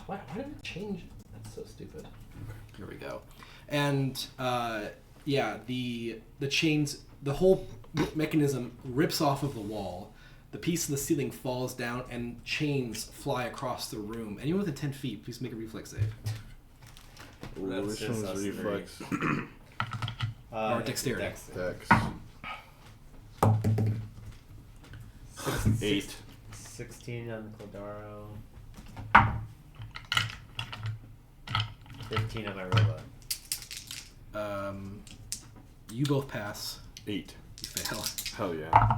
Why did it change? That's so stupid. Here we go. And the chains, the whole mechanism rips off of the wall. The piece of the ceiling falls down, and chains fly across the room. Anyone within 10 feet, please make a reflex save. Which one's reflex? Or dexterity. Dex. 8. 16 on the Cladaro. 15 on my robot. You both pass. 8. You fail. Hell yeah.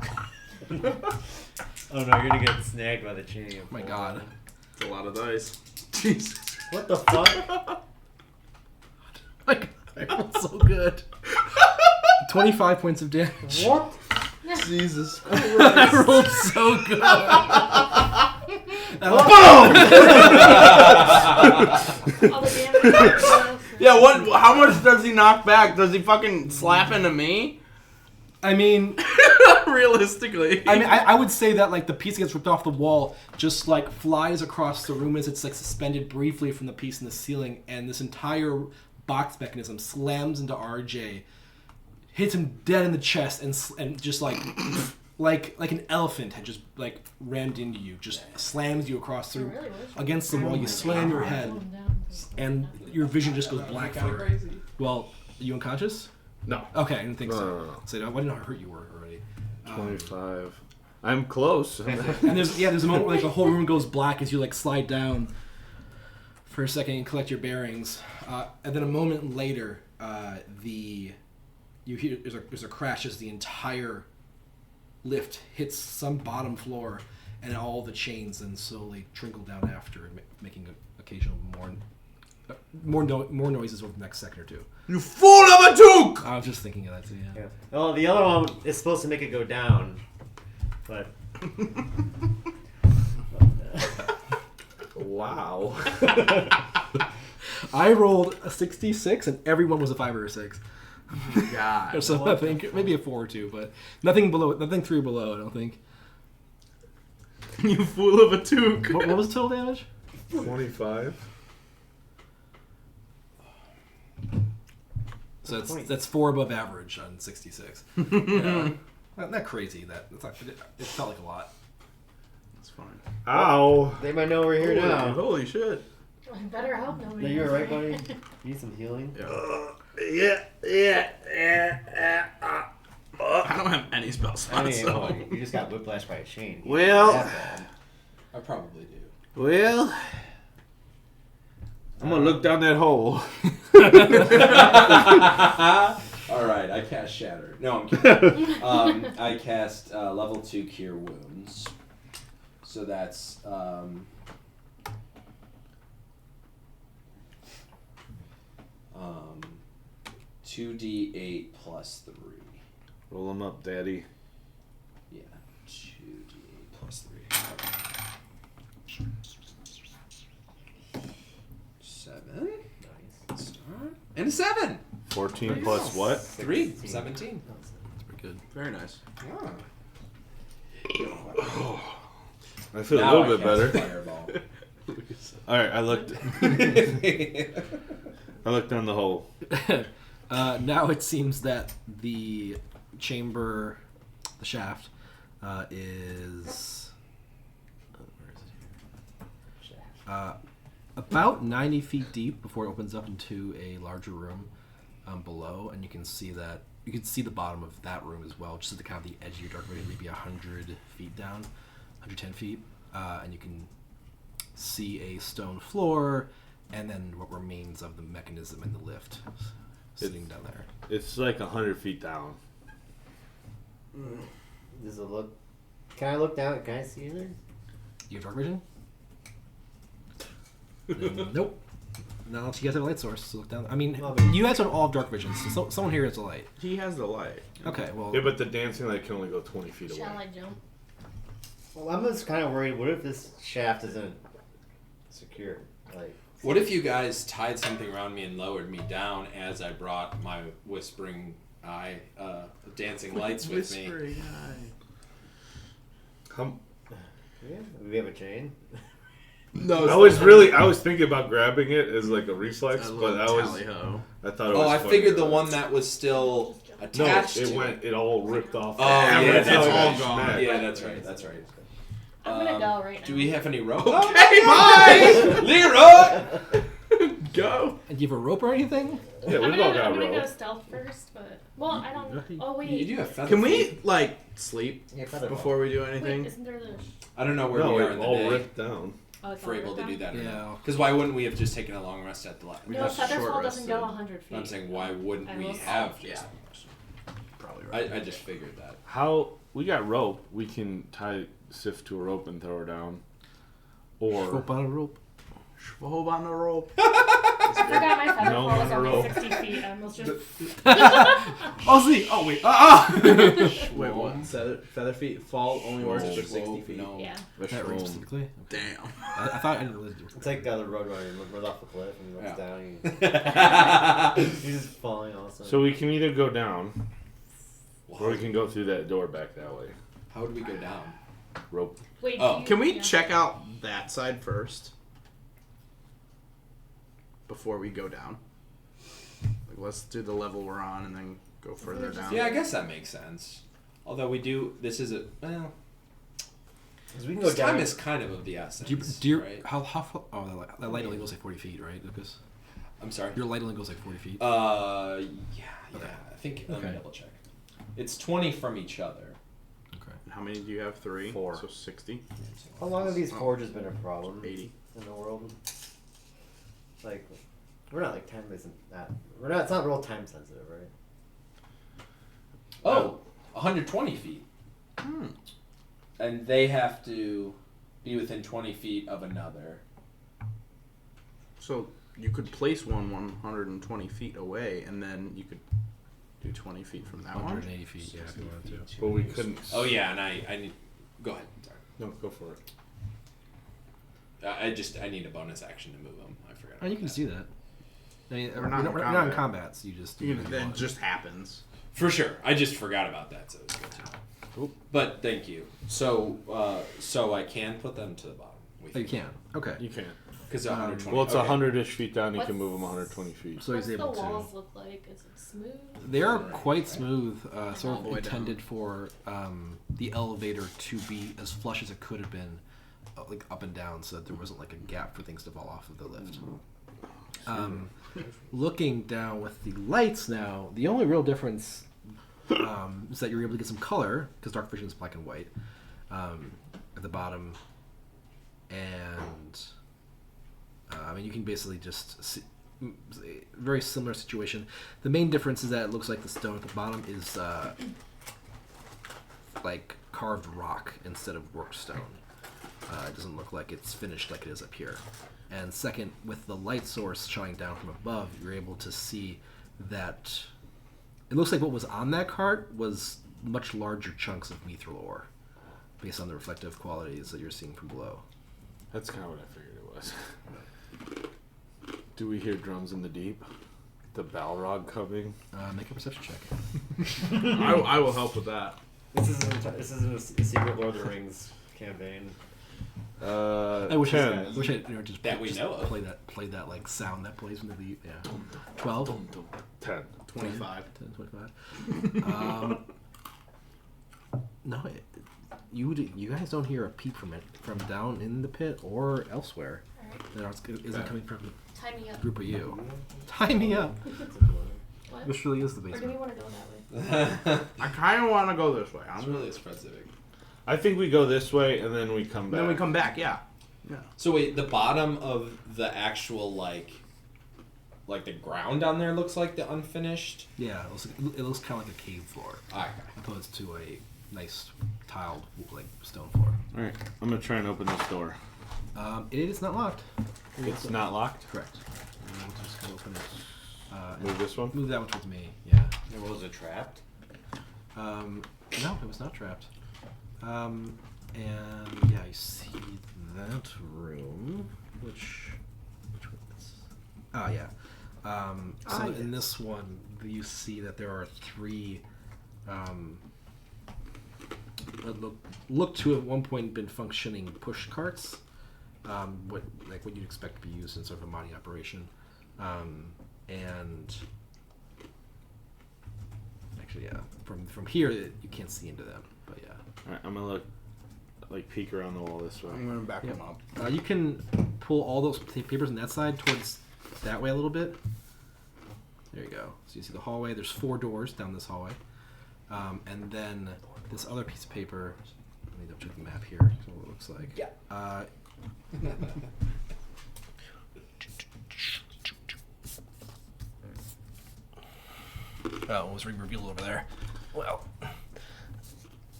Oh no, you're gonna get snagged by the chain. Oh my god. It's a lot of dice. Jesus. What the fuck? My god, I rolled so good. 25 points of damage. What? Jesus. I rolled so good. All the damage. Yeah, what? How much does he knock back? Does he fucking slap into me? I mean, Realistically. I would say that like the piece that gets ripped off the wall just like flies across the room as it's like suspended briefly from the piece in the ceiling, and this entire box mechanism slams into RJ, hits him dead in the chest, and just like like an elephant had just like rammed into you, just slams you across the room against the wall. You slam your head, and your vision just goes black for. Well, are you unconscious? No. Okay, I didn't think so. No. So I didn't know how hurt you were already. 25. I'm close. And there's a moment where like the whole room goes black as you like slide down for a second and collect your bearings, and then a moment later, you hear there's a crash as the entire lift hits some bottom floor, and all the chains then slowly trickle down after, making occasional more noises over the next second or two. You fool of a duke! I was just thinking of that too. Yeah. Well, the other one is supposed to make it go down, but. Wow. I rolled a 66, and everyone was a 5 or a 6. God. So I think maybe a 4 or 2, but nothing 3 or below. I don't think. You fool of a duke. What was the total damage? 25. So that's 4 above average on 66. Yeah. Not crazy. It felt like a lot. That's fine. Ow. They might know we're here now. Holy shit. Better hope nobody. No, you're right, buddy. Need some healing? Yeah. I don't have any spell slots. I mean, so. well, you just got whiplashed by a chain. Well- That bad. I probably do. Well, I'm gonna look down that hole. All right, I cast Shatter. No, I'm kidding. I cast level 2 Cure Wounds. So that's 2d8 plus 3. Roll them up, daddy. Yeah, 2d8 plus 3. 7. Nice. Star. And a 7. 14 plus what? 3. 17. That's pretty good. very nice. Ah. I feel Now a little bit better. Fireball. Alright, I looked down the hole. Now it seems that the chamber, the shaft, is... where is it here? About 90 feet deep before it opens up into a larger room below, and you can see the bottom of that room as well, just at the kind of the edge of your dark vision, maybe 100 feet down, 110 feet, and you can see a stone floor, and then what remains of the mechanism and the lift sitting down there. It's like 100 feet down. Does it look... Can I look down? Can I see in there? You have dark vision? Nope. Not unless you guys have a light source, so look down. I mean, you guys don't all have dark vision, so someone here has a light. He has the light. Okay, well... Yeah, but the dancing light can only go 20 feet away. Shall I jump? Well, I'm just kind of worried. What if this shaft isn't secure? Like, What if you guys tied something around me and lowered me down as I brought my whispering eye, dancing lights with me? Come. yeah, we have a chain. No, I was thinking about grabbing it as like a reflex, but I thought it was. Oh, I funny. figured the one that was still No, attached. it to went. It all ripped off. Oh yeah, it's that's all right. gone. Yeah, that's right. That's right. I'm gonna go right now. Do we have any rope? Okay, bye. Leroy! Go. And do you have a rope or anything? Yeah, I'm we've all gonna, got I'm gonna go rope. stealth first, but well, I don't. Oh wait. You do have feather Can feet. we like sleep Yeah, feather before we do Wait, anything? isn't there the? I don't know where No, we are it in the all day ripped down. Oh, it's if we're all able to ripped do out? that. Yeah. Because why wouldn't we have just taken a long rest at the last? No, That's Featherfall short doesn't go rested. 100 feet. I'm saying why wouldn't I we will have say. just? Probably right. I just figured that. How we got rope? We can tie Sif to a rope and throw her down, or Rope on a rope. Hold on the rope. I forgot my Featherfall No, was no, only no. 60 feet. I almost just. Oh, see. Oh, wait. Wait, what? Feather feet fall only works for 60 feet. No. Yeah. That range specifically? Damn. I thought I didn't realize. It's like the Roadrunner. He runs off the cliff and he looks Yeah. down. He's just falling also. so we can either go down, or we How can go through that door back that way. would we go down? Rope. Wait. Oh. do you- Can we yeah. check out that side first? Before we go down? Like, let's do the level we're on and then go further down. Yeah, I guess that makes sense. Although we do, this is a well. 'Cause we can go This down. time is kind of the essence. Do you, right? how far? Oh, that light only goes like 40 feet, right, Lucas? I'm sorry. Your light only goes like 40 feet. Yeah. Okay. I think. Let me Okay. double check. It's 20 from each other. Okay. And how many do you have? 3? 4. So 60? How long have these forges been a problem 80. in the world? Like, we're not like time isn't that. We're not. It's not real time sensitive, right? Oh, 120 feet. Hmm. And they have to be within 20 feet of another. So you could place one 120 feet away and then you could do 20 feet from that one? 180 feet, yeah, if you wanted to. But we couldn't. Oh yeah, and I need. Go ahead. Sorry. No, go for it. I need a bonus action to move them. I forgot. Oh, you can about just do that. I mean, We're we're not not, in we're not in combat. combat, so you just do You whatever can, you it want. just happens. For sure. I just forgot about that, so it's good to know. Oop. But thank you. So I can put them to the bottom. Oh, you can. Okay. You can't. Because 120. Well, it's okay. 100-ish feet down. You What's- can move them 120 feet. So What's he's the able to. walls look like? Is it smooth? They are quite smooth, sort All the of way down. intended for the elevator to be as flush as it could have been, like up and down, so that there wasn't like a gap for things to fall off of the lift. Looking down with the lights now, the only real difference is that you're able to get some color because dark vision is black and white at the bottom, and I mean you can basically just see. Very similar situation. The main difference is that it looks like the stone at the bottom is like carved rock instead of worked stone. It doesn't look like it's finished like it is up here. And second, with the light source shining down from above, you're able to see that it looks like what was on that cart was much larger chunks of mithril ore, based on the reflective qualities that you're seeing from below. That's kind of what I figured it was. Do we hear drums in the deep? The Balrog coming? Make a perception check. I will help with that. This isn't a secret Lord of the Rings campaign. I wish 10. I wish I just That we just know of. play that like sound that plays into the 12, 10. 25. 10, 25. No, you guys don't hear a peep from it from down in the pit or elsewhere. Alright. That isn't coming from Tie me a up. group of you. Tie me up. What? This really is the Or do we basement. want to go that way? I kind of want to go this way. It's I'm really specific. I think we go this way and then we come back. Then we come back, yeah. So wait, the bottom of the actual like the ground down there looks like the unfinished. Yeah, it looks kind of like a cave floor, Okay. opposed to a nice tiled like stone floor. Alright, I'm going to try and open this door. It is not locked. It's not locked? Correct. We'll just go open it. Move this one? Move that one towards me. Yeah. Was it trapped? No, it was not trapped. And yeah, you see that room, which one is? Oh yeah. So in this one, you see that there are 3 that look to at one point been functioning push carts what you'd expect to be used in sort of a mining operation, and actually, yeah, from here you can't see into them, but yeah. All right, I'm gonna look, peek around the wall this way. I'm gonna back Yep. them up. You can pull all those papers on that side towards that way a little bit. There you go. So you see the hallway. There's 4 doors down this hallway, and then this other piece of paper. Let me double check the map here. So what it looks like. Yeah. Oh, it was revealed over there. Well,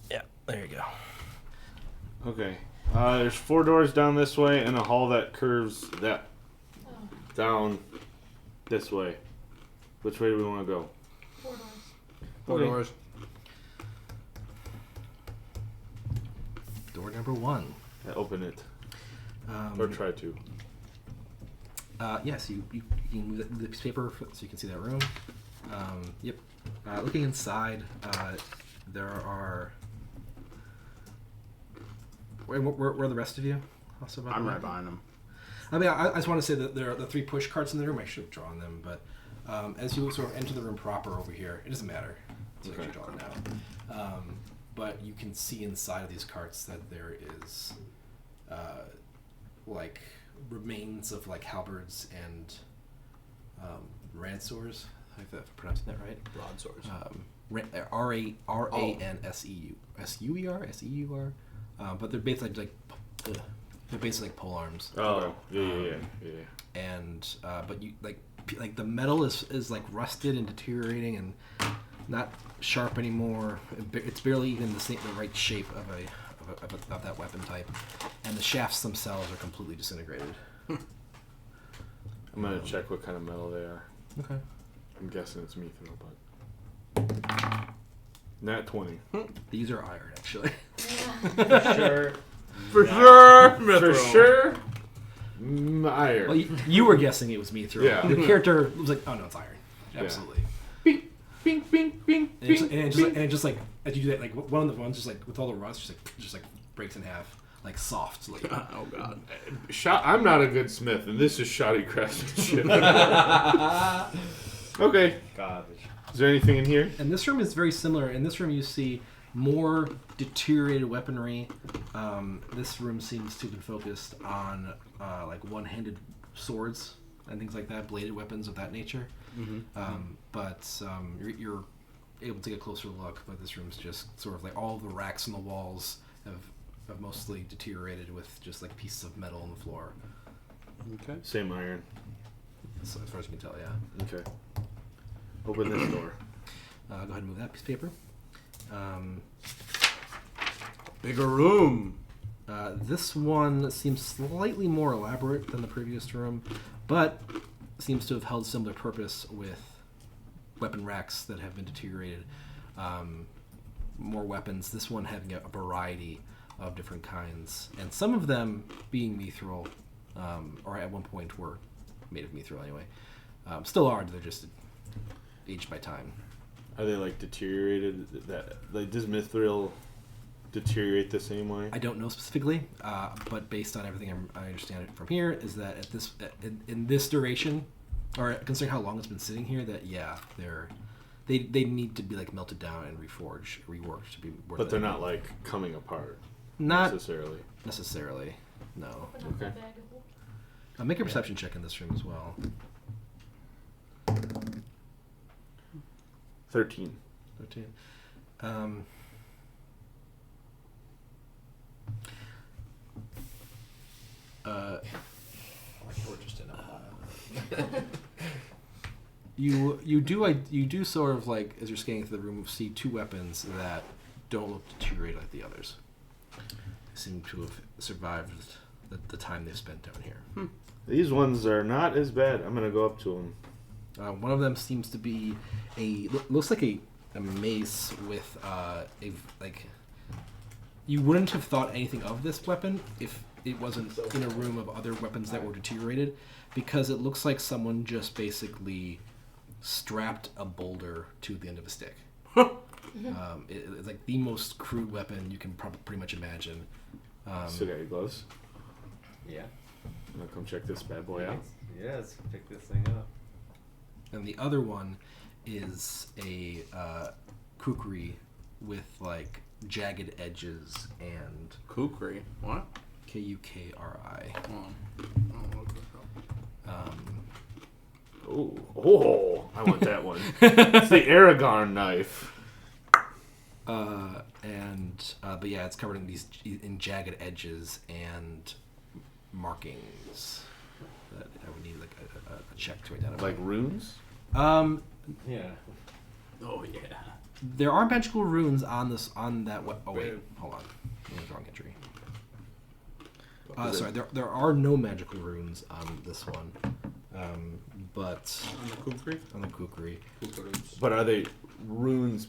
yeah, there you go. Okay. There's 4 doors down this way and a hall that curves Oh. down this way. Which way do we want to go? 4 doors. 4 Okay. doors. Door number 1. Open it. Or try to. Yes, you can move the piece of paper so you can see that room. Yep. Looking inside, there are. Where are the rest of you? Also, by the I'm way? right behind them. I mean, I just want to say that there are the 3 push carts in the room. I should have drawn them, but as you sort of enter the room proper over here, it doesn't matter. It's Okay. actually drawn now. But you can see inside of these carts that there is, remains of halberds and ranseurs. If I'm pronouncing that right. Broadswords. Ranseur. But they're basically like pole arms. Oh, yeah. And but you like the metal is rusted and deteriorating and not sharp anymore. It's barely even the right shape of that weapon type, and the shafts themselves are completely disintegrated. I'm gonna check what kind of metal they are. Okay. I'm guessing it's mithril, but nat 20. These are iron, actually. Sure. For sure. For sure. Iron. Well, you were guessing it was mithril. Yeah. The character was like, "Oh no, it's iron." Absolutely. Bing, bing, bing, bing, And it's, bing, and it just like as you do that, one of the ones just with all the rust, just breaks in half, soft. Oh god. I'm not a good smith, and this is shoddy craftsmanship. Okay. Garbage. Is there anything in here? And this room is very similar. In this room, you see more deteriorated weaponry. This room seems to have been focused on one-handed swords and things like that, bladed weapons of that nature. But you're able to get a closer look. But this room's just sort of all the racks on the walls have mostly deteriorated with just pieces of metal on the floor. Okay. Same iron. So as far as you can tell, yeah. Okay. Open this door. Go ahead and move that piece of paper. Bigger room. This one seems slightly more elaborate than the previous room, but seems to have held similar purpose with weapon racks that have been deteriorated. More weapons. This one having a variety of different kinds, and some of them being mithril, or at one point were made of mithril anyway. Still are. They're just aged by time. Are they deteriorated? Does mithril deteriorate the same way? I don't know specifically, but based on everything I understand it from here, is that at this in this duration, or considering how long it's been sitting here, that they need to be melted down and reworked to be. But they're not coming apart. Not necessarily. No. Open up Okay. that bag of holes. Make a perception check in this room as well. 13. 13. We're just in a pile. You do sort of as you're scanning through the room, see 2 weapons that don't look deteriorated like the others. They seem to have survived the time they've spent down here. These ones are not as bad. I'm gonna go up to them. One of them seems to be looks like a mace with you wouldn't have thought anything of this weapon if it wasn't in a room of other weapons that were deteriorated, because it looks like someone just basically strapped a boulder to the end of a stick. It's the most crude weapon you can pretty much imagine. Still got your gloves? Yeah. I'm gonna come check this bad boy out. Yeah, let's pick this thing up. And the other one is a kukri with like jagged edges and Kukri. What? Kukri. Oh, look this up. Oh, I want that one. It's the Aragorn knife. But yeah, it's covered in these jagged edges and markings that I would need like a check to identify. Like runes? Yeah. Oh yeah. There are magical runes on that. Oh wait, hold on. I the wrong entry. Sorry, there are no magical runes on this one, but On the Kukri? on the kukri. But are they runes?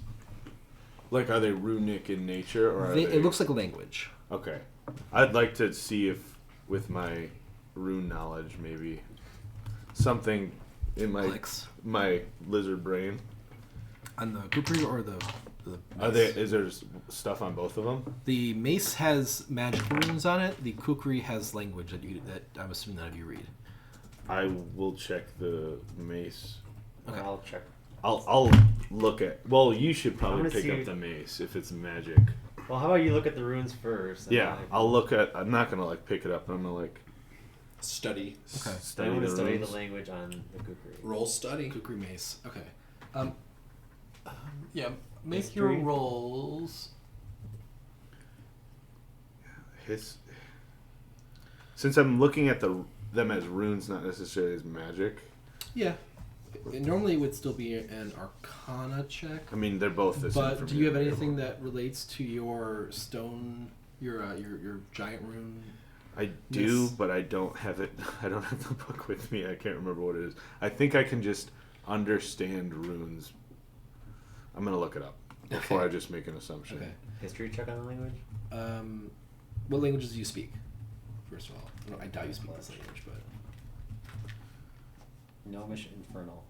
Like, are they runic in nature, or are they... It looks like language. Okay. I'd like to see if, with my rune knowledge, maybe something in Clicks. my lizard brain. On the kukri or the Are mace? is there stuff on both of them? The mace has magical runes on it. The kukri has language that I'm assuming none of you read. I will check the mace. Okay. I'll check. I'll look at. Well, you should probably gonna pick see- up the mace if it's magic. Well, how about you look at the runes first? and Yeah, then I'll look at. I'm not gonna like pick it up. I'm gonna like Study. Okay. I study want the to study runes. the language on the kukri. Roll study. Kukri mace. Okay. Yeah. Make your History. rolls. Since I'm looking at them as runes, not necessarily as magic. Yeah. Normally it would still be an Arcana check. I mean, they're both the same. But for do me. you have anything that relates to your stone, your giant rune? I do, Yes. but I don't have it. I don't have the book with me. I can't remember what it is. I think I can just understand runes. I'm gonna look it up before Okay. I just make an assumption. Okay. History check on the language. What languages do you speak? First of all, I doubt you speak this language, but Gnomish Infernal.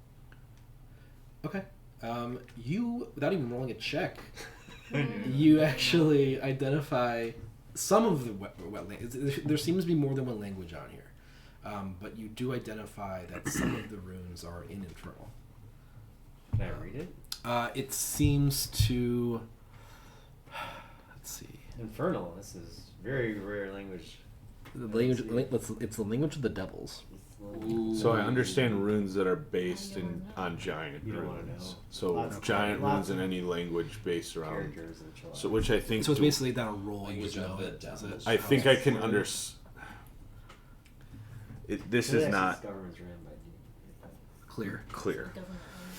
okay. You, without even rolling a check, you actually identify some of the wet language. There seems to be more than one language on here, but you do identify that some of the runes are in Infernal. Can I read it? It seems to. Let's see. Infernal. This is very rare language. The language. It's the language of the devils. So I understand runes that are based on giant You don't wanna runes. know. So Lots of- giant lots runes in of any language based around. Characters and chill out. So which I think. So it's basically not a roll. Language you of know the it, is devils. it? I think I can Word. under. This is not Government's ran by Clear. clear.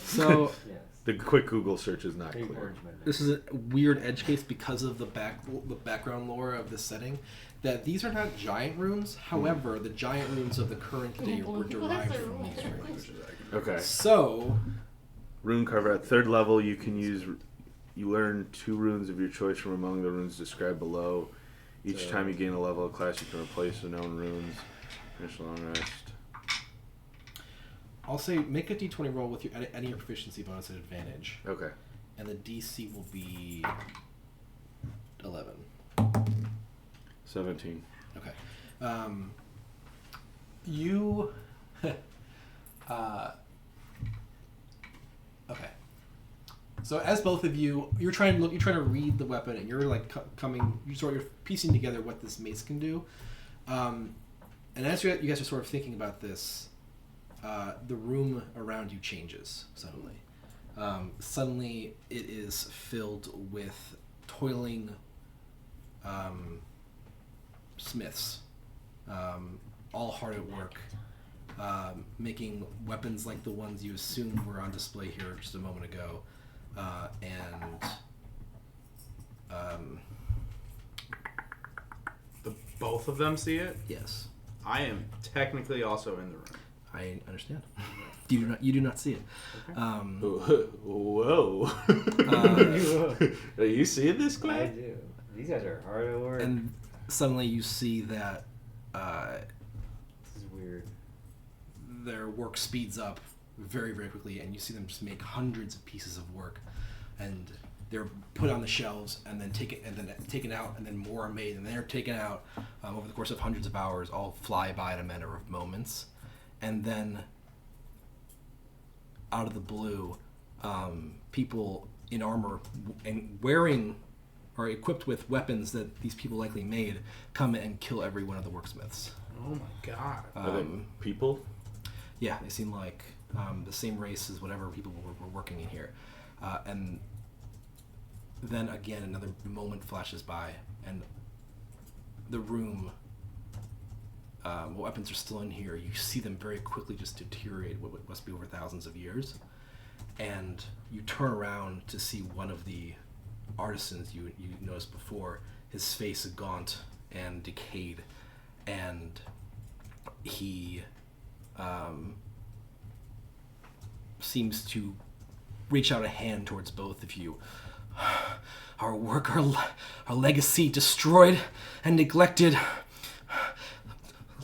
So Yes. The quick Google search is not Big clear. orange men. this is a weird edge case because of the background lore of this setting. That these are not giant runes. However, the giant runes of the current day were derived from these runes. Okay. So Rune carver at third level, you can use. You learn 2 runes of your choice from among the runes described below. Each time you gain a level of class, you can replace the known runes. Finish a long rest. I'll say make a d20 roll with your any your proficiency bonus at advantage, Okay. and the DC will be 11. 17. Okay. You. Okay. So as both of you, you're trying to read the weapon, and you're like you're piecing together what this mace can do. And as you guys are sort of thinking about this, the room around you changes suddenly. Suddenly, it is filled with toiling smiths, all hard at work, making weapons like the ones you assumed were on display here just a moment ago, Both of them see it. yes, I am technically also in the room. I understand. You do not see it. Whoa. Are you seeing this, I Glenn? do. These guys are hard at work. And suddenly you see that This is weird. their work speeds up very, very quickly, and you see them just make hundreds of pieces of work. And they're put on the shelves and then taken out, and then more are made, and they're taken out over the course of hundreds of hours, all fly by in a matter of moments, and then out of the blue, people in armor and wearing or equipped with weapons that these people likely made come and kill every one of the worksmiths. Oh my god. Are they people? Yeah, they seem like the same race as whatever people were working in here. And then again, another moment flashes by, and the room, weapons are still in here. You see them very quickly just deteriorate what must be over thousands of years. And you turn around to see one of the artisans you noticed before, his face gaunt and decayed, and he seems to reach out a hand towards both of you. Our work, our legacy destroyed and neglected.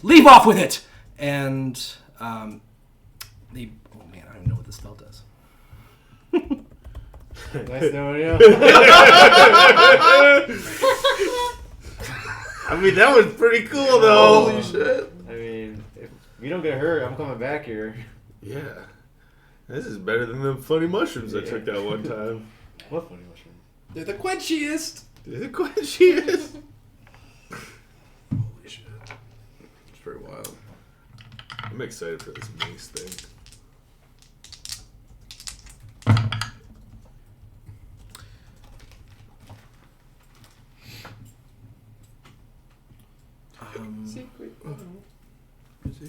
Leave off with it! And they... Oh man, I don't even know what this spell does. Nice knowing you. I mean, that was pretty cool, though. Holy shit. I mean, if we don't get hurt, I'm coming back here. Yeah. This is better than the funny mushrooms I took that one time. What funny mushroom? They're the quenchiest. The question is... Holy shit. It's pretty wild. I'm excited for this mace thing. Secret. What's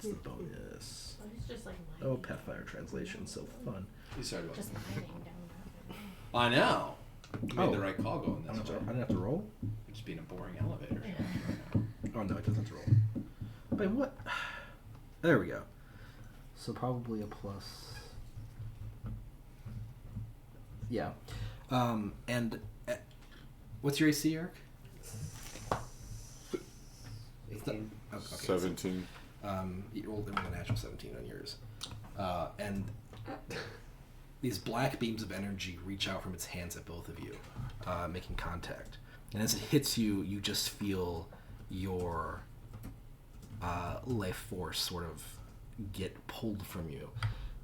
the bonus? Oh, he's just like Oh, mining. Pathfinder translation, so fun. You started what? Just mining down I know. You made Oh. the right call going I this way. don't have to roll? You're just being a boring elevator. there. shaft right now. Oh no, it doesn't have to roll. Wait, what? There we go. So probably a plus. Yeah. And what's your AC, Eric? 18. Oh, okay. 17. You rolled a natural 17 on yours. And these black beams of energy reach out from its hands at both of you, making contact. And as it hits you, you just feel your life force sort of get pulled from you.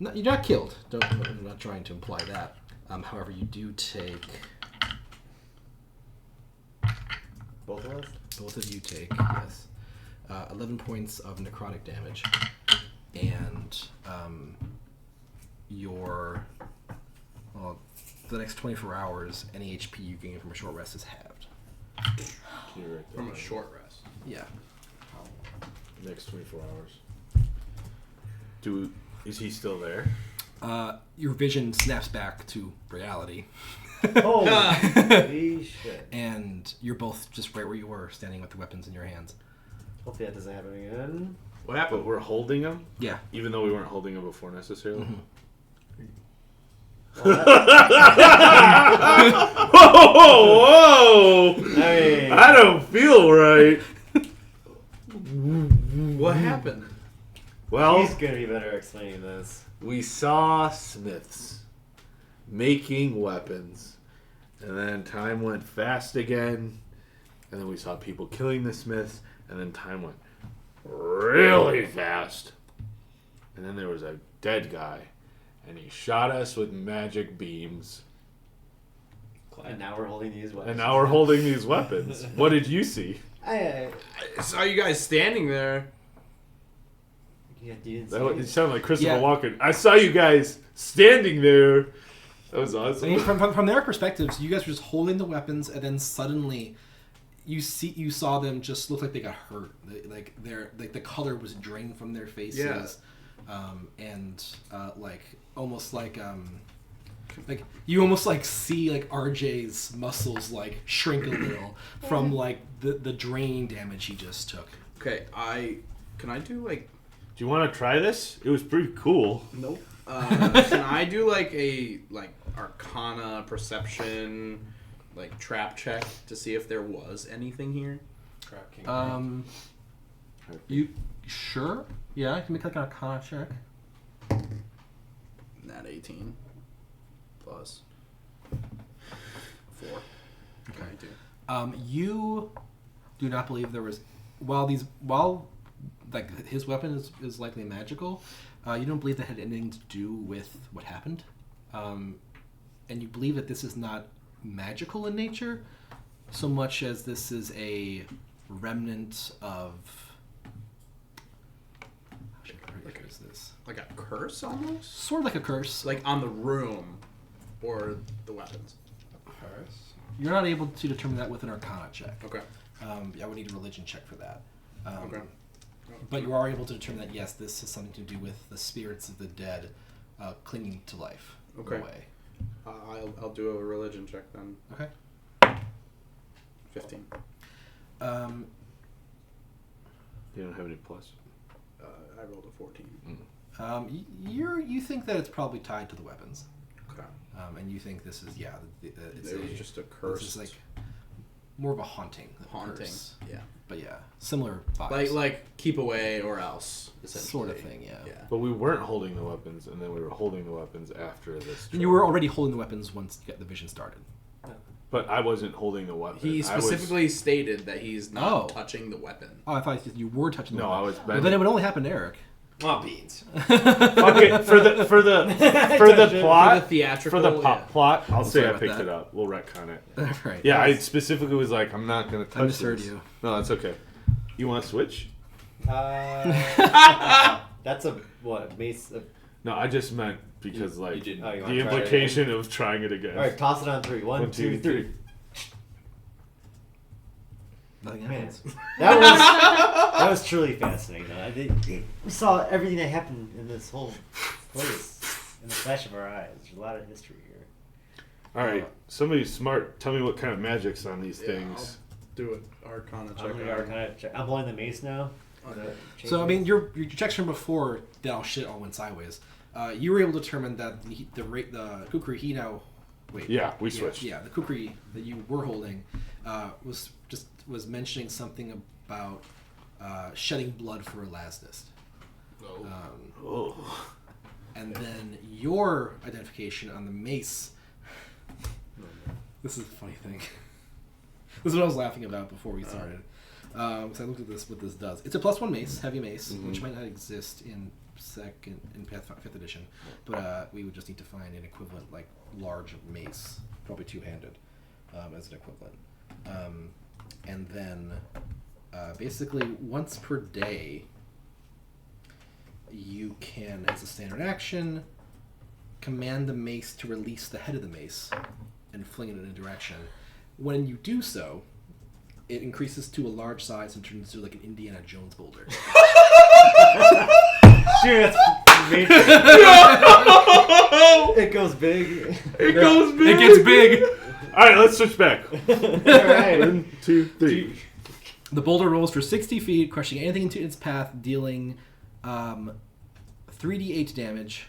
No, you're not killed. I'm not trying to imply that. However, you do take... Both of us? Both of you take, yes, 11 points of necrotic damage, and for the next 24 hours, any HP you gain from a short rest is halved. Can you write that From a down? short rest. Yeah. Next 24 hours. Is he still there? Your vision snaps back to reality, Holy shit. and you're both just right where you were, standing with the weapons in your hands. Hopefully that doesn't happen again. What But happened? we're holding him, Yeah. even though we weren't holding him before necessarily. Mhm. Well, Whoa! I mean, I don't feel right. What happened? Well, he's gonna be better explaining this. we saw smiths making weapons, and then time went fast again, and then we saw people killing the smiths, and then time went really fast, and then there was a dead guy, and he shot us with magic beams, And now we're holding these weapons. and now we're holding these weapons. What did you see? I saw you guys standing there. yeah, you didn't That see it sounded like Christopher Yeah. Walken. I saw you guys standing there. That was I awesome. mean, from their perspectives, you guys were just holding the weapons, and then suddenly, you saw them just look like they got hurt. Like the color was drained from their faces, and almost like you almost like see like RJ's muscles like shrink a little from like the drain damage he just took. Okay, can I do like Do you want to try this? It was pretty cool. nope. Can I do like a Arcana perception trap check to see if there was anything here? Trap King. You sure? Yeah, I can make like an Arcana check. Nat 18 plus. 4. Okay. You do not believe there was while like his weapon is likely magical. You don't believe that had anything to do with what happened, and you believe that this is not magical in nature, so much as this is a remnant of. How should I characterize this? Like a curse almost? Sort of like a curse. Like on the room or the weapons. Paris. You're not able to determine that with an Arcana check. Okay. I would need a religion check for that. Okay. But you are able to determine that, yes, this has something to do with the spirits of the dead clinging to life. Okay. Away. I'll do a religion check then. Okay. 15. You don't have any plus. I rolled a 14. You think that it's probably tied to the weapons. Okay. And you think this is, it's It was just a curse. This is like more of a haunting. Than a haunting. curse. Yeah. But yeah, similar vibes. Like keep away or else. Sort of essentially. thing, yeah. Yeah. But we weren't holding the weapons, and then we were holding the weapons after this. You were already holding the weapons once the vision started. But I wasn't holding the weapon. He specifically stated that he's not touching the weapon. Oh, I thought you were touching the No, weapon. I was Well, bending. then it would only happen to Eric. Oh, beans. Okay, for the plot, For the theatrical, for the plot, I'll say sorry I about picked that. it up. We'll retcon it. Right. Yeah, I specifically was like, I'm not gonna touch misheard this. you. No, that's okay. You want to switch? That's a what mace. No, I just meant because You like didn't. Oh, you the wanna try it implication of trying it again. All right, toss it on 3. 1, 2, 3. Nothing Man, happens. that was truly fascinating. Though. We saw everything that happened in this whole place in the flash of our eyes. There's a lot of history here. All right, somebody smart. Tell me what kind of magic's on these things. Do it. Arcana check. I'm blowing the mace now. So I mean, your checks from before that all shit all went sideways. You were able to determine that the kukri he now. Wait. Yeah, we switched. Yeah, the kukri that you were holding was mentioning something about shedding blood for Elasnist. Oh. And then your identification on the mace. This is a funny thing. This is what I was laughing about before we started. So I looked at what this does. It's a +1 mace, heavy mace, which might not exist in fifth edition, but we would just need to find an equivalent, like large mace, probably two-handed, as an equivalent. And then, basically, once per day, you can, as a standard action, command the mace to release the head of the mace and fling it in a direction. When you do so, it increases to a large size and turns into like an Indiana Jones boulder. Dude, that's major. It goes big. It goes big. It gets big. All right, let's switch back. All right. 1, 2, 3. The boulder rolls for 60 feet, crushing anything into its path, dealing 3d8 damage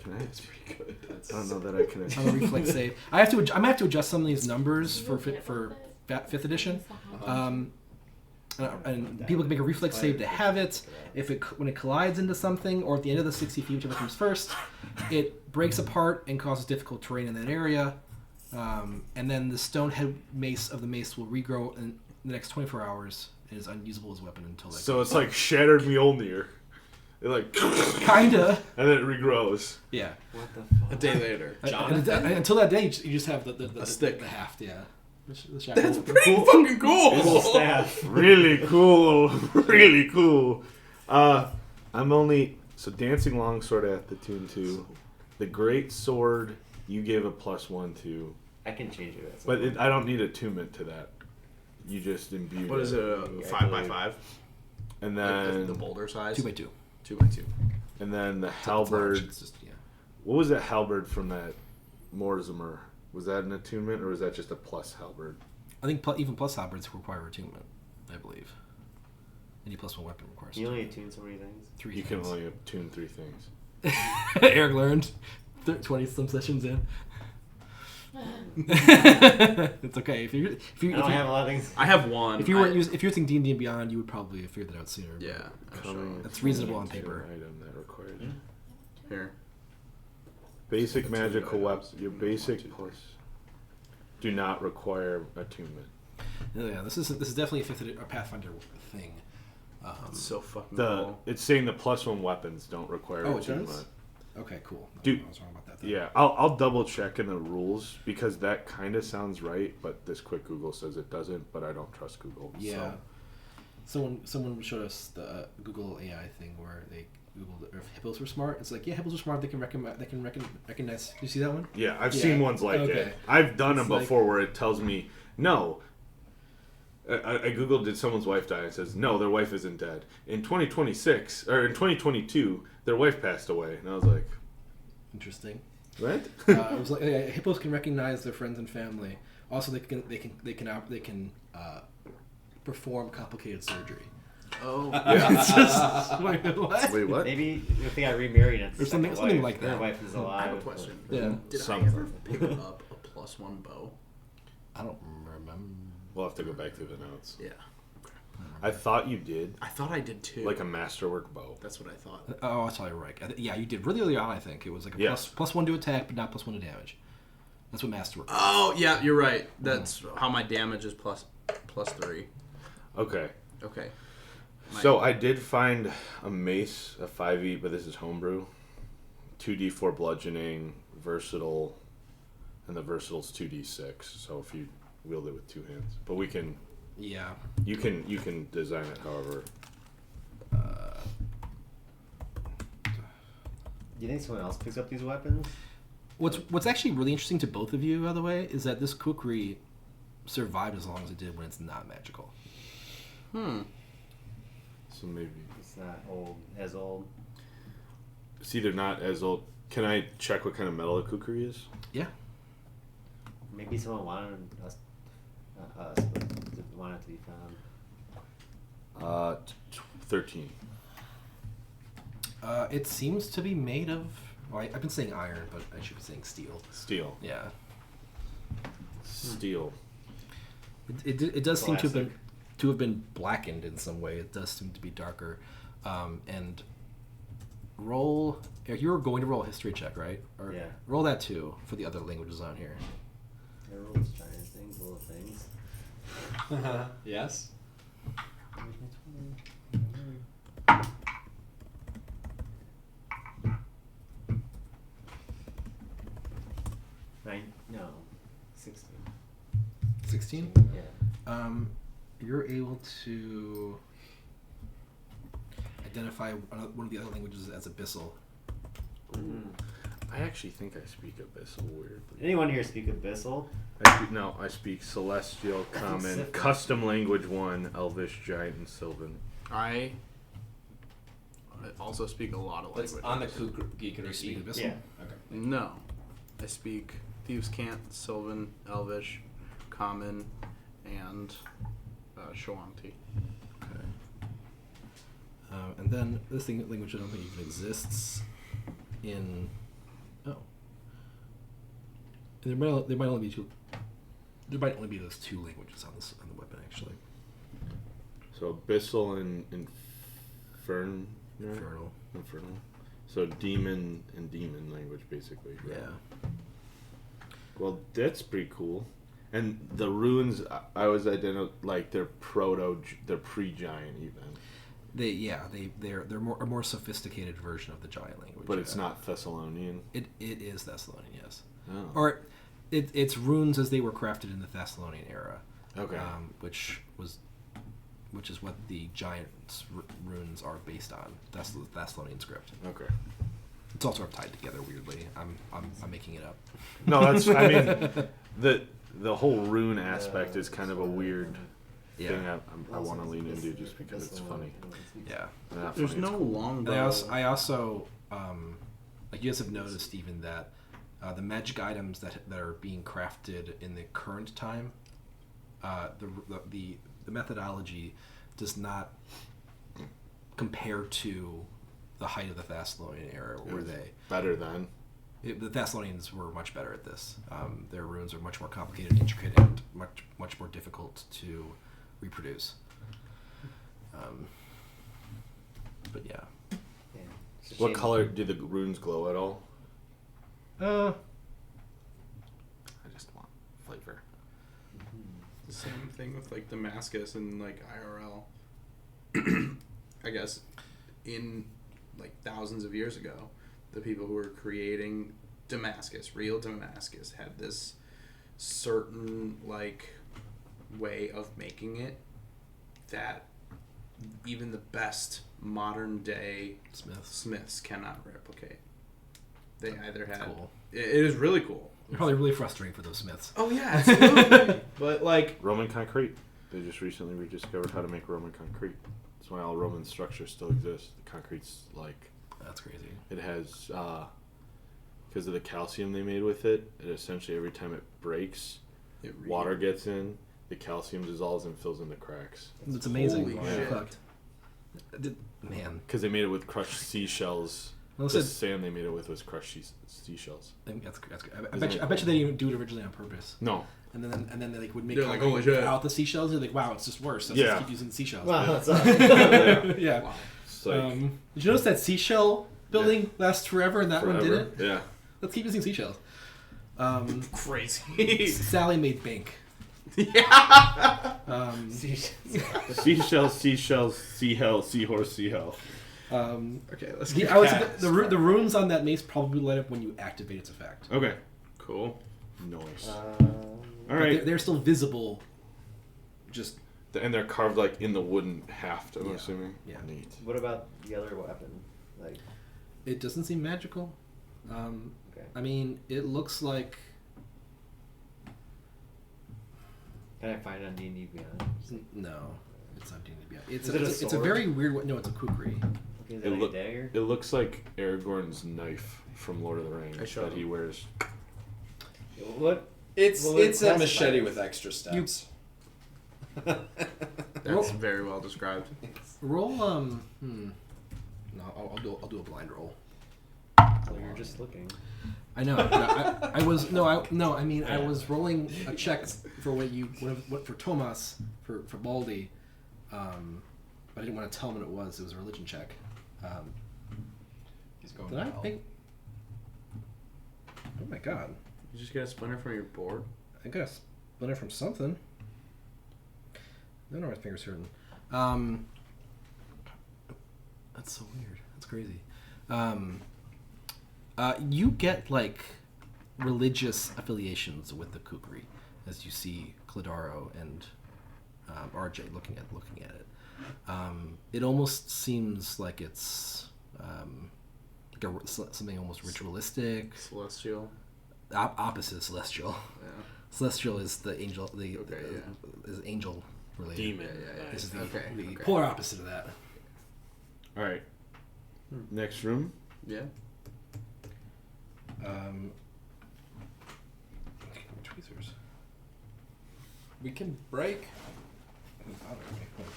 Can I? That's pretty good. I don't know that I can. on a reflex save. I'm gonna have to adjust some of these numbers for fifth edition. And people can make a reflex save to have it. When it collides into something, or at the end of the 60 feet, whichever comes first, it breaks apart and causes difficult terrain in that area. And then the stone head mace of the mace will regrow in the next 24 hours and is unusable as a weapon until that. So it's like shattered Mjolnir. It like, Kinda. and then it regrows. Yeah. What the A fuck? day later. Until that day, you just have the stick. the haft. Yeah. The shackle. That's pretty fucking It's a cool. staff. Really cool. Really cool. I'm only dancing longsword at the tune 2. The great sword you gave a +1 to, I can change it. but I don't need attunement to that. You just imbue. What is it? A 5x5? And Like then the boulder size. 2x2. 2x2. and then the It's halberd. large, it's just, yeah. What was that halberd from that Mortimer? Was that an attunement or was that just a plus halberd? I think even plus halberds require attunement, I believe. Any +1 weapon requires You only attune so many things. 3 You can things. only attune 3 things. Eric learned 20-some sessions in. It's okay. If you I don't have a lot of things. I have one. if you weren't if you're using D&D and Beyond, you would probably have figured that out sooner. Yeah. I'm sure. Coming That's reasonable on to paper. an item that requires Here. basic magical weapon. Your basic plus. do not require attunement. Yeah, this is definitely a a Pathfinder thing. It's so fucking The cool. it's saying the +1 weapons don't require Oh, it attunement. does? Okay, cool. Dude, I was wrong about that. Then. Yeah, I'll double check in the rules because that kind of sounds right, but this quick Google says it doesn't. But I don't trust Google. Yeah. So. Someone showed us the Google AI thing where they Googled if hippos were smart. It's like, yeah, hippos are smart. They can recognize. Do you see that one? Yeah, I've Yeah. seen ones like Okay. it. I've done It's them like- before where it tells me no. I googled did someone's wife die? It says no, their wife isn't dead. In 2026 or in 2022, their wife passed away, and I was like, Interesting. what? It was like hippos can recognize their friends and family. Also, they can perform complicated surgery. Oh, It's just like, what? Wait, what? Maybe if they got remarried and Or something- something like their that. wife is alive. I have a question. Yeah. Did Something. I ever pick up a +1 bow? I don't remember. We'll have to go back through the notes. Yeah. I thought you did, I thought I did too. like a masterwork bow. That's what I thought. Oh, that's probably right. Yeah, you did really early on. I think it was like a Yes. +1 to attack, but not +1 to damage. That's what masterwork. Oh yeah, you're right. That's how my damage is +3. Okay. Okay. So I did find a mace, a 5e, but this is homebrew. 2d4 bludgeoning, versatile, and the versatile's 2d6. So if you wield it with two hands, but we can, Yeah. you can design it however. Do you think someone else picks up these weapons? What's actually really interesting to both of you, by the way, is that this kukri survived as long as it did when it's not magical. So maybe It's not as old. it's either not as old. Can I check what kind of metal a kukri is? Yeah. Maybe someone wanted us, not us, but wanted it to be found. 13. It seems to be made of. Well, I've been saying iron, but I should be saying steel. Steel. Yeah. Steel. It does seem Classic. to have been blackened in some way. It does seem to be darker. And roll. You were going to roll a history check, right? Or Yeah. roll that too for the other languages on here. Everyone's trying things, little things. Yes. No, 16. 16. Yeah. You're able to identify one of the other languages as abyssal. I actually think I speak Abyssal weirdly. Anyone here speak Abyssal? I speak Celestial, Common, Sylvan. Custom Language 1, Elvish, Giant, and Sylvan. I also speak a lot of That's languages. on the Geek You speak abyssal. Yeah. Okay. No. I speak Thieves' Cant, Sylvan, Elvish, Common, and Shoanti. Okay. And then this language I don't think even exists in. Oh. And there might only be two. There might only be those two languages on the weapon actually. So Abyssal and Infernal. Infernal. So demon and demon language, basically. right? Yeah. Well, that's pretty cool. And the runes, I was like they're they're pre-giant even. They're a more sophisticated version of the giant language. But it's not Thessalonian. It is Thessalonian, yes. Oh. Or it's runes as they were crafted in the Thessalonian era. Okay. Which is what the giant runes are based on. That's the Thessalonian script. Okay. It's all sort of tied together weirdly. I'm making it up. No, that's. I mean, the whole rune aspect is kind of a weird thing. I want to lean into just because it's funny. Yeah. Not There's funny, no it's cool. longbow. And I also like you guys have noticed even that the magic items that are being crafted in the current time, the methodology does not compare to the height of the Thessalonian era, where Better than. the Thessalonians were much better at this. Their runes are much more complicated and intricate and much more difficult to reproduce. But yeah. Yeah. It's a What shame- color do the runes glow at all? I just want flavor. with like Damascus and like IRL. I guess in like thousands of years ago, the people who were creating Damascus, real Damascus, had this certain like way of making it that even the best modern day smiths cannot replicate. They either had cool. It is really cool. Probably really frustrating for those smiths. Oh yeah, absolutely. But like Roman concrete. They just recently rediscovered how to make Roman concrete. That's why all Roman structures still exist. The concrete's like That's crazy. it has because of the calcium they made with it. It essentially every time it breaks, water gets in. The calcium dissolves and fills in the cracks. It's amazing. Holy Yeah. shit. Fuck. Man. Because they made it with crushed seashells. Well, The said, sand they made it with was crushed seashells. I think that's good. I Isn't bet you. it I bet you they didn't even do it originally on purpose. No. And then they like would make They're like, concrete "Holy shit." without the seashells. They're like, wow, it's just worse. Let's Yeah. just keep using the seashells. Wow, that's Yeah. Wow. It's like Did you notice that seashell building lasts forever and that one forever. didn't? Yeah. Let's keep using seashells. Crazy. Sally made bank. Yeah. Seashells, sea hell, seahorse, sea hell. Okay, let's The, get I would say past the runes on that mace probably light up when you activate its effect. Okay. Cool. Nice. Uh, All But right. they're still visible. Just And they're carved like in the wooden haft, I'm Yeah. assuming. Yeah. Neat. what about the other weapon? Like, it doesn't seem magical. okay. I mean, it looks like Can I find it on D&D Beyond? no. It's not D&D Beyond. It's Is it a it's a sword? very weird. No, it's a kukri. Okay, is It it like look- a dagger? It looks like Aragorn's knife from Lord of the Rings I showed that he him. wears. What? It's Well, it's a classify machete it. with extra steps. That's very well described. Roll No, I'll do a blind roll. Well, you're just looking. I know. I was I mean I was rolling a check for what for Tomas for Baldy, but I didn't want to tell him what it was. It was a religion check. He's going Did I well. think? Oh my god! You just get a splinter from your board. I got a splinter from something. I don't know where my finger's hurting. That's so weird. That's crazy. You get like religious affiliations with the kukri, as you see Cladaro and RJ looking at it. It almost seems like it's something almost ritualistic. Celestial. Opposite celestial. Yeah. Celestial is the angel. Okay, Is angel related. Demon. This is the Okay. polar opposite of that. All right. Next room. Yeah. Tweezers. We can break.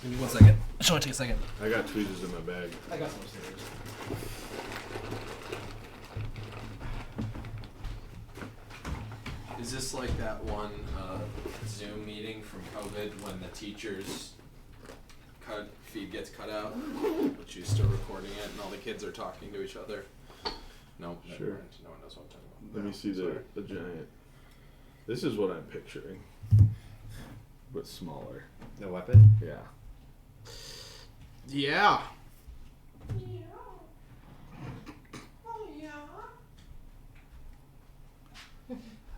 Give me 1 second. Just want to take a second. I got tweezers in my bag. I got some upstairs. Is this like that one Zoom meeting from COVID when the teacher's feed gets cut out, but she's still recording it and all the kids are talking to each other? No, never Sure. mind. No one knows what I'm talking about. Let me see the giant. This is what I'm picturing, but smaller. The weapon? Yeah. Yeah.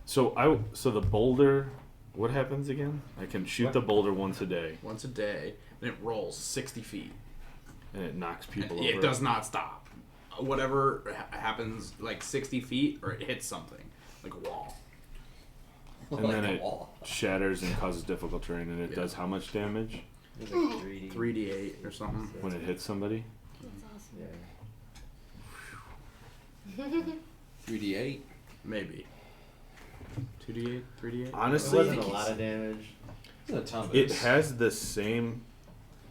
So the boulder. What happens again? I can shoot What? the boulder once a day, Once a day, and it rolls 60 feet. and it knocks people It over. does not stop. Whatever happens, like 60 feet, or it hits something, like a wall. And Like then a it wall. shatters and causes difficult terrain, and it Yeah. does how much damage It's like 3D. 3d8 or something. when it hits somebody? That's Yeah. awesome. 3d8. Maybe. 2d8, 3d8. It Honestly, wasn't a lot of damage. Isn't a ton, but it it's- has the same.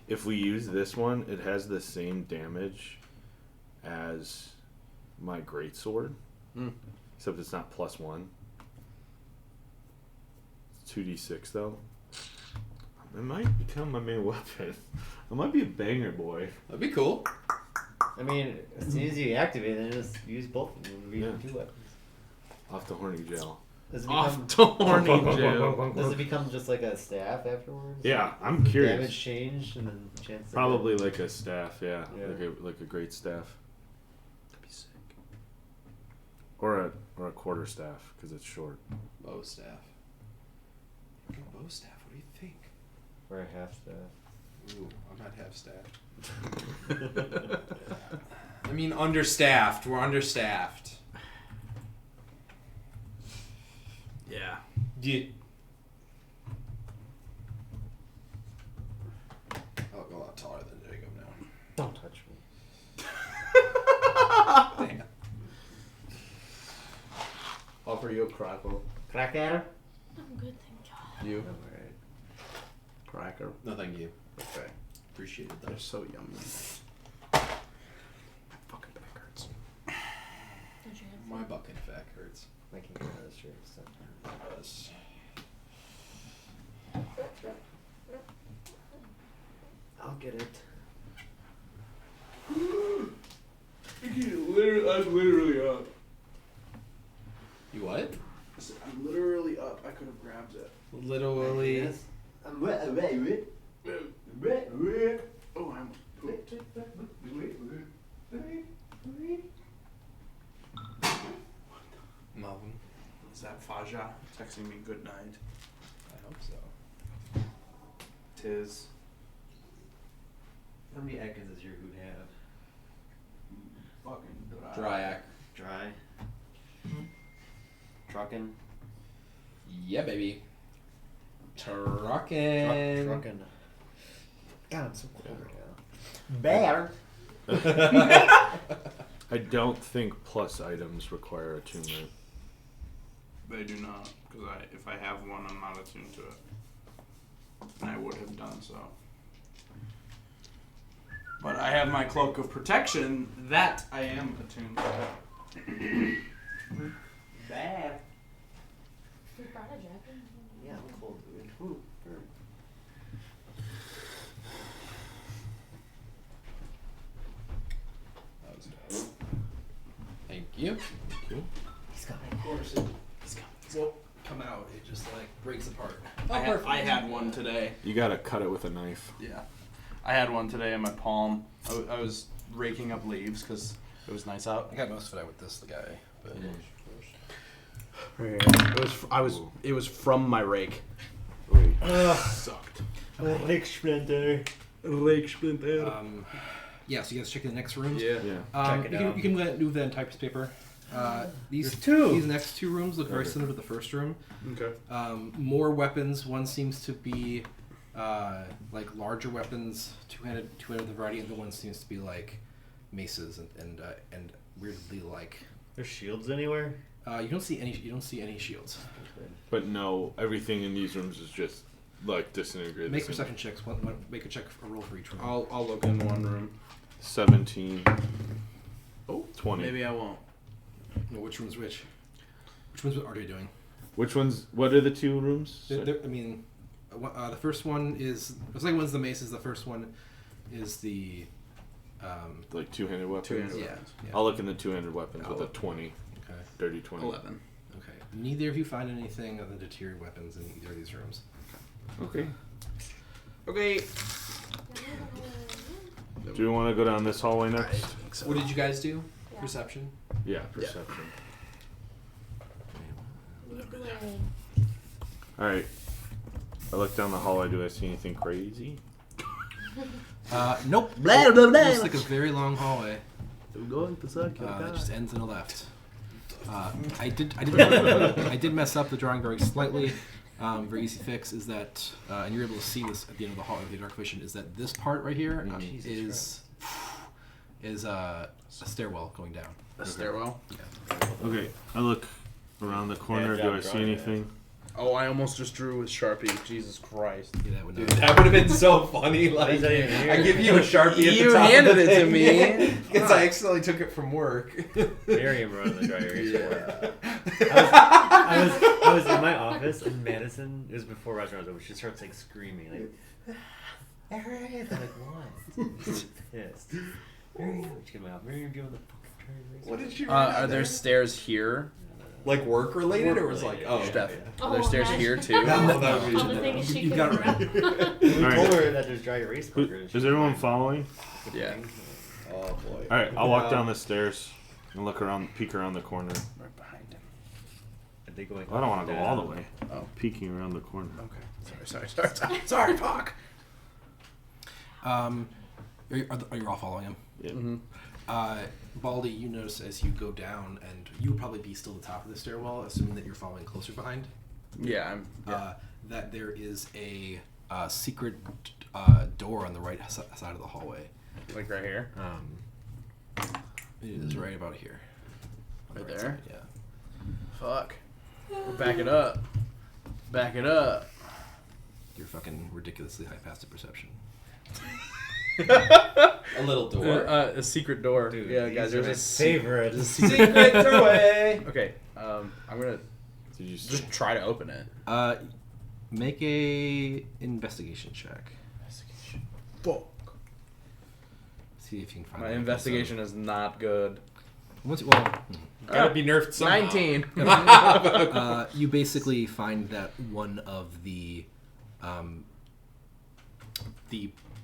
If we use this one, it has the same damage as my greatsword, except it's not +1. It's 2d6 though. It might become my main weapon. I might be a banger boy. That'd be cool. I mean, as soon as you activate it, just use both of them. It'll be Yeah. 2 weapons. Off to horny jail. Does it Off become, to Horny Jim. does it become just like a staff afterwards? Yeah, I'm curious. Damage changed and then chance. to Probably like a staff, yeah, Yeah. like a great staff, That'd be sick. or a quarter staff because it's short. Bow staff. Bow staff. What do you think? Or a half staff. Ooh, I'm not half staffed. I mean, understaffed. We're understaffed. Yeah. Yeah. I'll go a lot taller than Jacob now. Don't touch me. Damn. Offer you a crackle. Crack at her? I'm good, thank God. You? Alright. Cracker. No, thank you. Okay. Appreciate it, They're though. so yummy. My fucking back hurts. Don't you have My bucket back hurts. I can't get out of this shirt. So. Yes. I'll get it. I'm literally up. You what? I'm literally up. I could have grabbed it. Literally. I'm wet. Oh, I'm pooped. Nothing. Is that Faja texting me good night? I hope so. Tis. How many Atkins does your hoot have? Fucking Dryac. Dry. Truckin'. Yeah, baby. Truckin'. Truckin'. God, I'm so cold right now. I don't think plus items require attunement. They do not, because if I have one, I'm not attuned to it. And I would have done so. But I have my cloak of protection that I am attuned to. Bad. You brought a jacket? Yeah, I'm cold, dude. Ooh, burn. That was good. Thank you. He's got Of course, it won't come out. It just like breaks apart. I had one today. You gotta cut it with a knife. Yeah. I had one today in my palm. I was raking up leaves because it was nice out. I got most of it out with this guy, but It was from my rake. Wait. Sucked. Lake Splinter. Lake splinter. yeah. So you guys check the next rooms. Yeah. Check it out. You can move that in typed paper. These There's two. These next two rooms look very similar to the first room. Okay. More weapons. One seems to be like larger weapons, two-handed the variety, and the one seems to be like maces and weirdly like. There's shields anywhere? You don't see any shields. But no, everything in these rooms is just like disintegrated. Make perception checks. Make a roll for each room. I'll look in one room. 17. Oh, 20. maybe I won't. No, which room's which? Which ones are you doing? Which ones? What are the two rooms? I mean, the first one is the second one's the maces. The first one is the Like two-handed weapons. Two-handed yeah. weapons. yeah. I'll look in the two-handed weapons I'll with a look. 20. Okay. Dirty 20. 11. Okay. Neither of you find anything other than deteriorated weapons in either of these rooms. Okay. Okay. Do you want to go down this hallway next? What did you guys do? Yeah. Perception? Yeah, perception. Alright. I look down the hallway. Do I see anything crazy? Nope. Blah, blah, blah. It's like a very long hallway. I'm going to suck That just ends in a left. I did mess up the drawing very slightly. Very easy fix is that, and you're able to see this at the end of the hall of the dark vision. Is that this part right here is a stairwell going down. A stairwell? Okay. I look around the corner. Bad Do job I see drawing anything? Oh, I almost just drew with Sharpie. Jesus Christ. Yeah, that would Dude, not. that would have been so funny. Like, Is that even here? I give you a Sharpie at You the top handed of the it to thing, me. because I accidentally took it from work. Miriam wrote on the dry erase board. Yeah. I was in my office in Madison. It was before restaurants over. She starts like screaming, like, Miriam! I'm like, what? She's pissed. Miriam, she came out. Miriam, do you want the fucking dry erase? What did you? Are there stairs here? Like work related, or was like, oh, Steph. Oh, Are there stairs okay. here too? No, that would be- All the things she You could got it grab. We Alright. told her that there's dry erase Who- markers. Is everyone following? Yeah. oh boy. All right, I'll walk down the stairs and look around, peek around the corner. Right behind him. Are they going I don't want to go all the down? way. Oh. Peeking around the corner. Okay. Sorry, fuck. Are you all following him? Yeah. Mm-hmm. Baldy, you notice as you go down, and you would probably be still at the top of the stairwell, assuming that you're following closer behind. Yeah, That there is a secret door on the right side of the hallway. like right here. It is right about here. On the Right right there? side, yeah. Fuck. Back it up. Back it up. You're fucking ridiculously high passive perception. A little door. A secret door. Dude, yeah, these guys, are there's my a secret. favorite. Secret doorway. Okay, I'm gonna Did you just try to open it. Make a investigation check. Fuck. See if you can find My out. investigation is not good. Gotta be nerfed somehow. 19. You basically find that one of the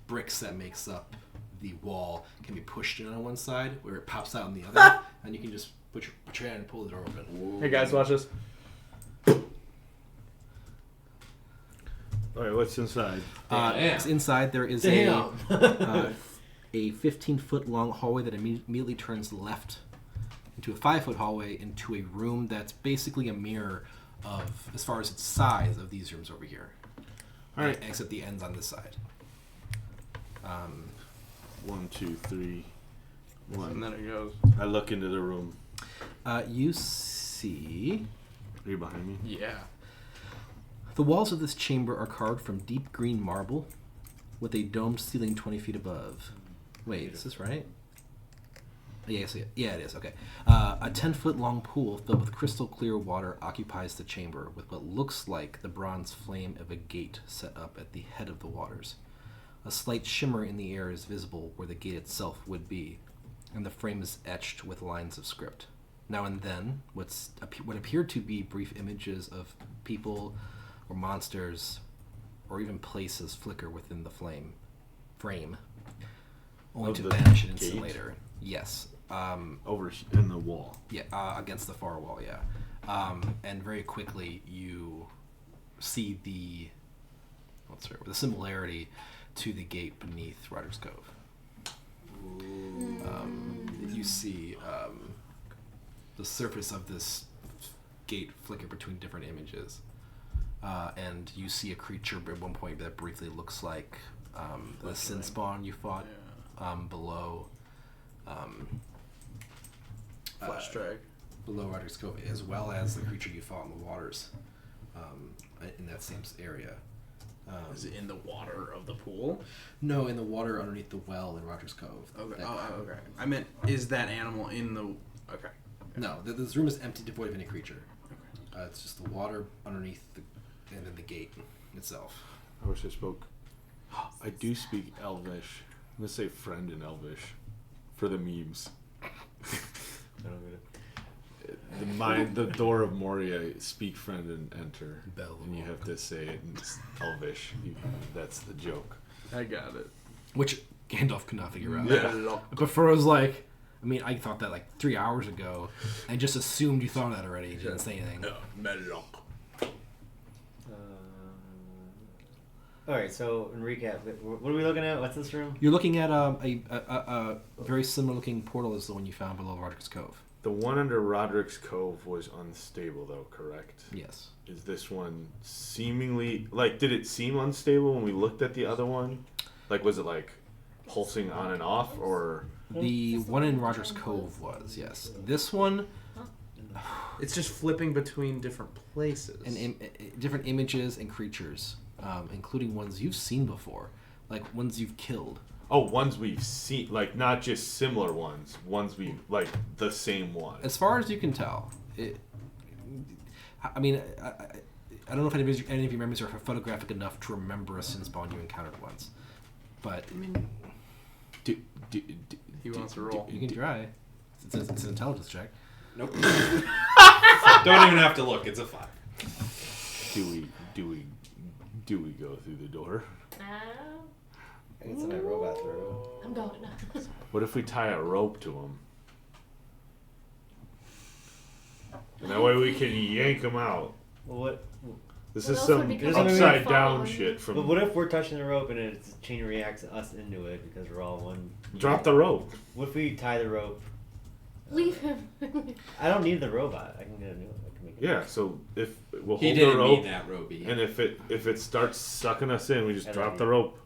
bricks that makes up the wall can be pushed in on one side, where it pops out on the other, and you can just put your hand and pull the door open. Hey guys, watch this. All right, what's inside? Inside there is Damn. a 15-foot long hallway that immediately turns left into a 5-foot hallway into a room that's basically a mirror of, as far as its size, of these rooms over here. All right. Except the ends on this side. 1, 2, 3, 1. And then it goes. I look into the room. You see... Are you behind me? Yeah. The walls of this chamber are carved from deep green marble with a domed ceiling 20 feet above. Wait, is this right? Yeah, I see it. Yeah, it is. Okay. A 10-foot long pool filled with crystal clear water occupies the chamber with what looks like the bronze flame of a gate set up at the head of the waters. A slight shimmer in the air is visible where the gate itself would be, and the frame is etched with lines of script. Now and then, what appear to be brief images of people or monsters or even places flicker within the frame, only Of to the vanish an instant gate? later. Yes. Over in the wall. Yeah, against the far wall, yeah. And very quickly you see the similarity to the gate beneath Roderick's Cove. You see the surface of this gate flicker between different images. And you see a creature at one point that briefly looks like the Sin Spawn you fought below. Flash drag. Below Roderick's Cove, as well as the creature you fought in the waters in that same area. Is it in the water of the pool? No, in the water underneath the well in Roderick's Cove. Okay. That- Oh, okay. I meant, is that animal in the? Okay. No, this room is empty, devoid of any creature. It's just the water underneath and then the gate itself. I wish I spoke. I do speak Elvish. I'm gonna say friend in Elvish for the memes. The door of Moria, speak friend and enter. And you have to say it in Elvish. That's the joke. I got it. Which Gandalf could not figure out. Yeah. But Frodo's like, I mean, I thought that like 3 hours ago. I just assumed you thought of that already. You didn't say anything. All right. So in recap, what are we looking at? What's this room? You're looking at a very similar looking portal as the one you found below Roderick's Cove. The one under Roderick's Cove was unstable, though, correct? Yes. Is this one seemingly did it seem unstable when we looked at the other one? Like, was it like pulsing on and off, or? The one in Roderick's Cove was, yes. This one, It's just flipping between different places. and different images and creatures, including ones you've seen before, like ones you've killed. Oh, ones we've seen, like not just similar ones we like the same one. As far as you can tell, I mean, I don't know if any of your memories are photographic enough to remember a Sin Spawn you encountered once, but I mean, he wants to roll. You can try. It's an intelligence check. Nope. Don't even have to look. It's a 5. Do we go through the door? It's my robot throw. I'm going. What if we tie a rope to him? And that way we can yank him out. Well, what? This What is else some would become upside of down following? shit But from. what if we're touching the rope and it's chain reacts us into it because we're all one? Drop the rope. What if we tie the rope? Leave him. I don't need the robot. I can get a new one. I can make it. Yeah. So if we'll He hold the didn't rope, need that, Roby. and if it starts sucking us in, we just I drop don't the need- rope.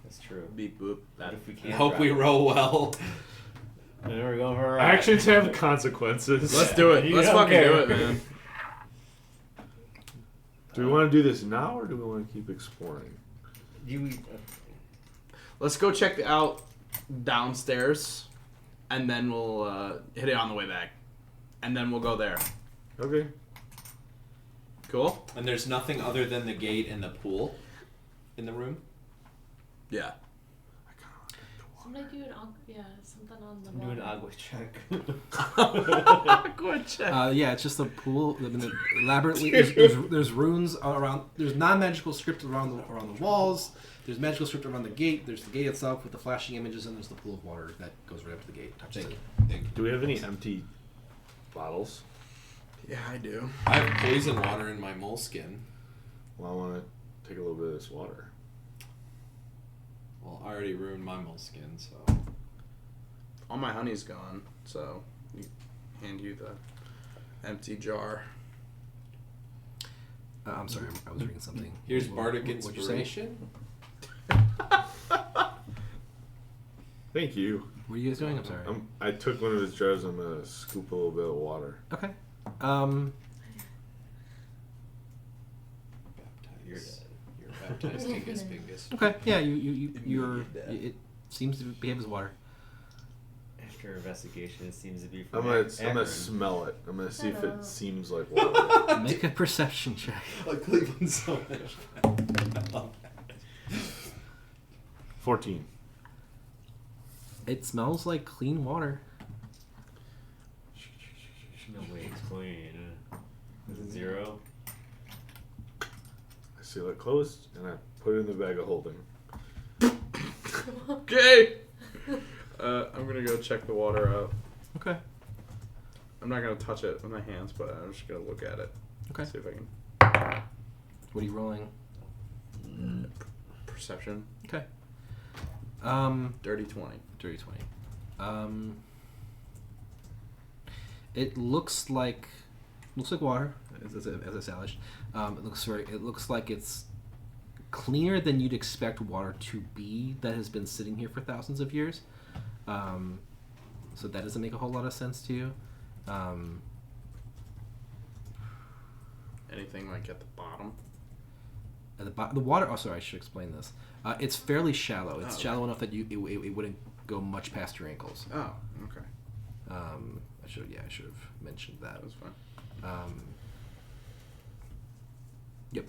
That's true. Beep boop. What if we can't? Hope we drop roll well. it? And then we're going for a ride. Actions have consequences. Let's do it. You Let's don't fucking care. do it, man. Do we want to do this now, or do we want to keep exploring? You. Let's go check out downstairs, and then we'll hit it on the way back, and then we'll go there. Okay. Cool. And there's nothing other than the gate and the pool in the room? Yeah. Somebody do something on the I'm doing an water. agua check. Go check. Yeah, it's just a pool. I mean, elaborately, there's runes around. There's non-magical script around the walls. There's magical script around the gate. There's the gate itself with the flashing images, and there's the pool of water that goes right up to the gate. Touches it. Do we have any empty bottles? Yeah, I do. I have poison water in my moleskin. Well, I want to take a little bit of this water. Well, I already ruined my moleskin, so. All my honey's gone, so hand you the empty jar. I'm sorry, I was reading something. Here's What- bardic what'd you say? inspiration. Thank you. What are you guys doing? I'm sorry. I took one of his jars. I'm gonna scoop a little bit of water. Okay. You're baptized Dingus Bingus. Okay. Yeah, you're. It seems to behave as water. After investigation, it seems to be I'm from gonna Akron. smell it. I'm gonna see if Hello. it seems like water. Make a perception check. Like Cleveland so much. 14. It smells like clean water. No way, it's clean. Is it 0? I seal it closed and I put it in the bag of holding. Okay. I'm gonna go check the water out. Okay. I'm not gonna touch it with my hands, but I'm just gonna look at it. Okay. See if I can. What are you rolling? Perception. Okay. Dirty 20. Dirty 20. It looks like water, as I established. It looks like it's cleaner than you'd expect water to be that has been sitting here for thousands of years. So that doesn't make a whole lot of sense to you. Anything like at the bottom? At the water. Oh, sorry, I should explain this. It's fairly shallow. It's Oh, shallow enough that it wouldn't go much past your ankles. Oh, okay. I should have mentioned that. That was fine. Yep.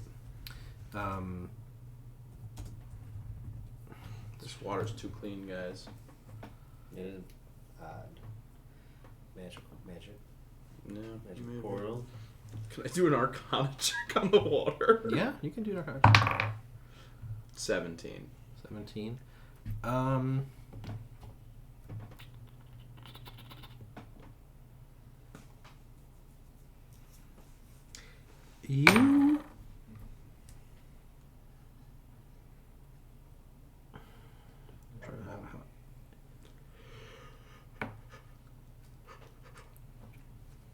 This water's too clean, guys. It is odd. Magic. No. Magic maybe. portal. Can I do an Arcana check on the water? Yeah, you can do that. 17. 17. You.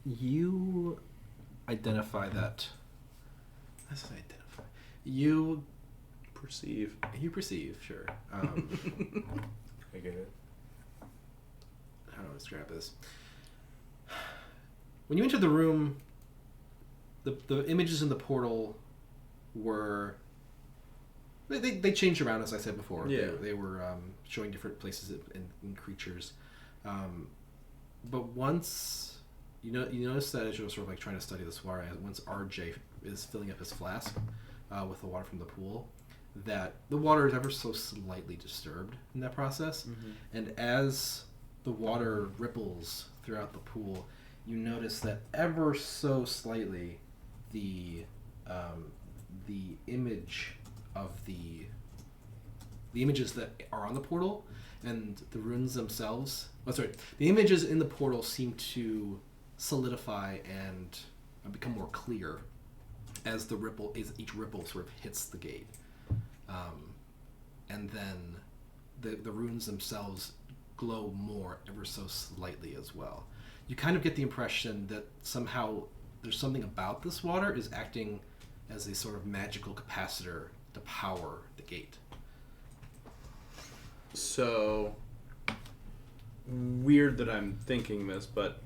You identify that. Let's say identify. You Perceive. perceive, sure. I get it. How do I describe this? When you entered the room, the images in the portal were they changed around, as I said before. Yeah. They were showing different places and creatures, but once you notice that as you're sort of like trying to study this water, once RJ is filling up his flask with the water from the pool, that the water is ever so slightly disturbed in that process, and as the water ripples throughout the pool, you notice that ever so slightly, the image of the images that are on the portal and the runes themselves. The images in the portal seem to solidify and become more clear as each ripple sort of hits the gate, and then the runes themselves glow more ever so slightly as well. You kind of get the impression that somehow there's something about this water is acting as a sort of magical capacitor to power the gate. So weird that I'm thinking this, but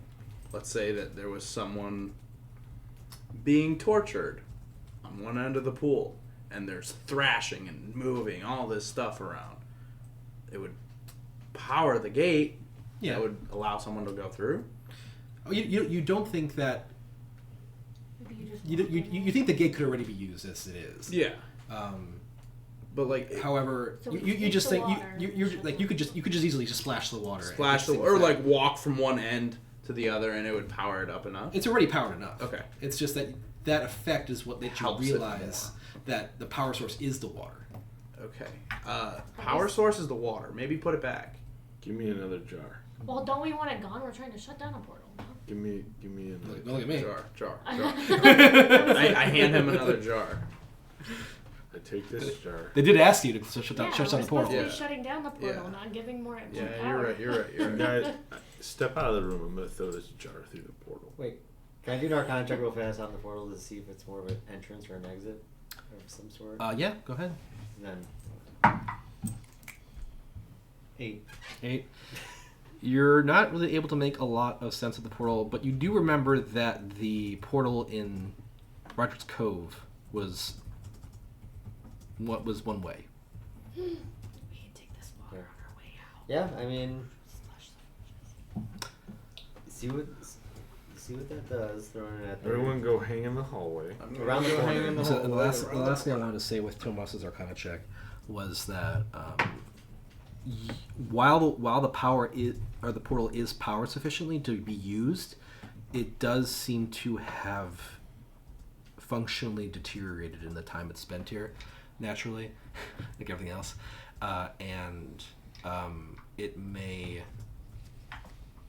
let's say that there was someone being tortured on one end of the pool, and there's thrashing and moving all this stuff around. It would power the gate. Yeah. That would allow someone to go through. Oh, you don't think that Maybe you think the gate could already be used as it is. Yeah. But like, However, So we you take just the think water you're and like you could just easily just splash the water. and splash fix the, things or out. like walk from one end to the other, and it would power it up enough. It's already powered enough. Okay. It's just that effect is what makes you Helps it realize that the power source is the water. Okay. Power source is the water. Maybe put it back. Give me another jar. Well, don't we want it gone? We're trying to shut down a portal. No? Give me another. Don't look at me. Jar. I I hand him another jar. I take this jar. They did ask you to shut down we're the supposed portal. to Yeah. be shutting down the portal, Yeah. not giving more Yeah, power. you're right. Guys, step out of the room. I'm gonna throw this jar through the portal. Wait, can I do an Arcana check real fast on the portal to see if it's more of an entrance or an exit of some sort? Yeah, go ahead. And then 8. 8. You're not really able to make a lot of sense of the portal, but you do remember that the portal in Roger's Cove was one way. We can take this water on our way out. Yeah, I mean, Splash the see what that does. Throwing it at Everyone go hang in the hallway. Around the corner. in the So the hallway, last around thing I wanted to say with Tomas's Arcana check was that while the power is, or the portal is powered sufficiently to be used, it does seem to have functionally deteriorated in the time it's spent here, naturally, like everything else, and it may.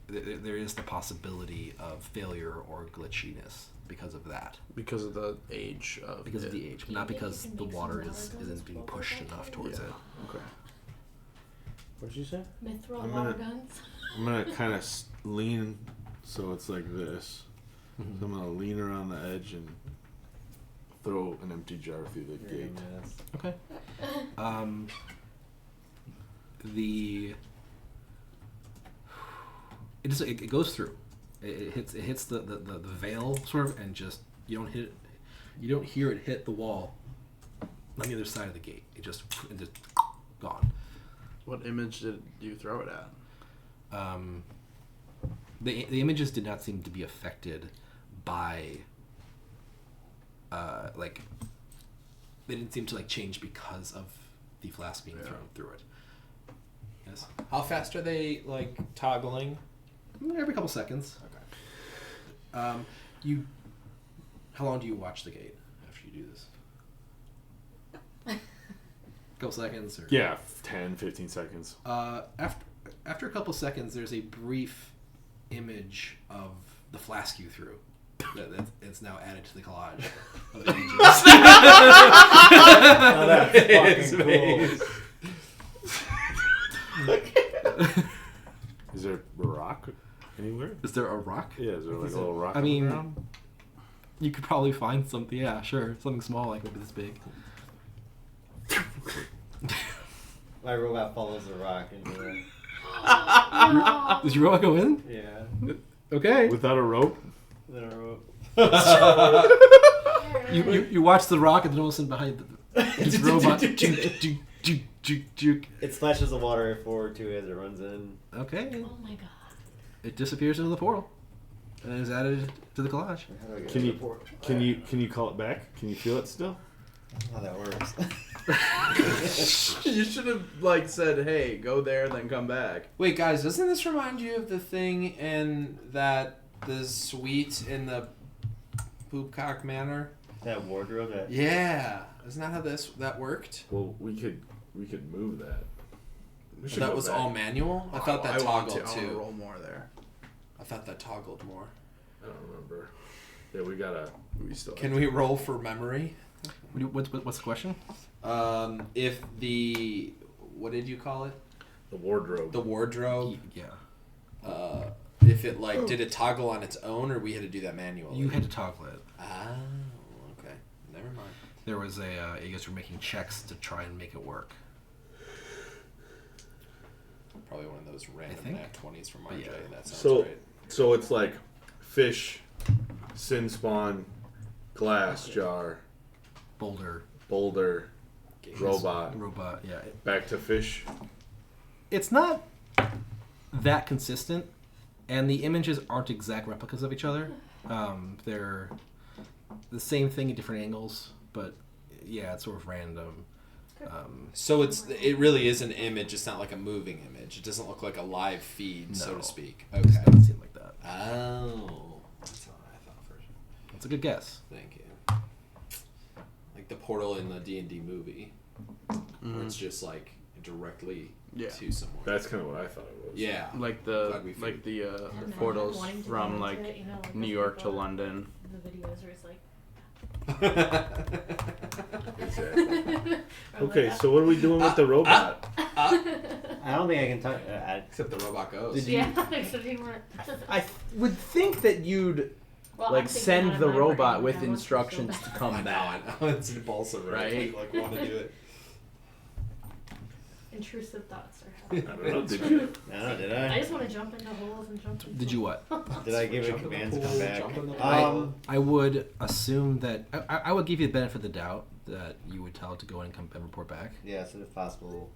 There is the possibility of failure or glitchiness because of that. because of the age of Because of the age, but not Do you think because you can the make some water water isn't guns being for pushed that enough kid? towards Yeah. it. Okay. What did you say? Mithril I'm water gonna- guns. I'm gonna kind of lean, so it's like this. Mhm. So I'm gonna lean around the edge and throw an empty jar through the Very gate. nice. Okay. It goes through. It hits the veil sort of, and just you don't hear it hit the wall on the other side of the gate. It just gone. What image did you throw it at? The images did not seem to be affected by like they didn't seem to like change because of the flask being thrown through it. Yes. How fast are they like toggling? Every couple seconds. Okay. How long do you watch the gate after you do this? Couple seconds or Yeah, 10, 15 seconds. after a couple seconds there's a brief image of the flask you threw. It's now added to the collage of images. Oh, that's fucking cool. Is there a rock anywhere? Is there a rock? Yeah, is there like a little rock I on the mean, ground? you could probably find something. Yeah, sure, something small like maybe this big. My robot follows the rock into it. No. Does your robot go in? Yeah. Okay. Without a rope? Then a rope. You watch the rock and then all of a sudden behind his robot. Juke, juke, juke. It splashes the water forward to it as it runs in. Okay. Oh my god. It disappears into the portal and is added to the collage. How do I get Can to you the portal? can you call it back? Can you feel it still? How that works. You should have like said, "Hey, go there, then come back." Wait, guys, doesn't this remind you of the thing in that the suite in the Poopcock Manor. That wardrobe. That. Yeah, isn't that how that worked? Well, we could move that. We should That go was back. all manual. I thought that I want toggled to. I want to too. roll more there. I thought that toggled more. I don't remember. Yeah, we gotta. We still. Can we roll for memory? What's the question? If the what did you call it? The wardrobe. The wardrobe. Yeah. If it did it toggle on its own, or we had to do that manually? You had to toggle it. Ah, okay. Never mind. There was you guys were making checks to try and make it work. Probably one of those random think. nat 20s from RJ. Yeah. That sounds So, great. so it's like fish, sin spawn, glass jar, Boulder. boulder, Games. robot, Robot. Yeah. back to fish. It's not that consistent, and the images aren't exact replicas of each other. They're the same thing at different angles, but yeah, it's sort of random. So it really is an image. It's not like a moving image. It doesn't look like a live feed, so No. to speak. It just Okay. doesn't seem like that. Oh, that's how I thought first. It's a good guess. Thank you. Like the portal in the D&D movie, where it's just like directly Yeah. to somewhere. That's kind of what I thought it was. Yeah. Like Glad we the like the Imagine portals wanting to from go like into it, you know, like New the York to people- London. The videos where it's like. Exactly. Or Okay, like, so what are we doing with the robot? I don't think I can talk. Except the robot goes. yeah, except you weren't. I would think that you'd Well, I'm like thinking send out of the my robot brain, with I want to instructions feel to bad. come I back. know. It's impulsive, right? Right. Like want to do it. Intrusive thoughts are I happening. don't know. Did you? No, did I I? just want to jump into holes and jump into Did you what? Did I give a Jump in the command to pool, come back? jump in the pool. I would assume that I would give you the benefit of the doubt that you would tell it to go in and come and report back. Yeah, so if possible,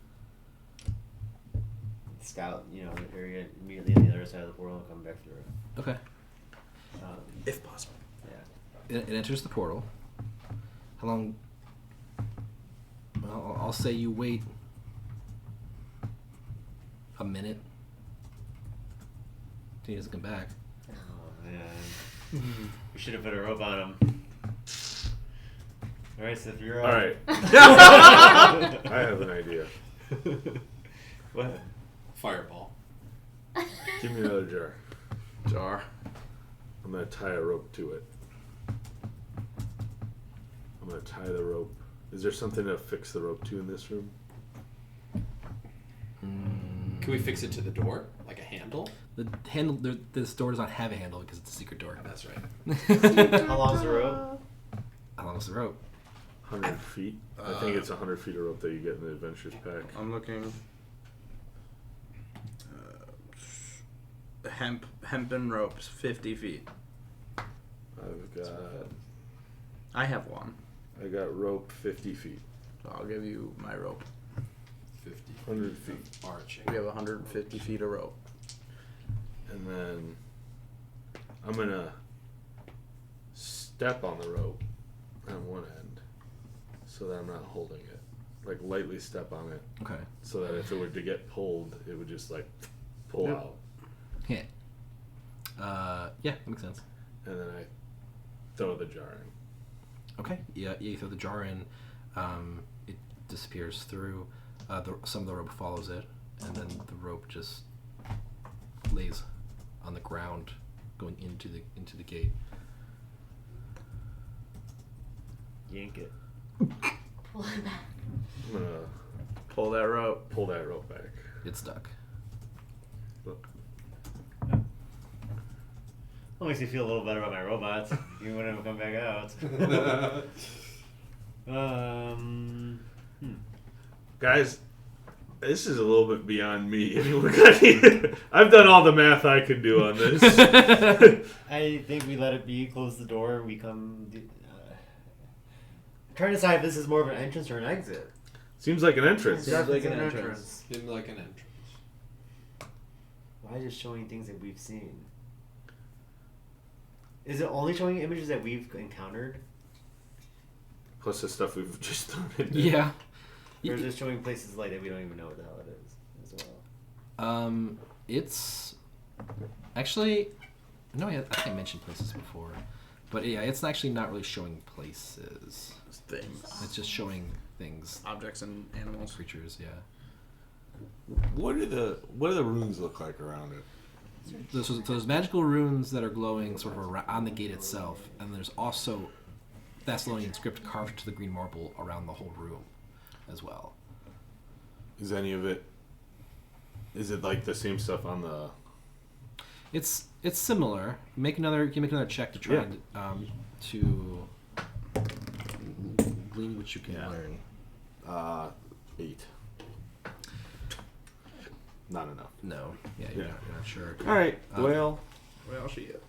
scout, the area immediately on the other side of the portal and come back through. Okay. If possible. Yeah. It enters the portal. How long? Well, I'll say you wait a minute. Till he doesn't come back. Oh man, we should have put a rope on him. All right, Seth, you're All up. right. I have an idea. What? Fireball. Give me another jar. Jar. I'm gonna tie a rope to it. I'm gonna tie the rope. Is there something to fix the rope to in this room? Can we fix it to the door, like a handle? The handle. This door does not have a handle because it's a secret door. That's right. How long's the rope? How long is the rope? 100 feet. I think it's 100 feet of rope that you get in the adventures pack. I'm looking. Hempen ropes, 50 feet. I have one, I got rope 50 feet. so I'll give you my rope. 50 100 feet. arching. We have 150 feet of rope. And then I'm gonna step on the rope on one end so that I'm not holding it. Like lightly step on it Okay. so that if it were to get pulled, it would just like pull Yep. out. Yeah. Yeah, that makes sense. And then I throw the jar in. Okay. Yeah, you throw the jar in. It disappears through. Some of the rope follows it, and then the rope just lays on the ground, going into the gate. Yank it. Pull it back. I'm gonna Pull that rope. pull that rope back. It's stuck. Look. Well, makes me feel a little better about my robots. You wouldn't have come back out. Guys, this is a little bit beyond me. I've done all the math I could do on this. I think we let it be, close the door, we come... trying to decide if this is more of an entrance or an exit. Seems like an entrance. Seems like It's an entrance. Seemed like an entrance. Why just showing things that we've seen? Is it only showing images that we've encountered? Plus the stuff we've just done in there. Yeah. Or is it showing places like that we don't even know what the hell it is as well? It's actually No, I think I mentioned places before, but yeah, it's actually not really showing places. Things, It's just showing things, objects, and animals. creatures. Yeah. What do the runes look like around it? Those magical runes that are glowing sort of on the gate itself, and there's also Thessalonian script carved to the green marble around the whole room, as well. Is any of it? Is it like the same stuff on the? It's similar. You can make another check to try Yeah. and to glean what you can Yeah. learn. 8. Not enough. No, yeah, you're not sure. All right. Um, Wait, I'll show you.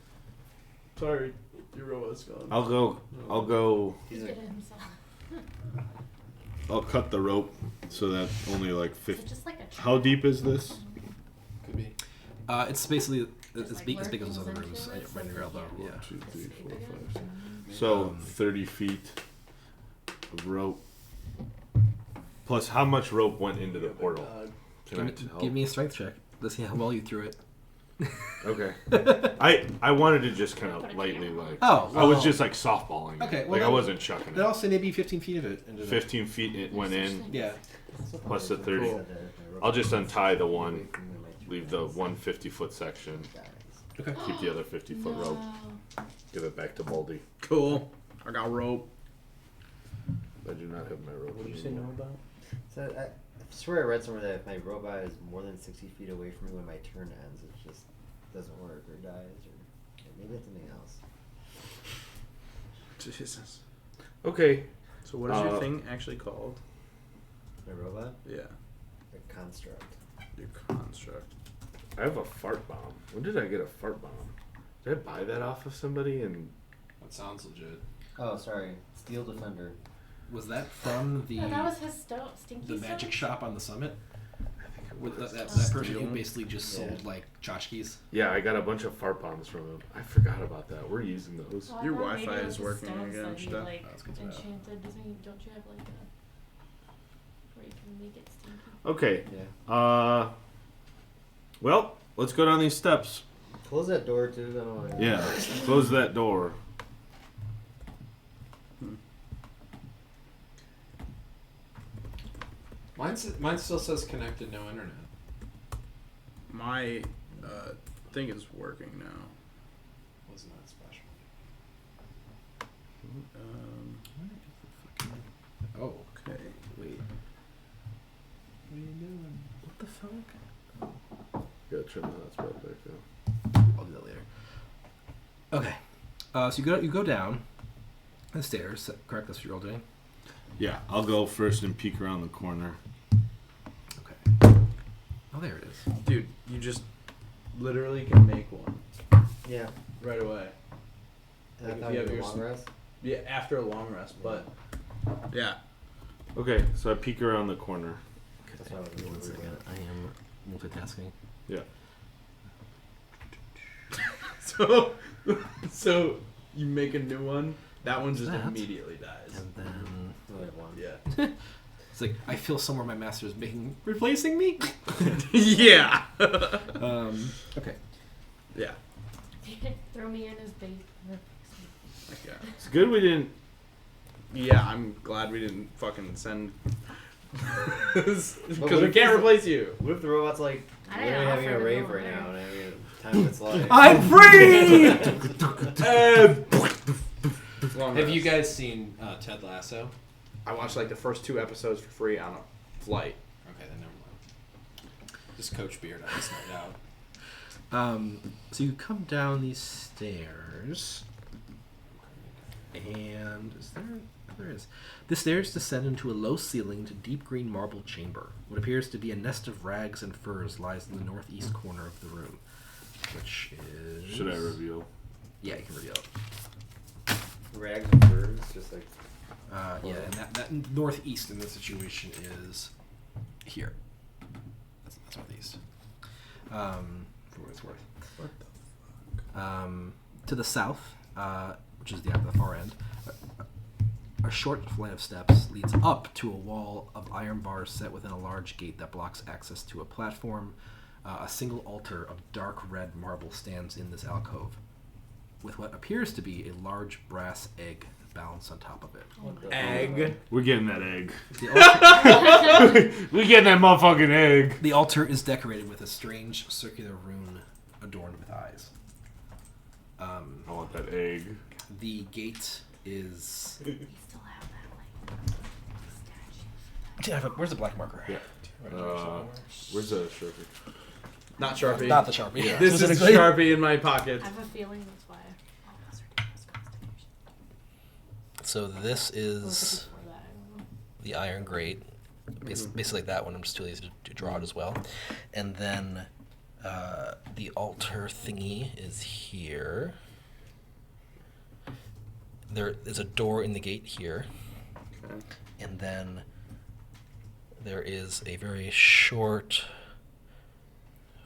Sorry, your robot's gone. I'll go. He did it himself. I'll cut the rope so that only like Is it 50. just like a How deep is this? Could be. It's basically Just as like big where as it those goes other into rooms it, so right in your it's elbow. like, Yeah. 2, 3, 4, bigger? 5, 6. So 30 feet of rope. Plus, how much rope went into the portal? Can I tell? Give me a strength check. Let's see how well you threw it. Okay. I wanted to just kind of lightly like. Oh, I was well- just like softballing. it. Okay, well like I then- wasn't chucking Then it. I'll say maybe 15 feet of it. 15 feet it went in. Yeah. Plus the 30. I'll just untie the one, leave the 150-foot section, Okay. keep the other 50-foot rope, No. give it back to Baldy. Cool. I got rope. I do not have my rope. What did you say no about? So I swear I read somewhere that if my robot is more than 60 feet away from me when my turn ends, it just doesn't work or dies, or maybe it's something else. Jesus. Okay. So what is your thing actually called? My robot? Yeah. A construct. Your construct. I have a fart bomb. When did I get a fart bomb? Did I buy that off of somebody? And That sounds legit. Oh, sorry. Steel Defender. Was that from the No, that was his stinky the magic stone? shop on the summit? With that Steel? person who basically just sold Yeah. like tchotchkes? yeah, I got a bunch of fart bombs from him. I forgot about that. We're using those. Well, I Your thought maybe Wi-Fi it was is his working stones again, that he, Steph. like, That's good to know. enchanted. Don't you have like a where you can make it stinky? Okay. Yeah. Well, let's go down these steps. Close that door too. I don't want to. Yeah. Close that door. Mine still says connected, no internet. My thing is working now. Wasn't that special? Oh, Okay. wait. What are you doing? What the fuck? Gotta trim the hotspot back down. I'll do that later. Okay. So you go down the stairs. Correct. That's what you're all doing. Yeah, I'll go first and peek around the corner. Okay. Oh, there it is. Dude, you just literally can make one Yeah. right away. And Like, I if thought you you have were your long rest. Yeah, after a long rest, but yeah. Okay, so I peek around the corner. That's what I was Give me one doing. second. I am multitasking. Yeah. So you make a new one. That one just That. immediately dies. And then Only have one. Yeah. it's like I feel somewhere my master is replacing me. Yeah. Okay. Yeah. Throw me in his bait. Okay. It's good we didn't. Yeah, I'm glad we didn't fucking send. Because what we if can't this- replace you. What if the robot's like I literally didn't having a offer to rave go right there. now and having a time of its life? I'm free. Long Have rest. you guys seen Ted Lasso? I watched like the first 2 episodes for free on a flight. Okay, then never mind. Just Coach Beard on this night out. So you come down these stairs, and is there? Oh, there is. The stairs descend into a low-ceilinged, deep green marble chamber. What appears to be a nest of rags and furs lies in the northeast corner of the room, which is. Should I reveal? Yeah, you can reveal it. Rags and furs, just like. Yeah, and that northeast in this situation is here. That's northeast. For what it's worth. What the To the south, which is the far end, a short flight of steps leads up to a wall of iron bars set within a large gate that blocks access to a platform. A single altar of dark red marble stands in this alcove. with what appears to be a large brass egg balanced on top of it. Egg. We're getting that egg. The altar, We're getting that motherfucking egg. the altar is decorated with a strange circular rune adorned with eyes. I want that egg. The gate is. You still have that statue. Where's the black marker? Yeah. Where's the Sharpie? Not Sharpie. Not the Sharpie. Yeah. This is Specifically. Sharpie in my pocket. I have a feeling that's why all of us are doing this constitution. So this Or was it is before that? I don't know. the iron grate. Basically like that one. I'm just too lazy to draw it as well. And then the altar thingy is here. There is a door in the gate here. Okay. And then there is a very short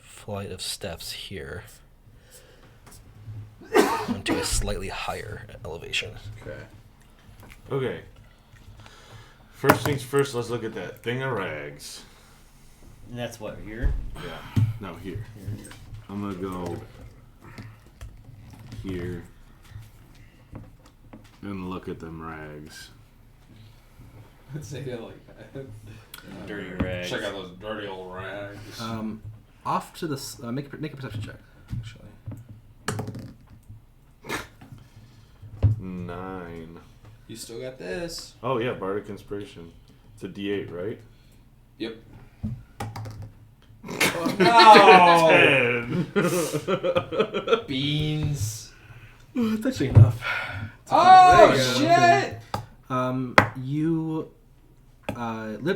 flight of steps here onto a slightly higher elevation. Okay. Okay. First things first, let's look at that thing of rags. And that's what, here? Yeah. No, here. I'm gonna go here and look at them rags. Say it like that. Dirty rags. Check out those dirty old rags. Off to this, make a perception check. Actually, 9. You still got this. Oh yeah, Bardic Inspiration. It's a D8, right? Yep. Oh. 10. Beans. that's actually enough. Oh There shit! You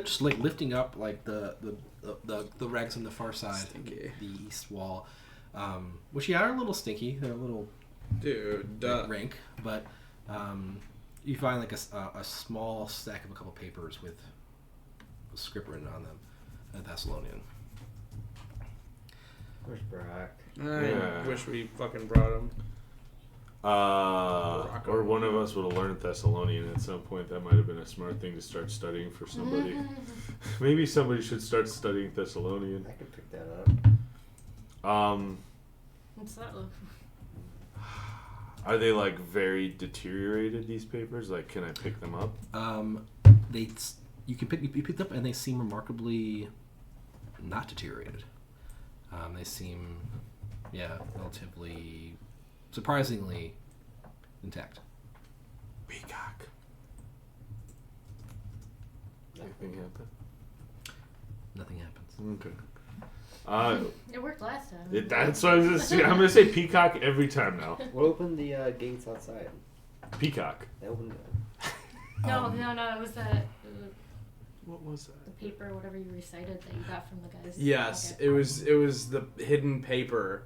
just like lifting up like the rags on the far side, Stinky. the east wall, which are a little stinky. They're a little Dude. rank, but you find like a small stack of a couple papers with a script written on them, a Thessalonian. Where's Brock? I Yeah. wish we fucking brought him. Or one of us would have learned Thessalonian at some point. That might have been a smart thing to start studying for somebody. Maybe somebody should start studying Thessalonian. I could pick that up. What's that look? Are they like very deteriorated? These papers, like, can I pick them up? You pick them up and they seem remarkably not deteriorated. They seem, relatively, surprisingly intact. Peacock. Anything happen? Nothing happens. Okay. It worked last time. That's what I was gonna say. I'm gonna say peacock every time now. What opened the gates outside? Peacock. They opened it. No, it was that What was the that? paper, whatever you recited that you got from the guys. Yes, Okay. it was the hidden paper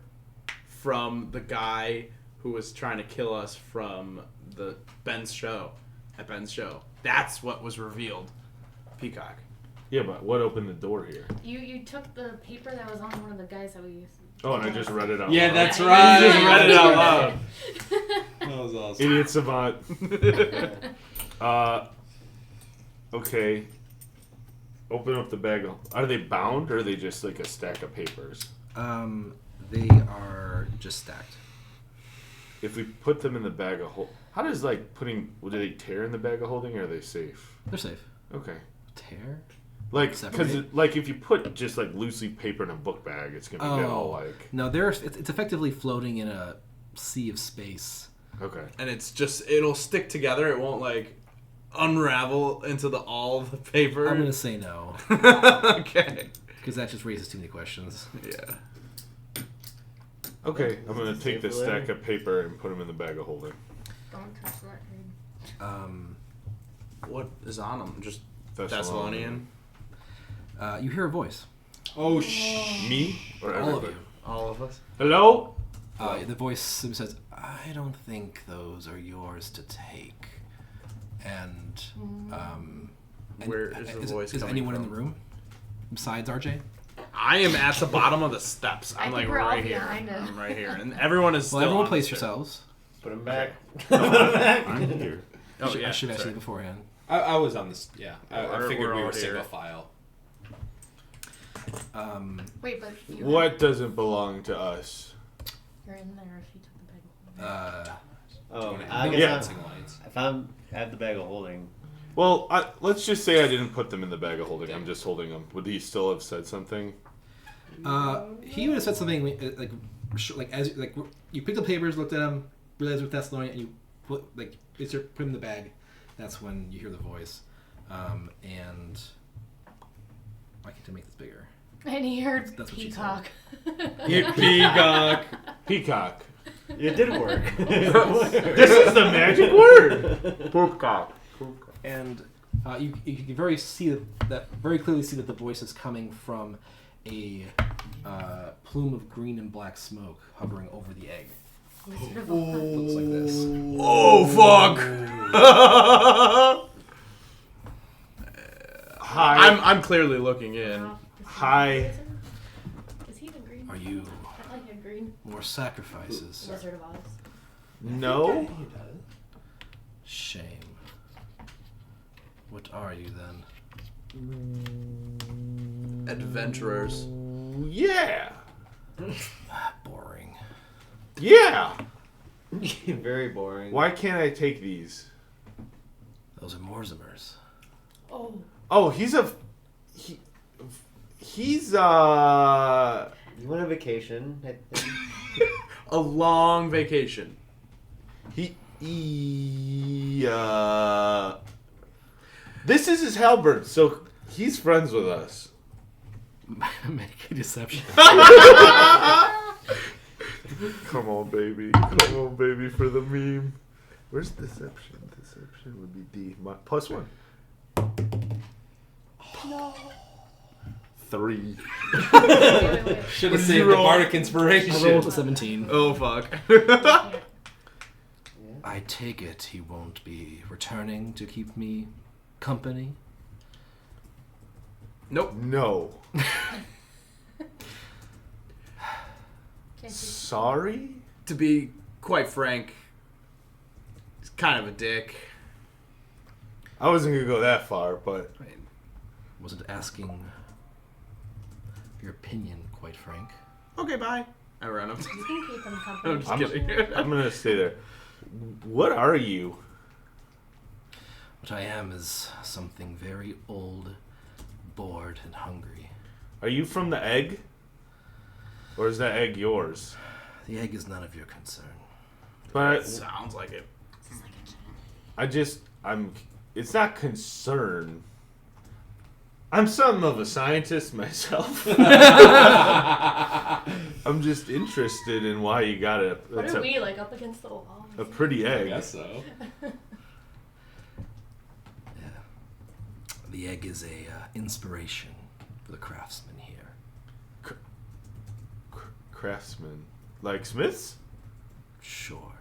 from the guy who was trying to kill us from the Ben's show. At Ben's show. That's what was revealed. Peacock. Yeah, but what opened the door here? You took the paper that was on one of the guys that we used. Oh, and I just read it out Yeah, loud. that's Yeah, right. you You just read it out loud. That was awesome. Idiot savant. Okay. Open up the bag. Are they bound or are they just like a stack of papers? They are just stacked. If we put them in the bag of holding, how does like putting? Do they tear in the bag of holding or are they safe? They're safe. Okay. Tear? Like, because Separate? like if you put just like loosely paper in a book bag, it's gonna get all like. No, it's effectively floating in a sea of space. Okay. And it'll stick together. It won't like unravel into all the paper. I'm gonna say no Okay. because that just raises too many questions. Yeah. Okay, I'm gonna Is it take the safe for stack them? of paper and put them in the bag of holding. Don't touch that dude. What is on them? Just Thessalonian. Thessalonian. You hear a voice. Oh Me or All of everybody? you. All of us. Hello. The voice says, "I don't think those are yours to take." And Where is the voice Is coming anyone in from? the room besides RJ? I am at the bottom of the steps. I I'm think like we're all right here. behind him. I'm right here, and everyone is. Well, still everyone on place the stairs. yourselves. Put them back. I'm here. Oh I yeah. should have asked sorry. you beforehand. I was on this. Yeah, I We're figured we all were here. single file. Wait, but you What doesn't belong to us? You're in there if you took the bag. Oh, Doing it. I No guess dancing lights. I have the bag of holding. Well, let's just say I didn't put them in the bag of holding. I'm just holding them. Would he still have said something? He would have said something like as like you picked up papers, looked at them, realized with Thessalonian, and you put them in the bag. That's when you hear the voice, and why can't I make this bigger? And he heard That's what she peacock. Peacock. Peacock. It did work. This is the magic word. Peacock. And you can very clearly see that the voice is coming from a plume of green and black smoke hovering over the egg. Wizard of Oz. Looks like this. Oh fuck! Hi. I'm clearly looking in. Wow. Is he Hi. the wizard? Is he the green? Are you I like a green more sacrifices? Wizard of Oz. No. Shame. What are you then? Adventurers. Yeah. Boring. Yeah. Very boring. Why can't I take these? Those are Morzimers. Oh. Oh, he's You want a vacation? A long vacation. This is his halberd, so he's friends with us. Make a deception. Come on, baby. Come on, baby, for the meme. Where's deception? Deception would be D. +1. No. 3. Wait. Should What have did you saved the roll? bardic I inspiration. rolled a 17. Oh fuck. I take it he won't be returning to keep me company. Nope. No. Can't you- Sorry? To be quite frank, he's kind of a dick. I wasn't going to go that far, but... Wasn't asking your opinion, quite frank. Okay, bye. I run up. You can keep him company. I'm just kidding. I'm going to stay there. What are you? What I am is something very old, bored, and hungry. Are you from the egg? Or is that egg yours? The egg is none of your concern. But Sounds like it. it's not concern. I'm something of a scientist myself. I'm just interested in why you got it. What It's are we, like, up against the wall? a pretty I egg. guess so. The egg is a inspiration for the craftsmen here. Craftsman. Like smiths? Sure.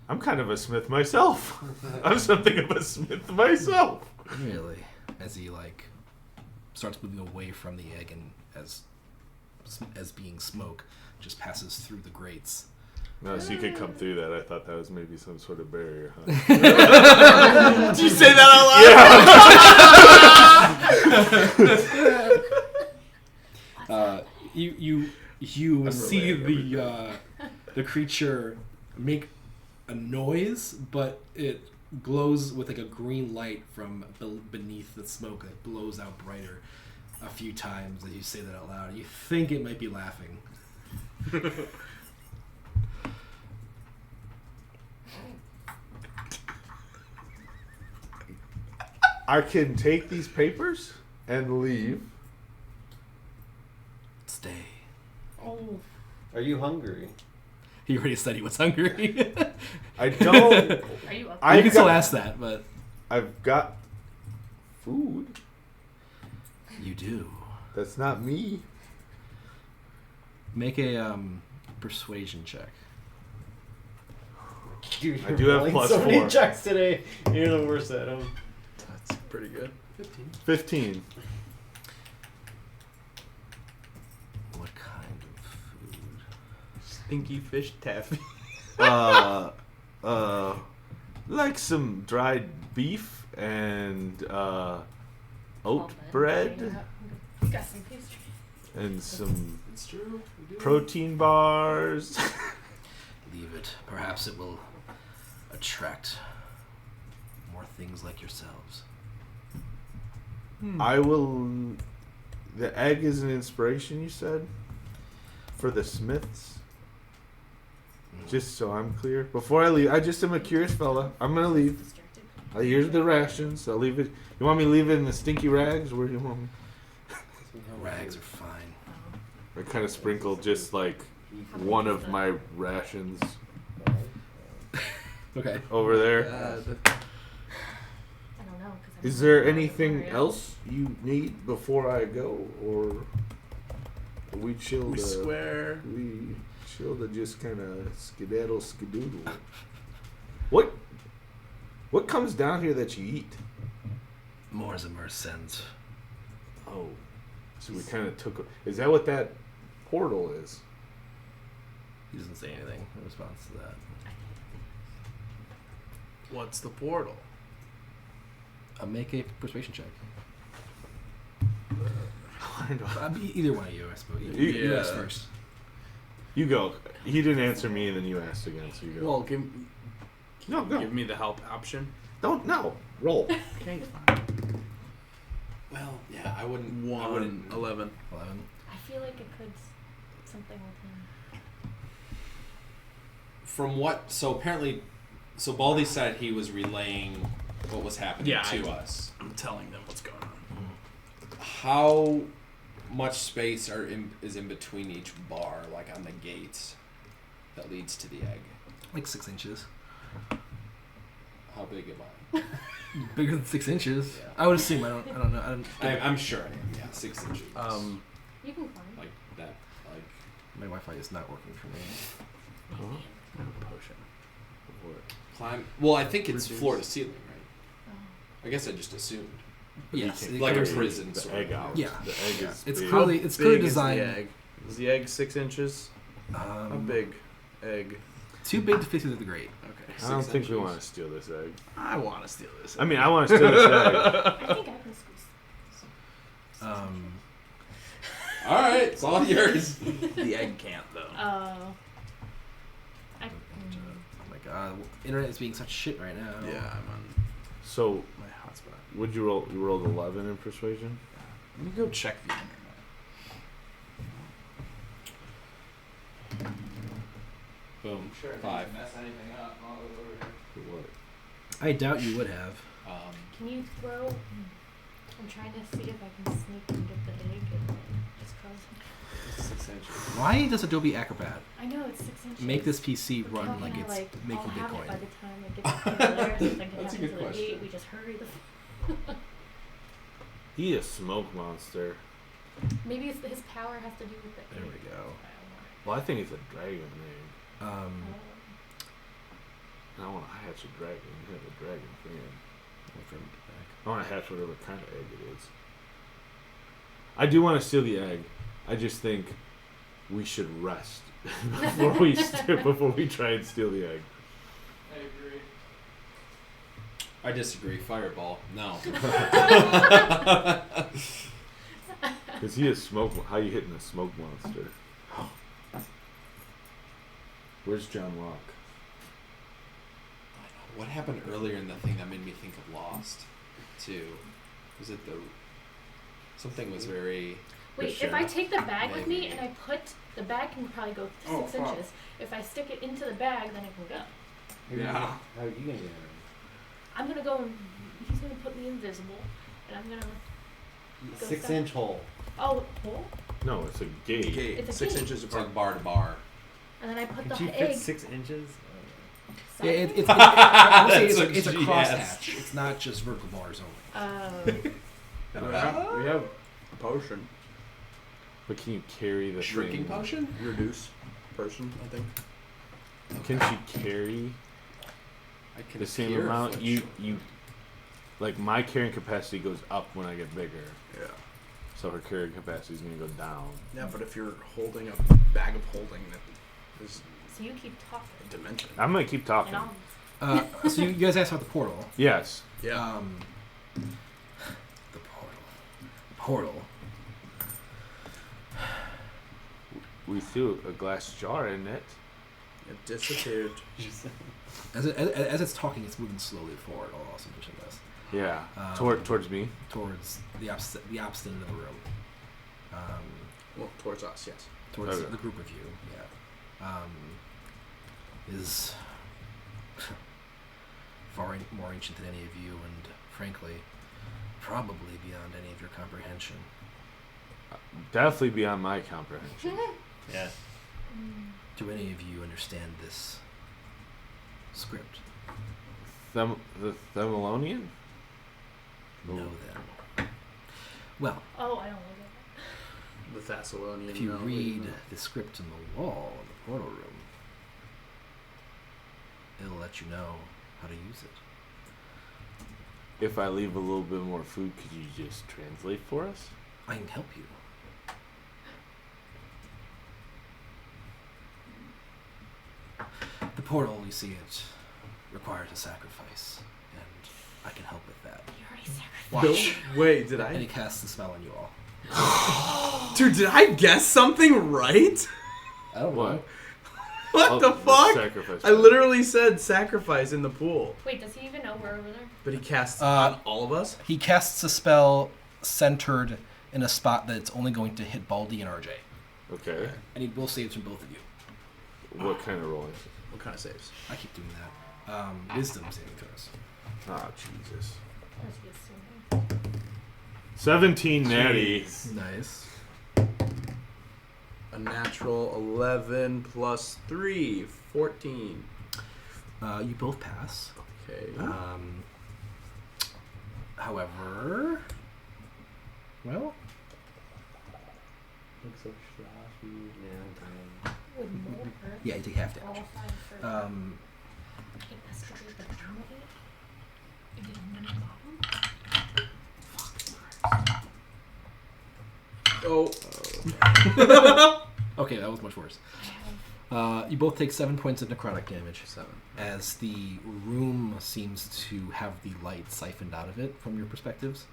I'm kind of a smith myself. I'm something of a smith myself. Really? As he starts moving away from the egg and as being smoke just passes through the grates. No, so you could come through that. I thought that was maybe some sort of barrier, huh? Did you say that out loud? You see the creature make a noise, but it glows with like a green light from beneath the smoke that blows out brighter a few times as you say that out loud. You think it might be laughing. I can take these papers and leave. Stay. Oh. Are you hungry? He already said he was hungry. I don't. Are you up? You can still ask that, but I've got food. you do. That's not me. Make a persuasion check. Dude, I you're do have rolling plus so many 4. checks today. You're the worst at them. That's pretty good. 15. What kind of food? Stinky fish taffy. Like some dried beef and oat bread You got some pastry. and some It's true. We do. protein bars. leave it. Perhaps it will attract more things like yourselves. I will. The egg is an inspiration, you said, for the Smiths. Just so I'm clear, before I leave, I just am a curious fella. I'm gonna leave. Distracted. Here's the rations. I'll leave it. You want me to leave it in the stinky rags? Where do you want me? Rags are fine. I kind of sprinkle just like one of my rations Okay. over there. I don't know. 'Cause I'm Is not there really anything worried. else you need before I go, or are we chill? We swear. We chill to just kind of skedaddle, skedoodle. What comes down here that you eat? Mortimer sends. Oh, so we kind of took. Is that what that portal is? He doesn't say anything in response to that. What's the portal? Make a persuasion check. I don't know. Either one of you, I suppose. You Yeah. ask first. You go. He didn't answer me, and then you asked again. So you go. Well, no, go. give me the help option. Don't no. Roll. Okay, fine. Well, yeah, I wouldn't. I wouldn't. 11. 11. I feel like it could something with him. From what? So apparently, so Baldy said he was relaying what was happening to us. I'm telling them what's going on. How much space is in between each bar, like on the gates that leads to the egg? Like 6 inches. How big am I? Bigger than 6 inches. Yeah. I would assume. I don't know. I'm sure I am. Yeah, 6 inches. You can climb. like that. Like My Wi-Fi is not working for me. Potion. climb. Well, I think it's Reduce. floor to ceiling, right? Oh. I guess I just assumed. Yes. You it Like a covers- prison The sort egg of. out. Yeah. The egg is. It's big. clearly How clearly big is the designed. egg? Is the egg 6 inches? How big egg? Too big to fit through the grate. Okay. I don't 6 think we inches. want to steal this egg. I want to steal this. I mean, I want to steal this egg. I think I can squeeze. All right, it's all yours. the egg can't though. Oh. I. Oh my god, internet is being such shit right now. Yeah, I'm on So, my hotspot. would you roll? You rolled 11 in persuasion. Let me go check the internet. Boom. 5. mess anything up. For what? I doubt you would have. Can you throw? I'm trying to see if I can sneak and get the egg and then just cause. 6 inches. Why does Adobe Acrobat I know it's 6 inches. make this PC But run how like can I, it's making I'll have it by Bitcoin? the time I get to the there, so if I can That's a have good it to the question. gate, we just hurry the. He a smoke monster. Maybe it's his power has to do with the. There we egg. go. I don't Well, I think it's a dragon egg. know. I want to hatch a dragon. You have a dragon fan. From back. I want to hatch whatever kind of egg it is. I do want to steal the egg. I just think we should rest before we try and steal the egg. I agree. I disagree. Fireball. No. Cause he is smoke. How you hitting a smoke monster? Where's John Locke? What happened earlier in the thing that made me think of Lost? Too. Was it the something was very. Wait, if I shaft. take the bag with me Maybe. and I put the bag can probably go Oh, 6 fuck. inches. If I stick it into the bag, then it can go. Yeah. How are you gonna do that? I'm gonna go and he's gonna put me invisible, and I'm gonna. Go 6-inch hole. Oh, hole? No, it's a gate. Gate. It's a 6 gate. inches It's apart. like bar to bar. And then I put Could the you egg. fit 6 inches? Yeah, sideways? I would say That's what it's a she crosshatch. asked. It's not just vertical bars only. We have a potion. But can you carry the Shrinking thing? potion? Reduce person, I think. Can she carry I can the same appear amount? foot You short. like my carrying capacity goes up when I get bigger, Yeah. so her carrying capacity is gonna go down. Yeah, but if you're holding a bag of holding that is So you keep talking. a dimension. I'm gonna keep talking. And I'll. So you guys asked about the portal. Yes. Yeah. The portal. Portal. We threw a glass jar in it. It disappeared. As it's talking, it's moving slowly forward. I'll also mention this. Yeah. Um, Towards me. Towards the opposite end of the room. Well, towards us, yes. Towards Okay. the group of you, yeah. Is far more ancient than any of you, and frankly, probably beyond any of your comprehension. Definitely beyond my comprehension. Yeah. Do any of you understand this script? The Thelonian? No, then. Well, Oh, I don't like it. The Thessalonian. if you no, read no. the script on the wall in the portal room, it'll let you know how to use it. If I leave a little bit more food, could you just translate for us? I can help you. The portal, you see it, requires a sacrifice, and I can help with that. You already sacrificed. Watch. No, wait, did And he I? casts the spell on you all. Dude, did I guess something right? I don't What? What Oh, the fuck? Sacrifice. I literally said sacrifice in the pool. Wait, does he even know we're over there? But he casts Uh, on all of us? He casts a spell centered in a spot that's only going to hit Baldy and RJ. Okay. And he will saves from both of you. What kind of rolling? What kind of saves? I keep doing that. Wisdom saving throws. Oh, Jesus. Let's get some. 17 natty. Nice. A natural 11 plus 3, 14. You both pass. Okay. However, well, Looks so sloppy now. Would more hurt? yeah, you take half All damage. fine for investigate the family. You get a minute Oh. Okay, that was much worse. I have You both take 7 points of necrotic damage 7. as the room seems to have the light siphoned out of it from your perspectives,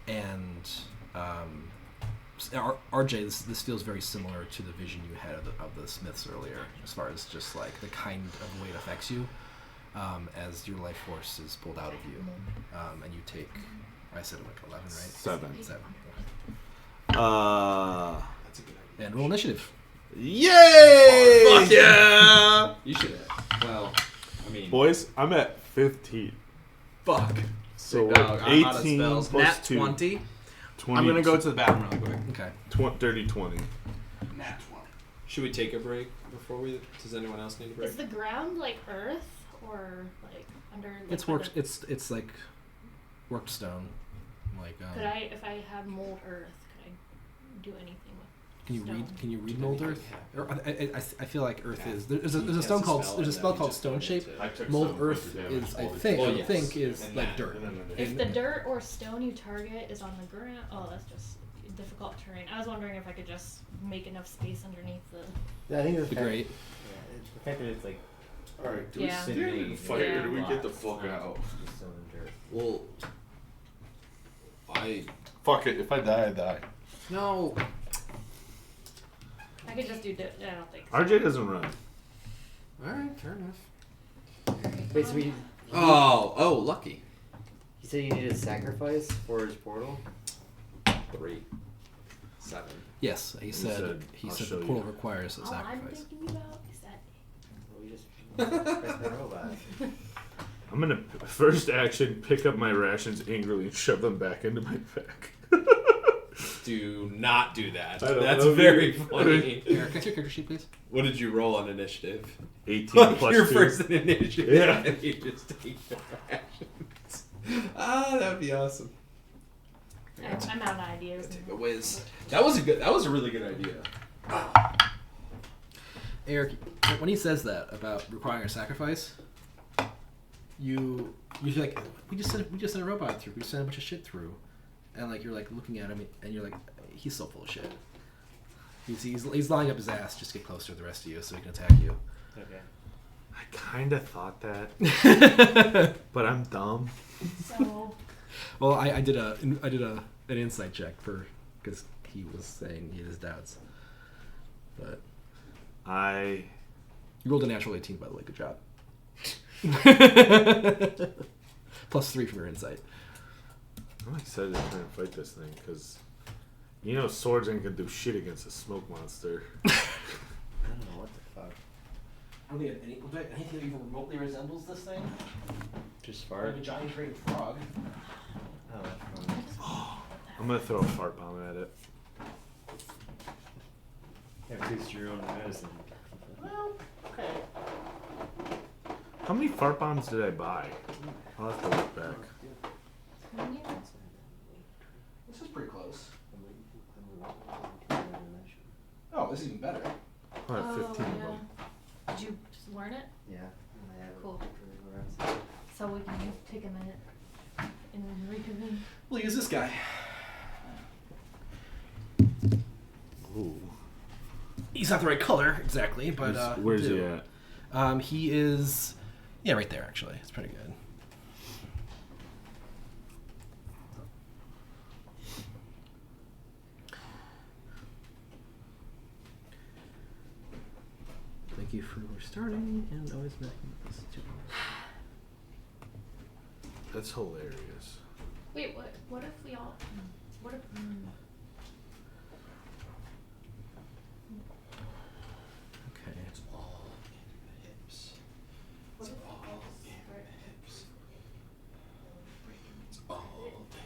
and RJ, this feels very similar to the vision you had of the Smiths earlier, as far as just like the kind of way it affects you, as your life force is pulled out of you, and you take, I said like 11, right? 7. 7. That's a good idea. And roll initiative. Yay! Fuck yeah! You should have. Well, I mean, Boys, I'm at 15. Fuck. So Big dog, I'm out of 18 spells. plus Nat 2. 20. 20. I'm gonna go to the bathroom really quick. Okay. Dirty 20. Nat 20. should we take a break before we? Does anyone else need a break? Is the ground like earth or like under? Like, It's by worked. the- It's like worked stone. Like Could I, if I have mold earth, could I do anything with? Can you read? stone? Can you read Can mold you- earth? Or I feel like earth Yeah. is there's a He stone casts called spell there's a and spell then called he just stone went shape. into- I took Mold 7 points earth of damage is I all the think time. Oh, I yes. think is And like that- dirt. If the dirt or stone you target is on the ground, oh, that's just difficult terrain. I was wondering if I could just make enough space underneath the. Yeah, I think the Be fact, great. Yeah, the fact that it's like Alright, do we Yeah. stand and fight Yeah. or do we get the blocks, fuck not out? just stone and dirt. Well, I Fuck it, if I die, I die. no. I could just do. I don't think. So. RJ doesn't run. All right, fair enough. Wait, so we, Oh, lucky. you said you needed a sacrifice for his portal? 3, 7. Yes, he said I'll the show portal you. requires a All I'm sacrifice. thinking about is that. Well, we just sacrifice the robot. I'm gonna first action pick up my rations angrily and shove them back into my pack. Do not do that. I don't That's know, very dude. funny. Eric, can I see your character sheet, please? What did you roll on initiative? 18 Like plus your 2. first initiative, Yeah. and you just take the rations. That'd be awesome. I'm out of ideas. Take a whiz. That was a really good idea. Eric, when he says that about requiring a sacrifice, you're like, we just sent a robot through. We sent a bunch of shit through, and like you're like looking at him, and you're like, he's so full of shit. He's lying up his ass just to get closer to the rest of you so he can attack you. Okay. I kinda thought that, but I'm dumb. So Well, I did an insight check because he was saying he had his doubts, but I You rolled a natural 18, by the way. Good job. +3 from your insight. I'm excited to try and fight this thing because you know swords ain't gonna do shit against a smoke monster. I don't know what the fuck. I don't think anything that even remotely resembles this thing. Just I have fart. a giant green frog. Oh, that's wrong. I'm gonna throw a fart bomb at it. Have taste your own medicine. Well, okay. How many fart bombs did I buy? I'll have to look back. This is pretty close. Oh, this is even better. I'll have 15 of them. Did you learn it? Yeah. Cool. So we can take a minute and reconvene. We'll use this guy. Ooh. He's not the right color exactly, but Where's he'll he do. at? He is, yeah, right there. Actually, it's pretty good. Thank you for restarting and always making this too. That's hilarious. Wait, what if we all? What if? Okay. It's all in the hips. What It's if all we in start- the hips. It's all in the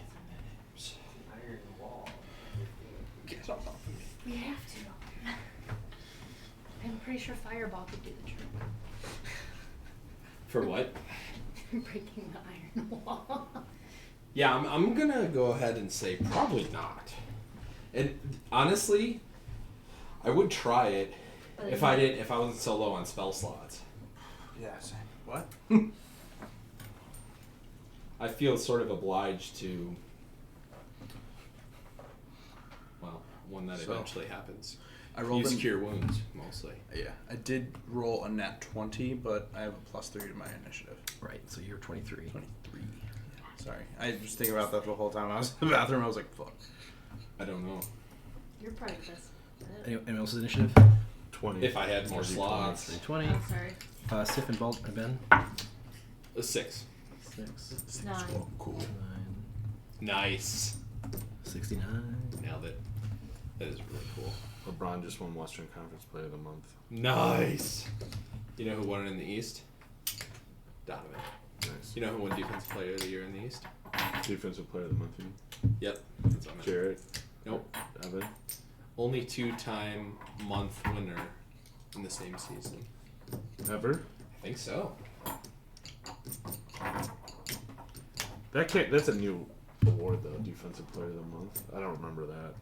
hips. Iron wall. Get off of me. We have to. I'm pretty sure Fireball could do the trick. For what? Breaking the iron wall. Yeah, I'm gonna go ahead and say probably not. And honestly, I would try it if I wasn't so low on spell slots. Yeah. Same. What? I feel sort of obliged to. Well, one that So, eventually happens. I rolled Use an- cure wounds mostly. Yeah, I did roll a nat 20, but I have a +3 to my initiative. Right. So you're 23. 23. Sorry, I was thinking about that the whole time I was in the bathroom. I was like, "Fuck." I don't know. You're probably pissed. Anyone else's initiative? 20. If I had more slots. 320. Oh, sorry. Sif and Ben. A 6. 6. 9. Well, cool. 9. Nice. 69. Nailed it. That is really cool. LeBron just won Western Conference Player of the Month. Nice. You know who won it in the East? Donovan. Nice. You know who won Defensive Player of the Year in the East? Defensive Player of the Month. You mean? Yep. That's on it. Jarrett. Nope. Evan. Only 2-time month winner in the same season. Ever. I think so. That can't. That's a new award though. Defensive Player of the Month. I don't remember that.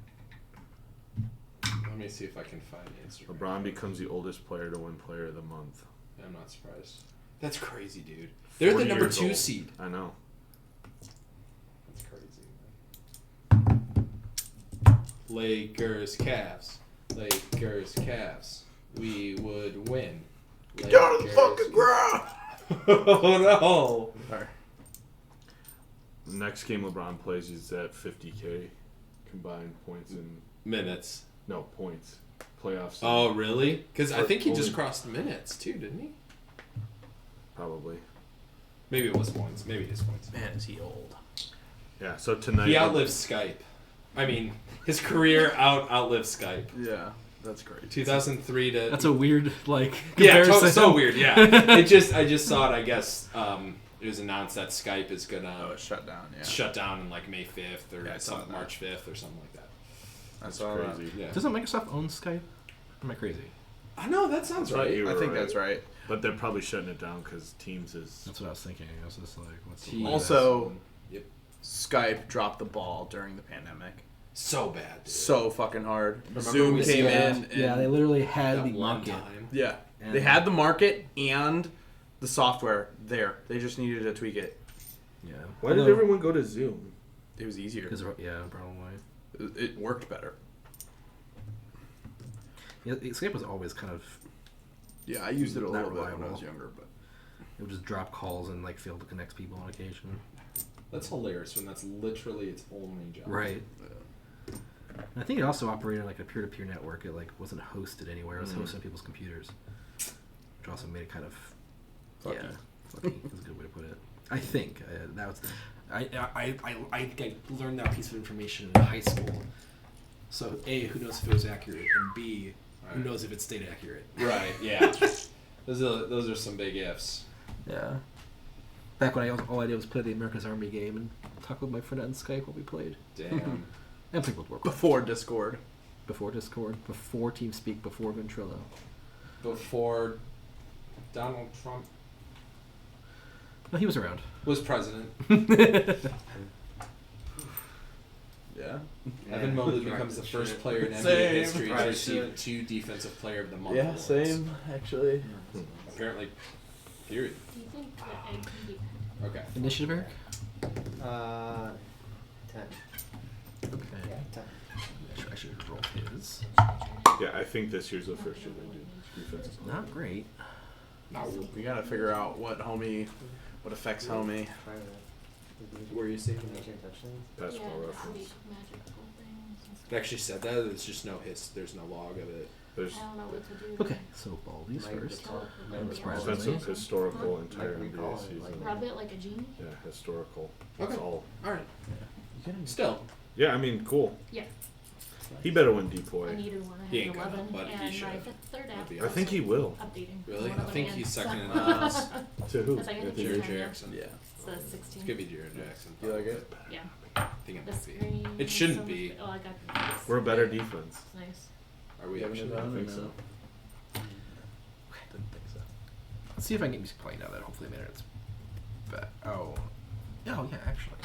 Let me see if I can find the Instagram. LeBron becomes the oldest player to win Player of the Month. I'm not surprised. That's crazy, dude. They're the 40 number years 2 old. seed. I know. That's crazy. Lakers, Cavs. Lakers, Cavs. We would win. Get out of the fucking ground! Oh no! Sorry. The next game LeBron plays, he's at 50K combined points and Minutes. no points. Playoffs. Oh really? Because I think he just Only- crossed minutes too, didn't he? Probably. Maybe it was points. Maybe it is points. Man, is he old? Yeah. So tonight. He outlived Skype. I mean, his career outlived Skype. Yeah, that's great. 2003 to That's a weird, like, yeah, comparison. so weird. Yeah, I just saw it. I guess it was announced that Skype is gonna Oh, it's shut down. Yeah. shut down in like May 5th or Yeah, I saw that. March 5th or something like that. That's all that. crazy. Yeah. Doesn't Microsoft own Skype? Am I crazy? I know that sounds I thought right. you I were think right. that's right. But they're probably shutting it down because Teams is. That's what I was thinking. I was just like, what's the Teams. Also- Yep. Skype dropped the ball during the pandemic. So bad. Dude. So fucking hard. Remember Zoom we came saw- in. And, Yeah, they literally had That the one market. time. Yeah. And- They had the market and the software there. They just needed to tweak it. Yeah. Why did everyone go to Zoom? It was easier. Because yeah, probably. It worked better. Yeah, Skype was always kind of. Yeah, I used it a Not little bit when I reliable. was younger, but It would just drop calls and like fail to connect people on occasion. That's hilarious when that's literally its only job. Right. And I think it also operated like a peer-to-peer network. It like wasn't hosted anywhere. It was hosted on people's computers. which also made it kind of Fucky. yeah, fucky is a good way to put it. I think that was. I learned that piece of information in high school. So A, who knows if it was accurate, and B, who Right. knows if it stayed accurate. Right. Yeah. those are some big ifs. Yeah. Back when all I did was play the America's Army game and talk with my friend on Skype while we played. Damn. And play World War Before Discord. before Discord, before TeamSpeak, before Ventrilo. Before Donald Trump No, he was around. was president, Yeah. Evan Mobley becomes the first player in NBA Same. history to Right. receive 2 Defensive Player of the Month Yeah, awards. same, actually. Apparently, period. Do you think that egg can be? Okay. Initiative, Eric? 10. Okay. Yeah, 10. I should roll his. Yeah, I think this year's the first year they did defensive. Not great. We gotta figure out what affects homie. Where you see Basketball Yeah, reference. magical things and stuff. It actually said that. There's just no there's no log of it. There's I don't know what to do. Okay, so Baldi's first. Surprisingly. defensive, historical, entire Like we NBA call it, season. like- Rub it like a genie? Yeah, historical. Okay. That's all. All right. Still, Yeah, I mean, cool. Yeah. He better win I DPOY. needed one. I He had ain't gonna, 11, but he and my should. third app. be I think he will. Updating. Really? One I of think them he's again. second in the house. To who? It's like Anthony Jared Jared Jackson? Jackson. Yeah. It's the 16. It could be Jared Jackson. You like it? Yeah. I think it The might be. screen. It shouldn't so much be. Oh, I got this. We're a better defense. It's nice. Are we You having actually? it on? I think so. Didn't think so. Let's see if I can get music playing now that hopefully the internet's back. Oh, yeah, actually.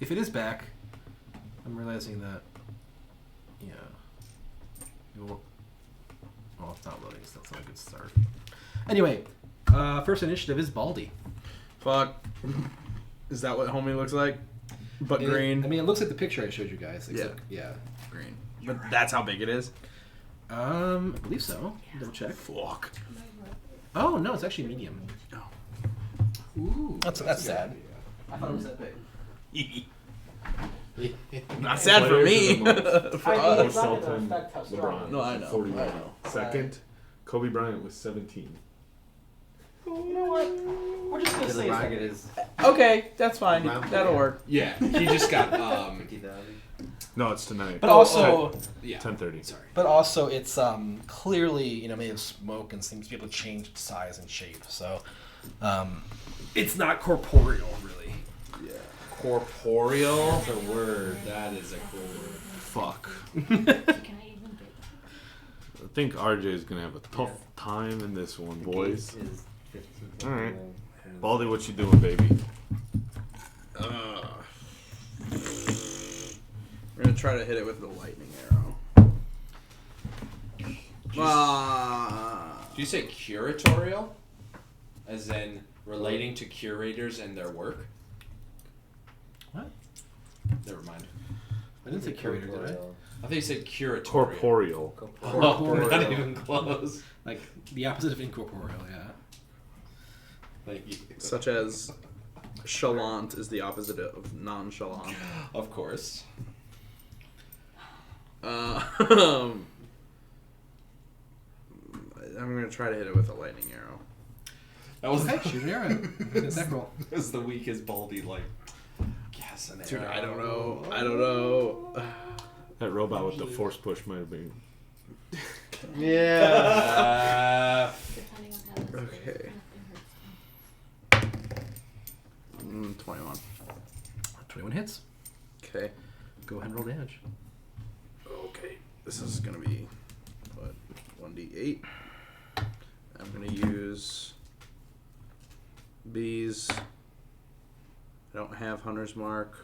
If it is back, I'm realizing that, yeah. Well, it's not loading, so that's not a good start. Anyway, first initiative is Baldy. Fuck. Is that what homie looks like? But green. I mean, it looks like the picture I showed you guys. Except, yeah. Green. But that's how big it is? I believe so. Double check. Fuck. Oh no, it's actually medium. Ooh. That's sad. I thought it was that big. Not sad for me. For us. Selton, LeBron. No, I know. 41. I know. Second, Kobe Bryant was 17. We're just gonna say Rocket is Okay, that's fine. That'll work. Yeah, he just got 50,000. No, it's tonight. But also, yeah. 10:30. Sorry. but also, it's clearly made of smoke and seems to be able to change size and shape. So, it's not corporeal, really. Yeah. Corporeal. That's a word. That is a cool word. Fuck. Can I even get I think RJ is gonna have a tough time in this one, boys. The gate is 15. All right. Baldy, what you doing, baby? We're gonna try to hit it with the lightning arrow. Do you say curatorial? As in relating to curators and their work? What? Never mind. I didn't say curator, did I? I think you said curatorial. Corporeal. Oh, we're not even close. Like the opposite of incorporeal, yeah. Thank you. Such as chalant is the opposite of nonchalant. Of course. I'm gonna try to hit it with a lightning arrow. That was Okay, shoot an arrow. Good attack roll. That was the weakest Baldy guess an Dude, arrow. I don't know. That robot with the force push might have been. Yeah. depending on how this Okay. goes, nothing hurts. 21. 21 hits. Okay. Go ahead and roll damage. Okay. This is gonna be what? 1d8. I'm gonna use bees. I don't have Hunter's Mark.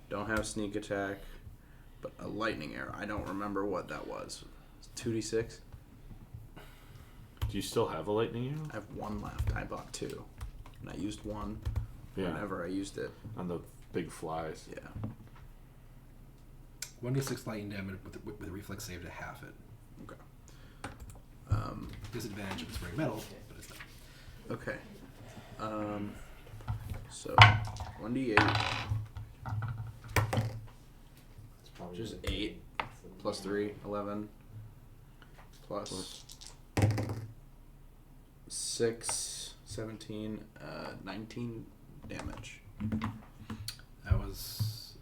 Don't have sneak attack. But a lightning arrow. I don't remember what that was. 2d6. Do you still have a lightning arrow? I have one left. I bought two. And I used one Yeah. whenever I used it. On the big flies. Yeah. 1d6 lightning damage with a reflex save to half it. Okay. Disadvantage if it's wearing metal, but it's not. Okay. So 1d8. Just 8 plus 3, 11 plus 6, 17, 19 damage. That was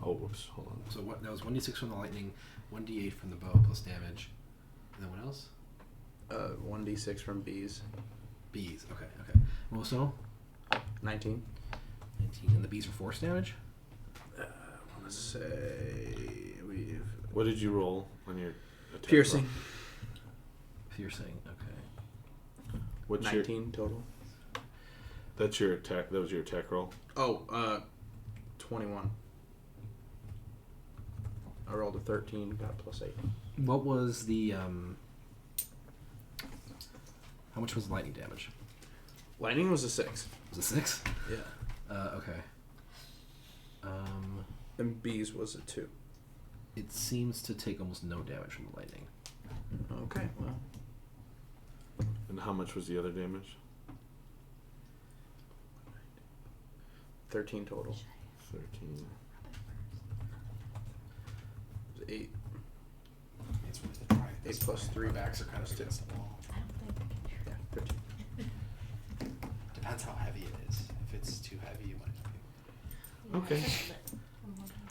Oh, whoops. Hold on. so what? That was 1d6 from the lightning, 1d8 from the bow plus damage, and then what else? 1d6 from bees. Bees. Okay. Well, so 19. 19, and the bees are force damage. I want to say we've What did you roll on your attack piercing. roll? Piercing. Okay. What's 19 total. That's your attack. That was your attack roll. Oh, 21. I rolled a 13, got a +8. What was the How much was the lightning damage? Lightning was a 6. Was it 6? Yeah. Okay. And bees was a 2. It seems to take almost no damage from the lightning. Okay, well. And how much was the other damage? 13 total. 13. 8. It's worth a try. 8 plus 3. My backs are kind of against the wall. I don't think I can. Yeah, 13. Depends how heavy it is. If it's too heavy, you might not be. Okay.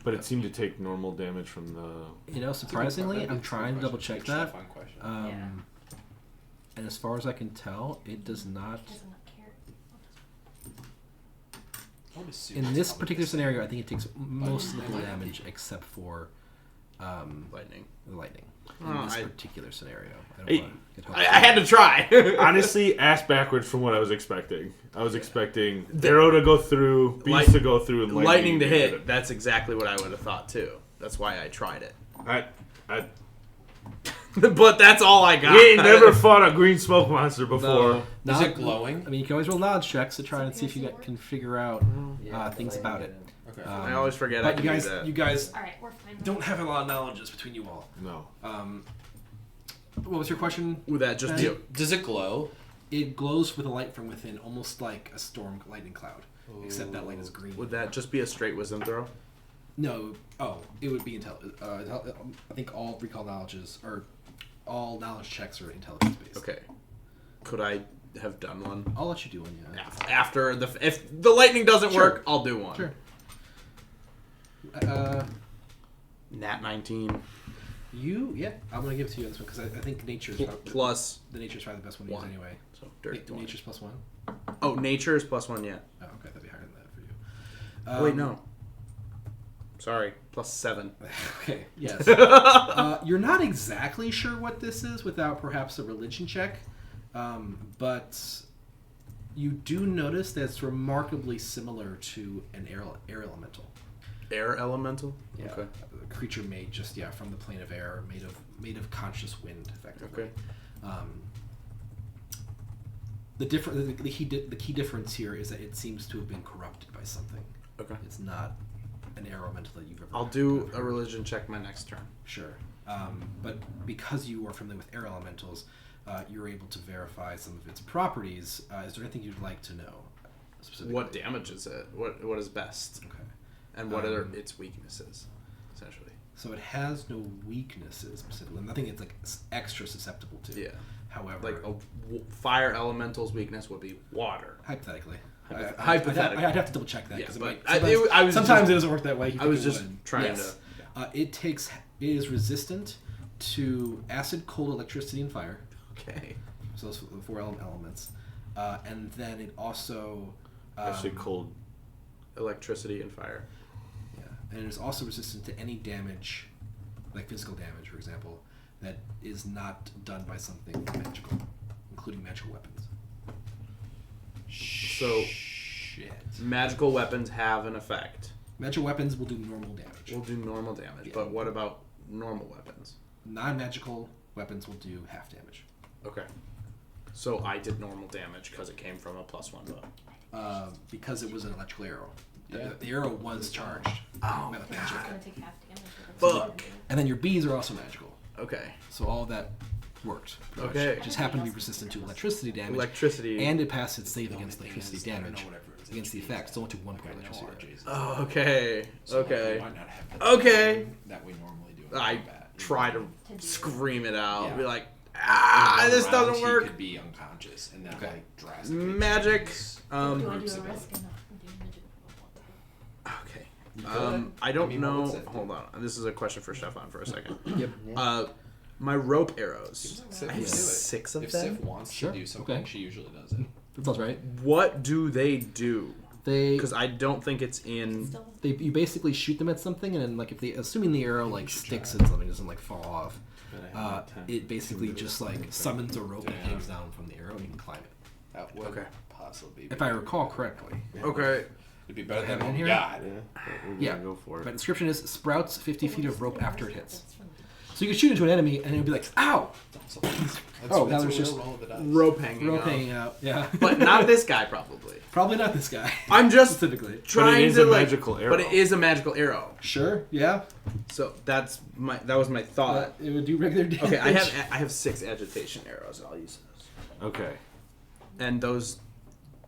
But it seemed to take normal damage from the. You know, surprisingly, I'm trying to double check that. Fun question. Yeah. And as far as I can tell, it does not. Does not care. I would assume In it's this probably particular the scenario, I think it takes most of the Lightning. damage except for Lightning. the lightning. In Oh, this I- particular scenario. I don't Hey, wanna get hopes I up. had to try. Honestly, ass backwards from what I was expecting. I was expecting arrow to go through, beast Light- to go through, and Lightning to hit. hit. That's exactly what I would have thought too. That's why I tried it. I But that's all I got. we ain't never fought a green smoke monster before. No. Is Not- it glowing? I mean, you can always roll knowledge checks to try and see if you Piercing can figure out things about it. Okay. I always forget I But can you guys, do that. you guys All right, we're fine. don't have a lot of knowledges between you all. No. What was your question? Would that just be a, Does it glow? It glows with a light from within, almost like a storm lightning cloud, except that light is green. would that just be a straight wisdom throw? No. Oh, it would be I think all recall knowledges or all knowledge checks are intelligence based. Okay. Could I have done one? I'll let you do one. Yeah. After if the lightning doesn't Sure. work, I'll do one. Sure. Nat 19 I'm gonna give it to you on this one because I think nature's plus the nature's probably the best one to use 1. anyway. So dirty 1. Nature's +1. Oh, nature is +1, yeah. Oh, okay, that'd be higher than that for you. Wait, no. Sorry, +7. Okay. Yes. You're not exactly sure what this is without perhaps a religion check, but you do notice that it's remarkably similar to an air elemental. Air elemental? Yeah. Okay. A creature made just from the plane of air, made of conscious wind, effectively. Okay. The key difference here is that it seems to have been corrupted by something. Okay. It's not an air elemental that you've ever. I'll do ever a heard. religion check my next turn. Sure. But because you are familiar with air elementals, you're able to verify some of its properties. Is there anything you'd like to know specifically? What damage is it? What is best? Okay. And what are its weaknesses, essentially? So it has no weaknesses specifically. Nothing it's like extra susceptible to. Yeah. However, Like a fire elemental's weakness would be water. hypothetically. Hypothetically. I'd have to double check that Yeah, because but sometimes, I was sometimes just- it doesn't work that way. You I think was it just would. trying Yes. It is resistant to acid, cold, electricity, and fire. Okay. So those are the 4 elements. And then it also Actually, cold. Electricity and fire. yeah, and it is also resistant to any damage, like physical damage, for example, that is not done by something magical, including magical weapons. So Shit. magical weapons have an effect. Magical weapons will do normal damage. Will do normal damage, Yeah. but what about normal weapons? Non-magical weapons will do half damage. Okay. So I did normal damage because it came from a +1 bow. Because it was an electrical arrow. Yeah. The arrow was charged. Oh, with Yeah, magic. it's gonna take half damage. Fuck. And then your bees are also magical. Okay. So all of that worked. pretty much. Okay. It just happened to be resistant to electricity damage. Electricity. And it passed its save The only against thing electricity is that I damage. know whatever it is Against the HP effects. is It's only to at. 1 point Like, I know electricity. RJ's. Oh, okay. So, like, Okay. we might not have the Okay. that we normally do in I combat. try to To do- scream it out. Yeah. Be like, This Round, doesn't he work. could be unconscious, and that Okay. like drastically Magic. changes Do you want groups to do a of risk and not do magic? Okay. could. I don't I mean, what know. would Seth do? Hold on. This is a question for Stefan for a second. Yep. My rope arrows. Sif I would have do it. 6 of If them. Sif wants Sure, to do something, okay. she usually does it. That sounds right. What do they do? They Because I don't think it's in. Still, you basically shoot them at something, and then like if they, assuming the arrow like sticks in something, doesn't like fall off, it basically just like summons a rope that hangs down from the arrow, and you can climb it. That would Okay. possibly be If I recall correctly. Okay. It'd be better Have than it in what we here? got. We're Yeah. gonna go for My it. description is sprouts 50 feet of rope after it hits. that's from- So you can shoot into an enemy, and it'll be like, ow! That's, Oh, now that's there's a just real roll of the dice. Rope hanging. Rope off. hanging out. Yeah. But not this guy, probably. Probably not this guy. I'm just Specifically. trying is to a like. magical arrow. But it is a magical arrow. Sure. Yeah. So that was my thought. It would do regular damage. Okay, I have 6 agitation arrows. I'll use those. Okay. And those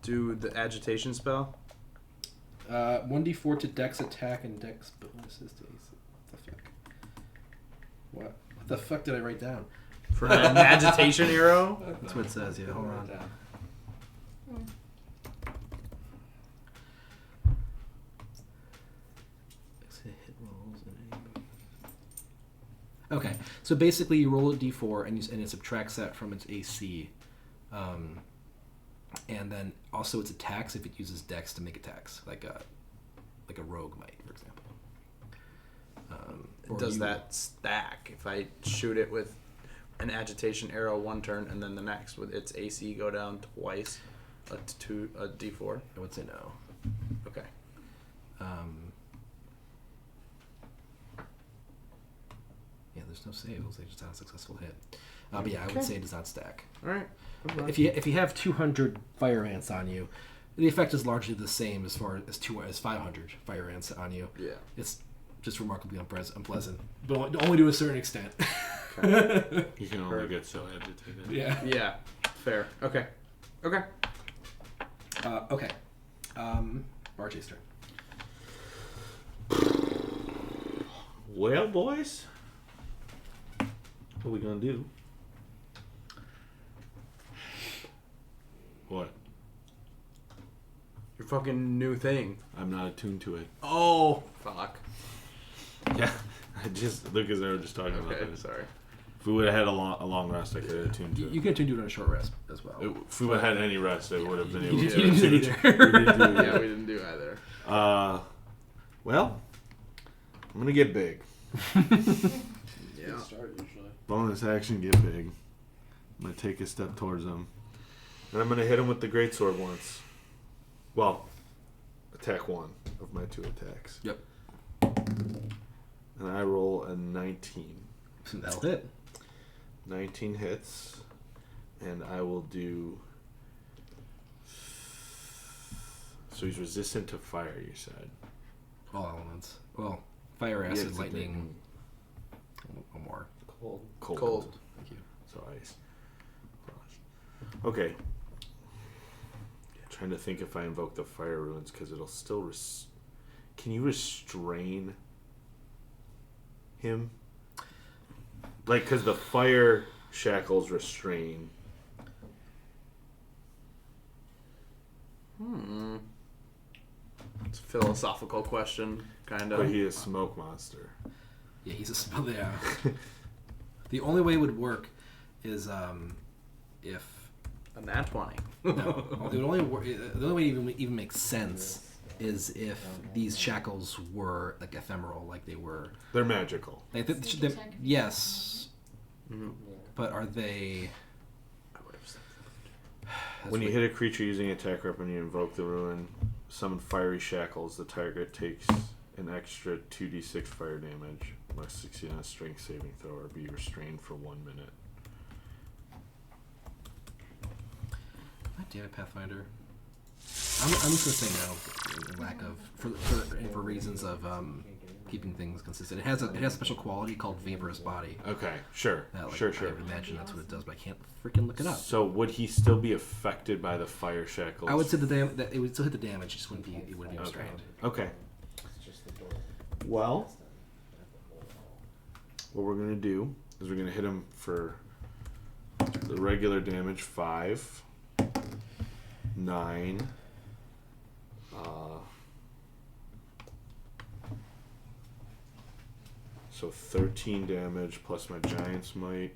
do the agitation spell. 1d4 to dex attack and dex bonuses to AC. What the fuck? What the fuck did I write down? For an agitation arrow. That's what it says. Yeah. Hold on. Hit rolls and okay, so basically you roll a d4 and it subtracts that from its AC, and then also its attacks if it uses dex to make attacks, like a rogue might, for example. Or Does you- that stack? If I shoot it with an agitation arrow one turn and then the next, would its AC go down twice? A D4. I would say no. Okay. Yeah, there's no saves. They just had a successful hit. But yeah, I would say it does not stack. All right. If you have 200 fire ants on you, the effect is largely the same as far as 500 fire ants on you. Yeah. It's just remarkably unpleasant, but only to a certain extent. You can only get so agitated. Yeah. Yeah. Fair. Okay. Okay. Okay. Archie's turn. Well, boys, what are we gonna do? What? Your fucking new thing. I'm not attuned to it. Oh. Fuck. Yeah, Lucas and I were just talking about Okay. that. Sorry. If we would have had a long rest, I could have attuned to it. You can do it on a short rest as well. If we would have had any rest, I would have been able You to. didn't do that either. We didn't do Yeah, that. we didn't do either. Well, I'm gonna get big. Yeah. Start usually. Bonus action, get big. I'm gonna take a step towards him, and I'm gonna hit him with the greatsword once. Well, attack one of my 2 attacks. Yep. And I roll a 19. That'll hit. 19 hits, and I will do. So he's resistant to fire, you said. All elements. Well, fire, Yeah, acid, it's lightning, or more. Cold. Cold. Thank you. So ice. Frost. Okay. Trying to think if I invoke the fire runes, because it'll still Can you restrain him? Like, because the fire shackles restrain. It's a philosophical question, kind But of. he is smoke monster. Yeah, he's a spell. Yeah. The only way it would work is if A nat 20. no. The only way it even makes sense is if these shackles were like ephemeral, like they were. They're magical. Like Sneak attack. yes, Mhm. but are they? I would have said That's When you what- hit a creature using attack weapon, you invoke the ruin, summon fiery shackles. The target takes an extra 2d6 fire damage. Must succeed on a strength saving throw or be restrained for 1 minute. God damn it, Pathfinder. I'm just gonna say no. In lack of for reasons of keeping things consistent. It has a special quality called Vaporous Body. Okay, sure, That, sure. I would imagine that's what it does, but I can't freaking look it up. So would he still be affected by the fire shackles? I would say that it would still hit the damage, just wouldn't be restrained. Okay. It's just the door. Well, what we're gonna do is we're gonna hit him for The regular damage 5, 9. So 13 damage plus my Giant's Might.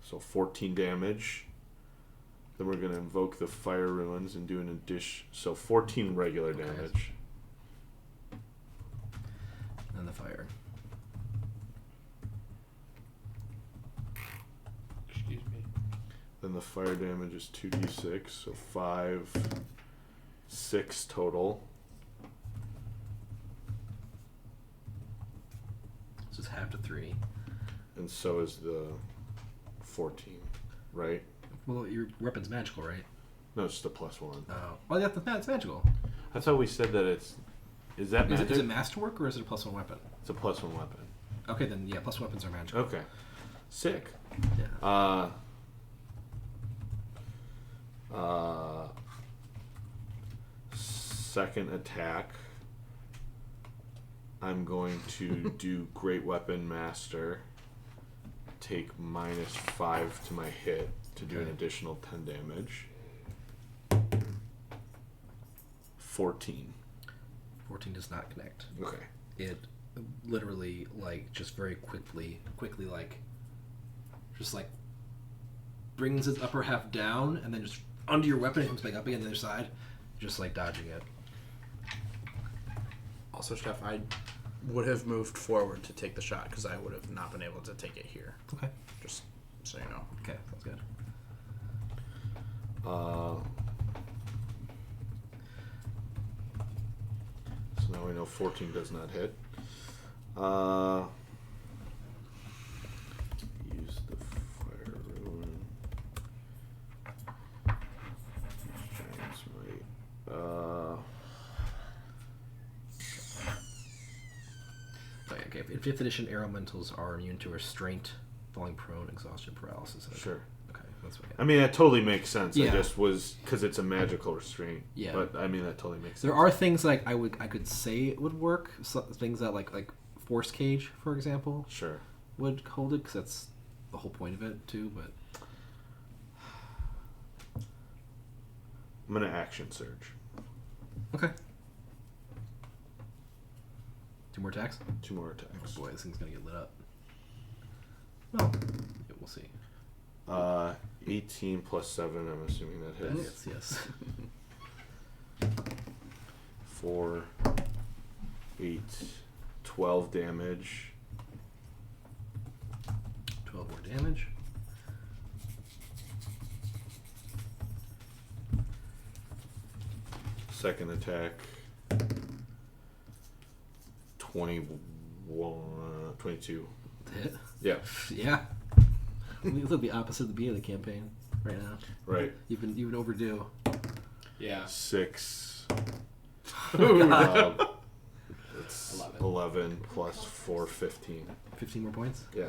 So 14 damage. Then we're gonna invoke the Fire Ruins and do an addition. So 14 regular damage. And the fire. Excuse me. Then the fire damage is 2d6, so 5, 6 total. So it's half to 3. And so is the 14, right? Well, your weapon's magical, right? No, it's just a +1. Oh. Well, yeah, it's magical. I thought we said that it's. Is that magic? Is it masterwork or is it a +1 weapon? It's a +1 weapon. Okay, then yeah, +1 weapons are magical. Okay. Sick. Yeah. Second attack. I'm going to do Great Weapon Master. Take -5 to my hit to do an Okay. additional 10 damage. 14. 14 does not connect. Okay. It literally, like, just very quickly, like, just like brings its upper half down and then just under your weapon, it comes back up again on the other side, just like dodging it. Also, Steph, I would have moved forward to take the shot because I would have not been able to take it here. Okay. Just so you know. Okay, sounds good. So now we know 14 does not hit. Use the Fire Ruin. Giant's Might. Okay, in 5th edition, arrow mentals are immune to restraint, falling prone, exhaustion, paralysis. Sure. Okay, that's what I I mean, that totally makes sense. Yeah. I just was because it's a magical restraint. Yeah. But I mean, that totally makes sense. There are things like I could say it would work. So, things that like force cage, for example, Sure. would hold it because that's the whole point of it too. But I'm gonna action surge. okay, 2 more attacks. 2 more Oh attacks. boy, this thing's gonna get lit up. No, yeah, we'll see. 18 plus 7. I'm assuming that hits. Yes. 4, 8, 12 damage. 12 more damage. Second attack. 21, 22. Hit. Yeah, Yeah. We look the opposite of the beginning of the campaign right now. right. You've been overdue. Yeah. 6. God. It's 11 plus 4, 15. 15 more points. Yeah.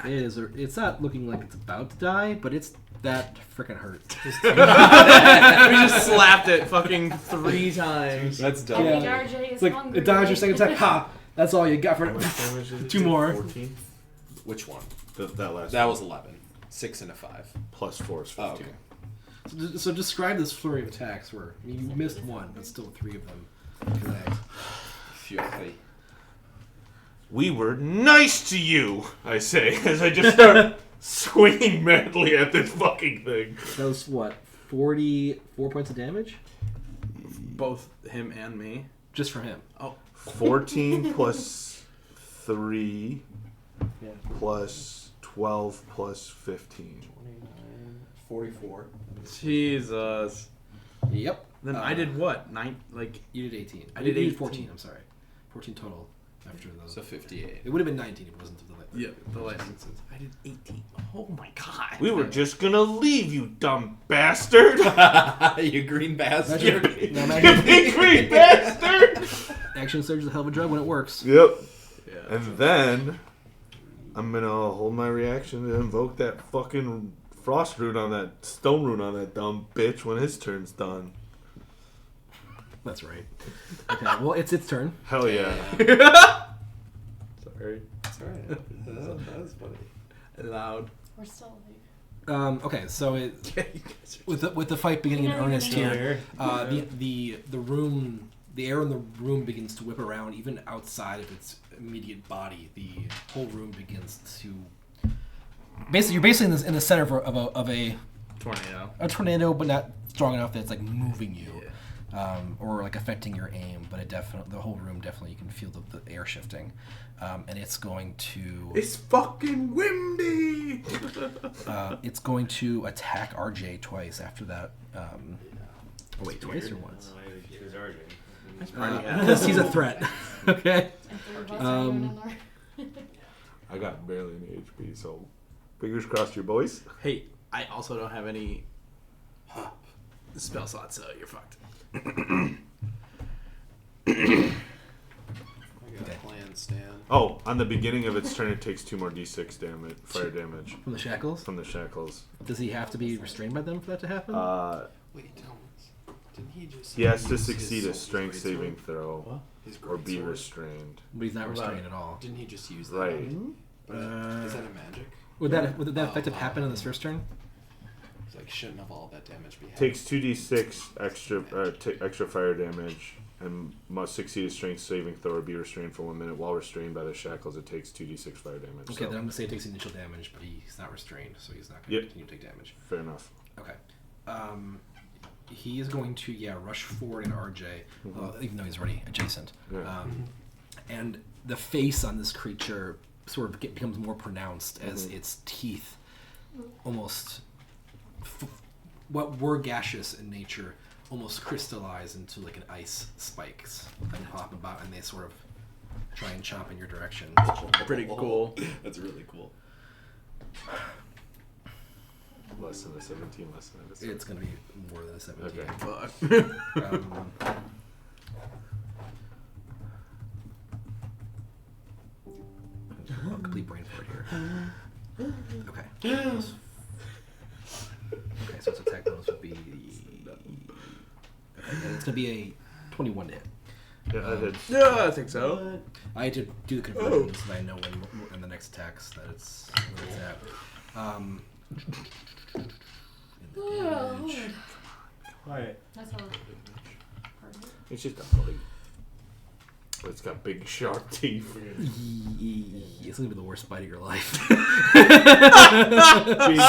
It is. It's not looking like it's about to die, but it's that freaking hurt. We just slapped it fucking 3 times. That's Oh, dumb. Yeah. RJ is It's like hungry. it dies your second attack. Ha! That's all you got for How much damage did it 2 do? more. 14? Which one? That last That one. was 11. 6 and a 5. Plus 4 is 15. Oh, okay. So describe this flurry of attacks where I mean, you missed 1, but still 3 of them connect. Fury. We were nice to you, I say, as I just start swinging madly at this fucking thing. That was what? 44 points of damage? Both him and me. Just for him. 14 plus 3 Yeah. plus 12 plus 15. 44. Jesus. Yep. Then I did what? You did 18. I did You 18. 14, I'm sorry. 14 total after the... So 58. It would have been 19 if it wasn't the the last. I did 18. Oh my god. We were just gonna leave, you dumb bastard! You green bastard. Imagine, no, You imagine big green bastard! action surge is a hell of a drug when it works. Yep. Yeah. And then I'm gonna hold my reaction to invoke that fucking frost rune on that stone rune on that dumb bitch when his turn's done. That's right. Okay, well, it's its turn. Hell yeah. Sorry. That's alright. That was funny. Loud. We're still like. Okay, so it Yeah, you guys are with the fight beginning in No, no, earnest no, no. here, the air in the room begins to whip around even outside of its immediate body. The whole room begins to you're basically in the center of a tornado, but not strong enough that it's like moving you, or like affecting your aim. But the whole room definitely you can feel the air shifting, and it's going to. It's fucking windy. It's going to attack RJ twice after that. Wait, twice or once? It was RJ. Because he's a threat. Okay. And 3 of us are doing it. I got barely any HP, so fingers crossed, your boys. Hey, I also don't have any spell slots, so you're fucked. I got Okay. a plan, Stan. Oh, on the beginning of its turn, it takes 2 more d6 damage, fire damage From the shackles? from the shackles. Does he have to be restrained by them for that to happen? Wait, tell me. Didn't he just? He has to use succeed his a strength greatsword? saving throw His or be greatsword? restrained. But he's not What about- restrained at all. Didn't he just use that? Right. But is that a magic? Would that effect have Oh, happened in this first turn? It's like shouldn't have all that damage be happening. Takes 2d6 extra fire damage and must succeed a strength saving throw or be restrained for 1 minute. While restrained by the shackles, it takes 2d6 fire damage. Okay, so, then I'm gonna say it takes initial damage, but he's not restrained, so he's not gonna Yep. continue to take damage. fair enough. Okay. He is going to rush forward in RJ, even though he's already adjacent. Yeah. And the face on this creature sort of becomes more pronounced as its teeth almost what were gaseous in nature almost crystallize into like an ice spikes and pop about, and they sort of try and chomp in your direction. Pretty cool. That's really cool. Less than a 17, less than a 17. It's going to be more than a 17. Okay. Fuck. Complete brain fart here. Okay. Okay, so its attack bonus would be. Okay, and it's going to be a 21 to hit. Yeah, that hits. Yeah, I think so. I had to do the conversion so that I know when in the next attacks that it's where it's at. And the damage. Quiet. That's all. Pardon? It's just a bug. But it's got big, sharp teeth. It's gonna be the worst bite of your life.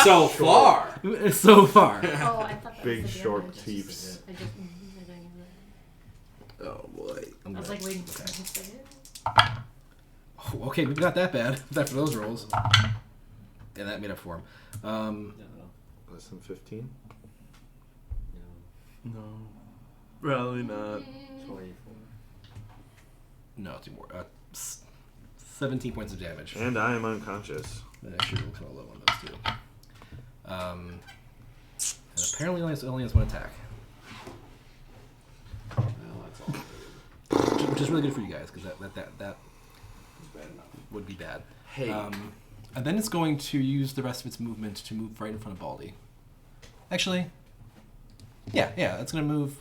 So far. So far. Oh, I thought that Big, was the sharp damage. teeth. I just. Oh boy. I was like waiting for him to say it. Oh, okay, maybe not that bad after those rolls. Yeah, that made up for him. No. Less than 15? No. No. Probably not. 24. No, 2 more. 17 points of damage. And I am unconscious. That actually rolled kind of low on those two. And apparently only has 1 attack, Well, that's all. which is really good for you guys because that It's bad enough. would be bad. Hey. And then it's going to use the rest of its movement to move right in front of Baldy. Actually, yeah, it's going to move.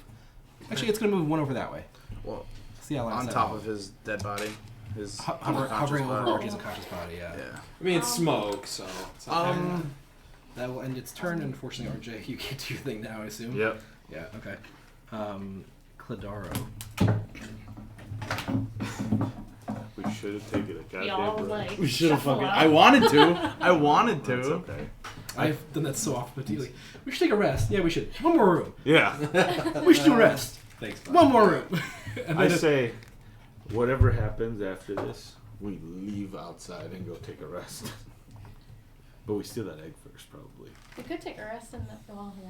Actually, it's going to move 1 over that way. Well, See how on top of his dead body. His hovering over body. Archie's unconscious body. Yeah. Yeah. I mean, it's smoke, so. It's not bad enough. That will end its turn. Unfortunately, RJ, you can't do your thing now. I assume. Yep. Yeah. Okay. Cladaro. We should have taken a We all goddamn break. like. We should have shuffle fucking. up. I wanted to. I wanted That's to. okay. I've done that so often. But like, we should take a rest. Yeah, we should. 1 more room. Yeah. We should do a rest. Thanks, bud. 1 more room. And I then say, whatever happens after this, we leave outside and go take a rest. But we steal that egg first, probably. We could take a rest in the. Well, yeah.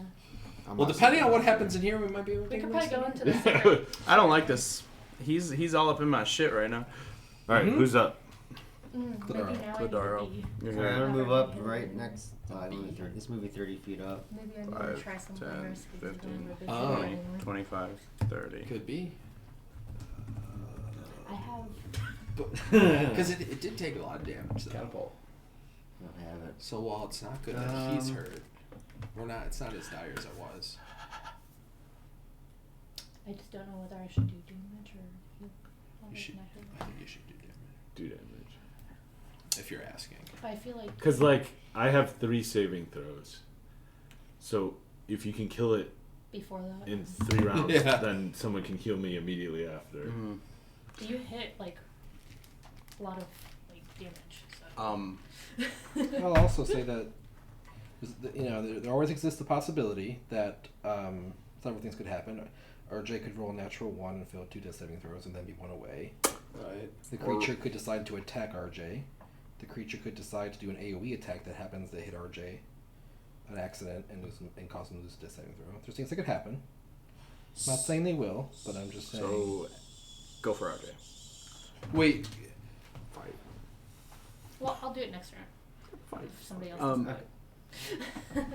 I'm Well, not depending on saying what that. happens in here, we might be able to We take could a probably rest go in into the secret. I don't like this. He's all up in my shit right now. All right, who's up? Maybe Cladaro. now Cladaro. I need to be. I'm gonna move up right next. Let's move it 30 feet up. Maybe I need 5, to try something 10, risky. 15, Oh. 20, 25, 30. Could be. I have. Because it did take a lot of damage, though. Catapult. I don't have it. So while it's not good that he's hurt, or not, it's not as dire as it was. I just don't know whether I should do damage or heal. You should. I think you should do damage. Do damage. if you're asking. But I feel like Because, like, I have 3 saving throws. So, if you can kill it before that. in 3 rounds, Yeah. then someone can heal me immediately after. Mm-hmm. Do you hit like a lot of like damage? So. I'll also say that, there always exists the possibility that several things could happen. RJ could roll a natural 1 and fail 2 death saving throws and then be 1 away. Right. The creature could decide to attack RJ. The creature could decide to do an AoE attack that happens to hit RJ, an accident, and cause him to lose a death saving throw. There's things that could happen. I'm not saying they will, but I'm just saying. So, go for RJ. Wait. Fight. Well, I'll do it next round. Fight. If somebody else Um, does it.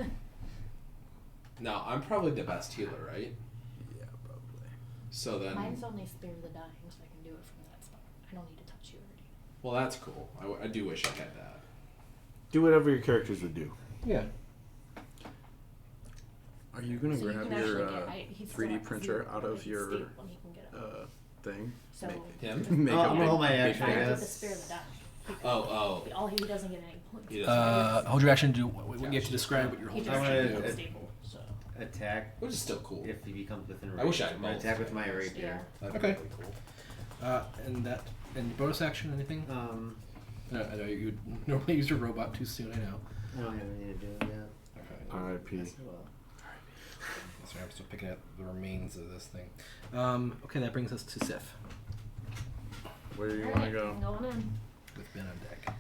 No, I'm probably the best healer, right? Yeah, probably. So then. Mine's only Spear of the Dying, so I can do it from that spot. I don't need to touch you already. Well, that's cool. I do wish I had that. Do whatever your characters would do. Yeah. Are you gonna So you grab can your actually he's still 3D at printer 0 out when of he your escape when he can get up. thing? So Him? Make Oh, a I'm gonna big- hold my big action, I I thing. did the guess. Spear of the Dying. Oh. All he doesn't get any points. He doesn't. Hold your action to you have to describe what you're He holding. just I'm gets gonna- unstable. So Attack Which is still cool. if he becomes within range. I wish I had I'm gonna both. attack with my rapier. That'd be Okay. really cool. And bonus action, anything? I know you would normally use your robot too soon, I know. I don't have anything to do with that. Okay. R.I.P. Yes, I will. Sorry, I'm still picking at the remains of this thing. Okay, that brings us to Sif Where do you Alright, want to go? I'm going in. with Ben on deck.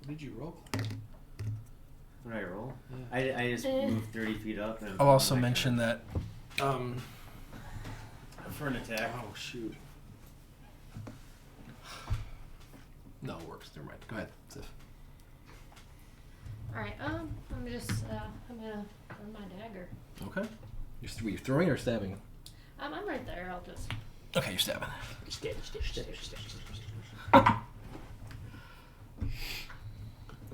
What did you roll? What did I roll? I just moved 30 feet up. And I'll also my mention that. turn. For an attack. Oh shoot. No, it works. Never mind. Go ahead, Sif. Alright, I'm gonna run my dagger. Okay. You're throwing or stabbing? I'm right there. I'll just. Okay, you're stabbing.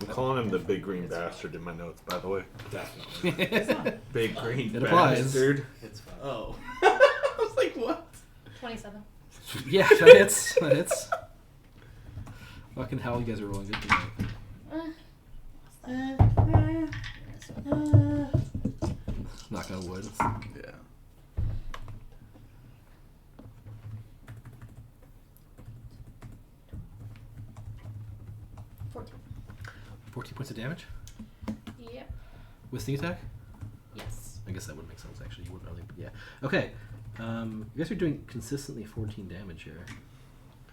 I'm calling him the big green bastard in my notes, by the way. Definitely. Big green It applies. bastard. It's fine. Oh. I was like, what? 27. Yeah, that hits. That hits. Fucking hell, you guys are rolling good tonight. Knock on wood. Yeah. Uh, 14. 14 points of damage Yep. with sneak attack. Yes. I guess that would make sense. Actually, you wouldn't really. Yeah. Okay. You guys are doing consistently 14 damage here.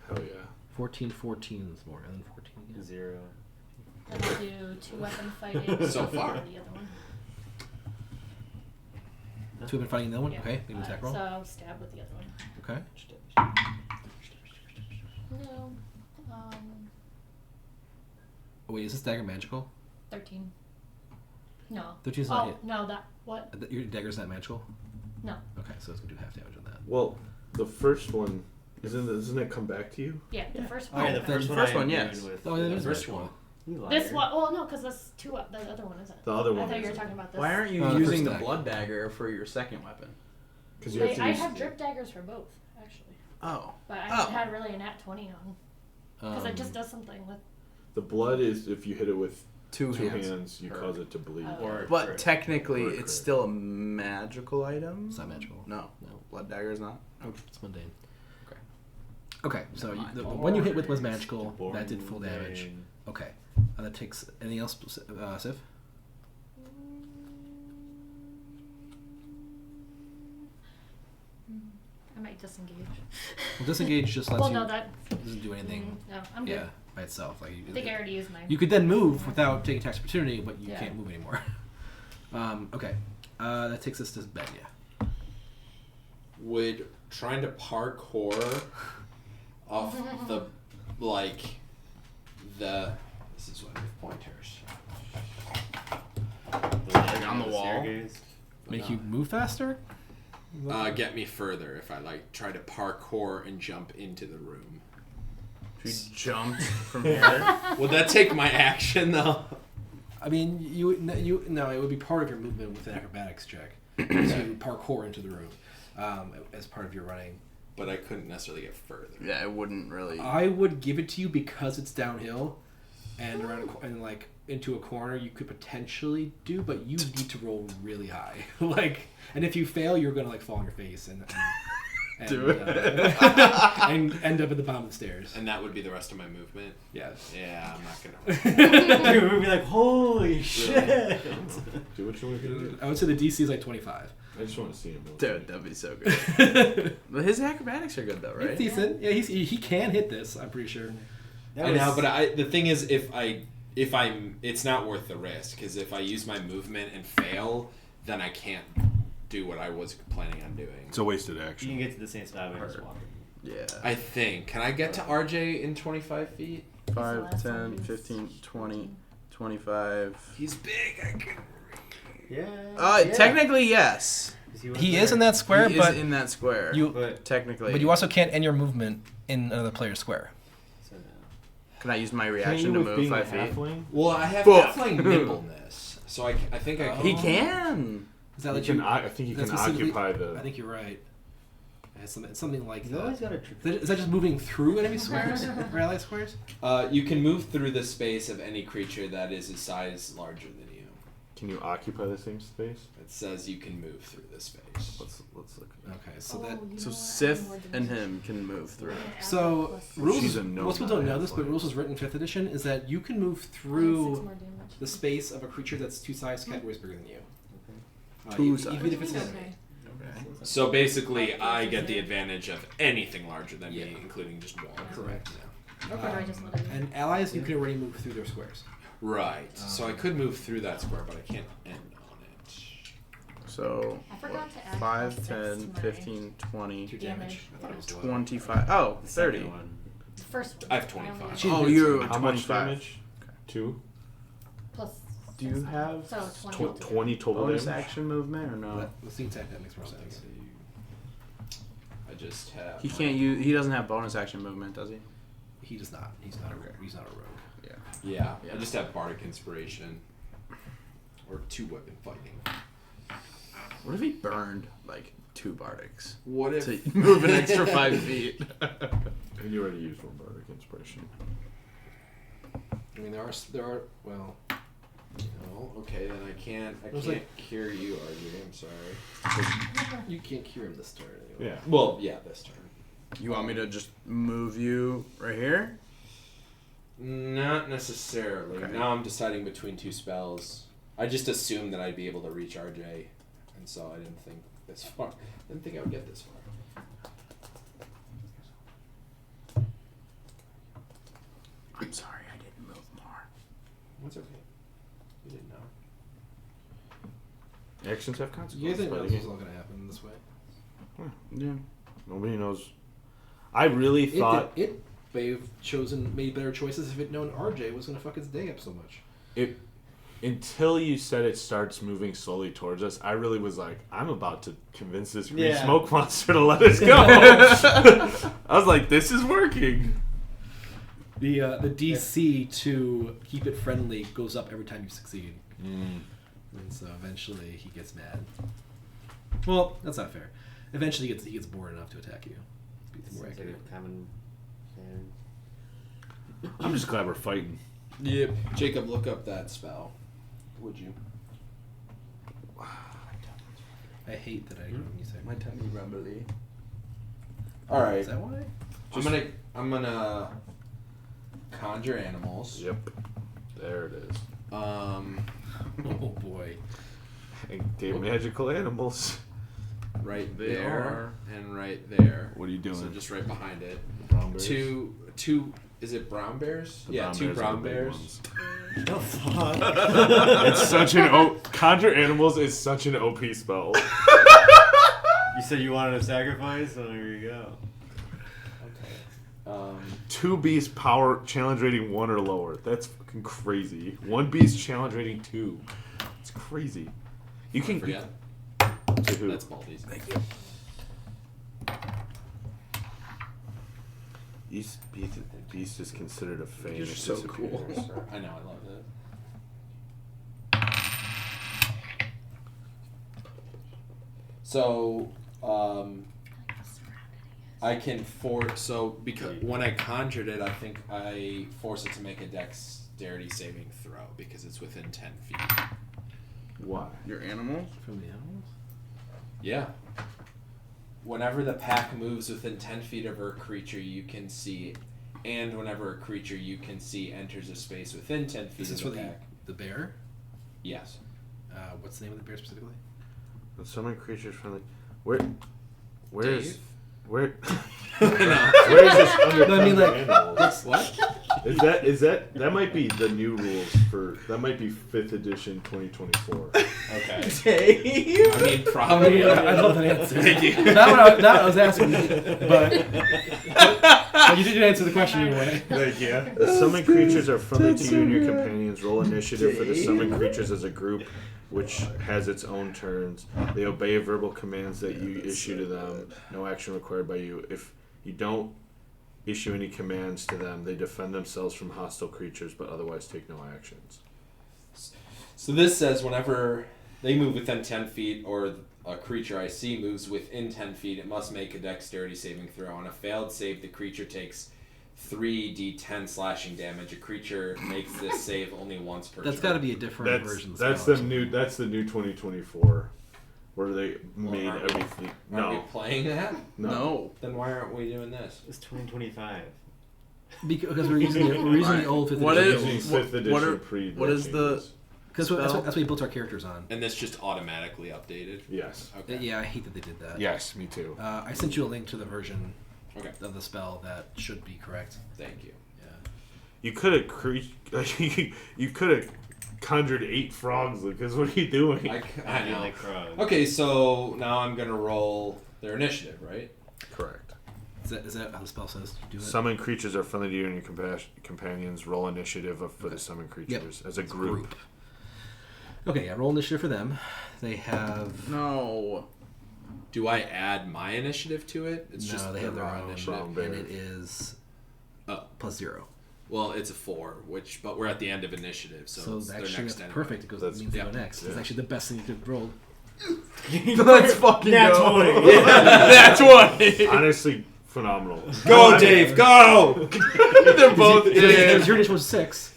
Hell yeah. 14 is more, and then 14 again. 0. And I'll do 2 weapon fighting. So far. for the other one. 2 have been fighting the other one. Yeah. Okay, make an attack roll. So stab with the other one. Okay. No. Oh, wait, is this dagger magical? 13. No. 13 is not Oh, hit. no, that. What? Your dagger's not magical? No. Okay, so it's gonna do half damage on that. Well, the first one, doesn't it come back to you? Yeah, the first Oh, one. yeah, the first one. First I one, imbued yes. With, Oh, yeah, that The is first magical. one. You liar. This one. Well, no, because that's 2. The other one isn't. The other I one thought you were isn't. talking about this. Why aren't you Oh, the using first the dagger. blood dagger for your second weapon? Because you have to I use. have drip daggers for both, actually. Oh. But I Oh. haven't had really a nat 20 on. Because it just does something with. The blood is if you hit it with Two two hands. hands, you Or- cause it to bleed. Oh. Or But crit. technically, Or a it's crit. still a magical item. It's not magical. No. No. Blood dagger is not. It's mundane. Okay. Okay, so Never mind. the one you hit with was magical. Boring That did full damage. mundane. Okay. And that takes anything else, Sif? I might disengage. Well, disengage just lets Well, you. no, that. Doesn't do anything. No, I'm good. Yeah, by itself. Like I think I already used mine. you could then move without taking tax opportunity, but you Yeah. can't move anymore. Okay. That takes us to Ben. Yeah. Would trying to parkour off the this is what with pointers. Like on the wall? Staircase. Make you move faster. Get me further if I try to parkour and jump into the room. If you jumped from here. Would that take my action though? I mean, no, it would be part of your movement with an acrobatics check to parkour into the room as part of your running. but I couldn't necessarily get further. Yeah, it wouldn't really. I would give it to you because it's downhill, and and like into a corner you could potentially do, but you need to roll really high. Like, and if you fail, you're gonna like fall on your face and Do it. and end up at the bottom of the stairs. And that would be the rest of my movement. Yeah. Yeah, I'm not gonna. Dude, we'd be like, holy shit. Do what you want to do. I would say the DC is like 25. I just want to see him. Dude, that'd be so good. But his acrobatics are good though, right? It's decent. Yeah, he can hit this. I'm pretty sure. I know, but the thing is, if I'm, it's not worth the risk, because if I use my movement and fail, then I can't do what I was planning on doing. It's a wasted You can action. get to the same spot where just walk. Yeah. I think. Can I get to RJ in 25 feet? 5, 10, 15, 20, 25. He's big. I can. Yeah. Technically, yes. He is in that square, He but is in that square. But Technically. you also can't end your movement in another player's square. so no. Can I use my reaction to move 5 feet? Well, I have Fuck. halfling nimbleness, so I think I can. He can. Is that He like can, you? I think he that's can specifically- occupy the. I think you're right. It's something like He's that. always got a trick. Is that just moving through enemy squares or ally squares? You can move through the space of any creature that is a size larger than you. Can you occupy the same space? It says you can move through the space. Let's look. Okay, so that So Sif and him can move through. so rules. She's a gnome, Most people not don't a know this, but halfling. rules was written in 5th edition is that you can move through the space of a creature that's 2 size categories bigger than you. Two even if it's an sizes. enemy. So basically, I get the advantage of anything larger than me, Yeah. including just one. Correct. Yeah. Or do I just let it And allies, you can already move through their squares. Right. So I could move through that square, but I can't end on it. So I forgot to add 5, +6 10, to my 15, 20, Your Damage. damage. I thought it was 25. Oh, The second 30. one. first. I have only 25. have She- Oh, you're How much 25. damage? 2. plus. Do you 6, have so 20. 20 total bonus damage? action movement or no? But the scene attack that makes more sense. I just have. He can't use. He doesn't have bonus action movement, does he? He does not. He's not a rogue. He's not a rogue. Yeah, Yeah. I just have bardic inspiration. Or 2-weapon fighting. What if he burned like 2 bardics What if? to move an extra 5 feet? And you already used one bardic inspiration. I mean, there are well, No, okay, then I can't was cure you, RJ. I'm sorry. you can't cure him this turn anyway. Yeah. Well, yeah, this turn. You want me to just move you right here? Not necessarily. Okay. Now I'm deciding between 2 spells. I just assumed that I'd be able to reach RJ, and so I didn't think this far. Didn't think I would get this far. I'm sorry, I didn't move more. That's okay. You didn't know. Actions have You consequences. guys didn't by know the this was game. all gonna happen this way. Yeah. Nobody knows. I really thought It may have made better choices if it known RJ was gonna fuck its day up so much. it until you said it starts moving slowly towards us. I really was like, I'm about to convince this green Yeah. smoke monster to let us go. I was like, this is working. The DC to keep it friendly goes up every time you succeed, and so eventually he gets mad. Well, that's not fair. Eventually he gets bored enough to attack you. Be more Seems like accurate. a common pattern. I'm just glad we're fighting. Yep. Jacob, look up that spell. Would you? I hate that I when you say. My tummy rumbly. All right. Is that why? I'm gonna conjure animals. Yep. There it is. Oh boy. And game magical animals. Right They there are. and right there. What are you doing? So just right behind it. Brown bears? Two. Is it brown bears? The Yeah, brown 2 bears are brown the big bears. ones. The fuck? It's such an conjure animals is such an OP spell. You said you wanted a sacrifice, so here you go. Okay. 2 beast power challenge rating 1 or lower. That's fucking crazy. 1 beast challenge rating 2. It's crazy. You can Forget. to who? That's Baldy's. Thank you. Beast is considered a fey. You're and it so disappears. cool. I know, I love it. So, I can because when I conjured it, I think I force it to make a dexterity saving throw because it's within 10 feet. Why? Your animal? From the animals? Yeah. Whenever the pack moves within 10 feet of a creature you can see, and whenever a creature you can see enters a space within 10 feet Is this of for the the pack. bear? Yes. What's the name of the bear specifically? Summon creatures from the. Where is Dave? where? No. Where is this under No, I mean, like, animals? What? Is that might be the new rules for that might be 5th edition 2024. Okay. Dave. I mean, probably. I don't know the answer. Thank you. Not what I was asking, but you didn't answer the question anyway. Thank you. The summoned creatures are friendly to you and your companions. Roll initiative for the summoned creatures as a group, which has its own turns. They obey verbal commands that you issue to them. No action required by you. If you don't issue any commands to them, they defend themselves from hostile creatures, but otherwise take no actions. So this says whenever they move within 10 feet or a creature I see moves within 10 feet, it must make a dexterity saving throw. On a failed save, the creature takes 3d10 slashing damage. A creature makes this save only once per That's turn. got to be a different version. Of the That's spell the or new something. that's the new 2024, where they made aren't we- everything. Are we No, playing that? no. Then why aren't we doing this? It's 2025. Because we're using the old 5th What edition. is- Using 5th edition what are- pre. what is the- Because that's what we built our characters on. And this just automatically updated? Yes. Okay. Yeah, I hate that they did that. Yes, me too. I sent you a link to the version Okay. of the spell that should be correct. Thank you. Yeah. You could have you could have conjured 8 frogs, Lucas. What are you doing? I know. like frogs. Okay, so now I'm going to roll their initiative, right? Correct. Is that how the spell says to do it? Summon creatures are friendly to you and your companions. Roll initiative for the summon creatures as a group. Okay, yeah, roll initiative for them. They have No. Do I add my initiative to it? It's no, just they have their raw own, initiative. Brown and bear. it is Oh. +0. Well, it's a 4, but we're at the end of initiative, so, So it's their actually, next that's anyway. perfect. It goes That's- means they go yeah. next. It's Yeah. actually the best thing you could roll. Let's fucking Nat go. 20. That's one. Honestly, phenomenal. Go, Dave, go! They're both Your in. initiative was 6.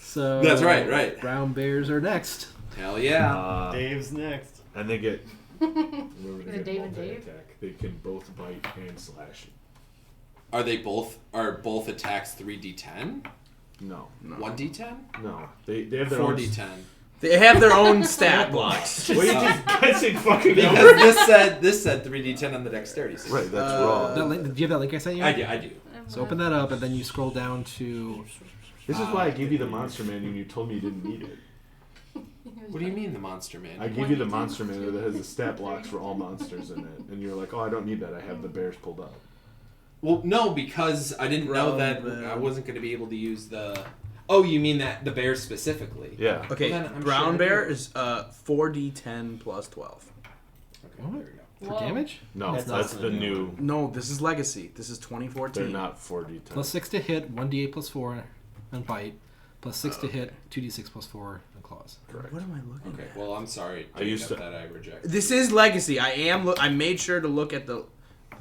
So That's right. Brown bears are next. Hell yeah. Dave's next. And they get. Remember, Is it Dave and Dave? Attack. They can both bite and slash. Are both attacks 3d10? No, 1d10? no. They have their own. 4d10. They have their own stat blocks. What are you just guessing fucking Because numbers? this said 3d10 on the dexterity save. Right, that's Uh, wrong. That link, do you have that link I sent you? I do. So open that up, and then you scroll down to. This is why I gave you the monster manual and you told me you didn't need it. What do you mean the monster man? I gave you the monster manual that has the stat blocks for all monsters in it, and you're like, "Oh, I don't need that. I have the bears pulled up." Well, no, because I didn't know that I wasn't going to be able to use the... Oh, you mean that the bear specifically? Yeah. Okay, Well, then I'm brown sure I bear do. is 4d10 plus 12. Okay, there we go. For damage? No, That's that's not the the new. No, this is legacy. This is 2014. They're not 4d10. +6 to hit, 1d8 +4 on bite, +6 to hit, 2d6 +4 on claws. Correct. What am I looking Okay, at? well, I'm sorry. I used to- that I reject. This is legacy. I made sure to look at the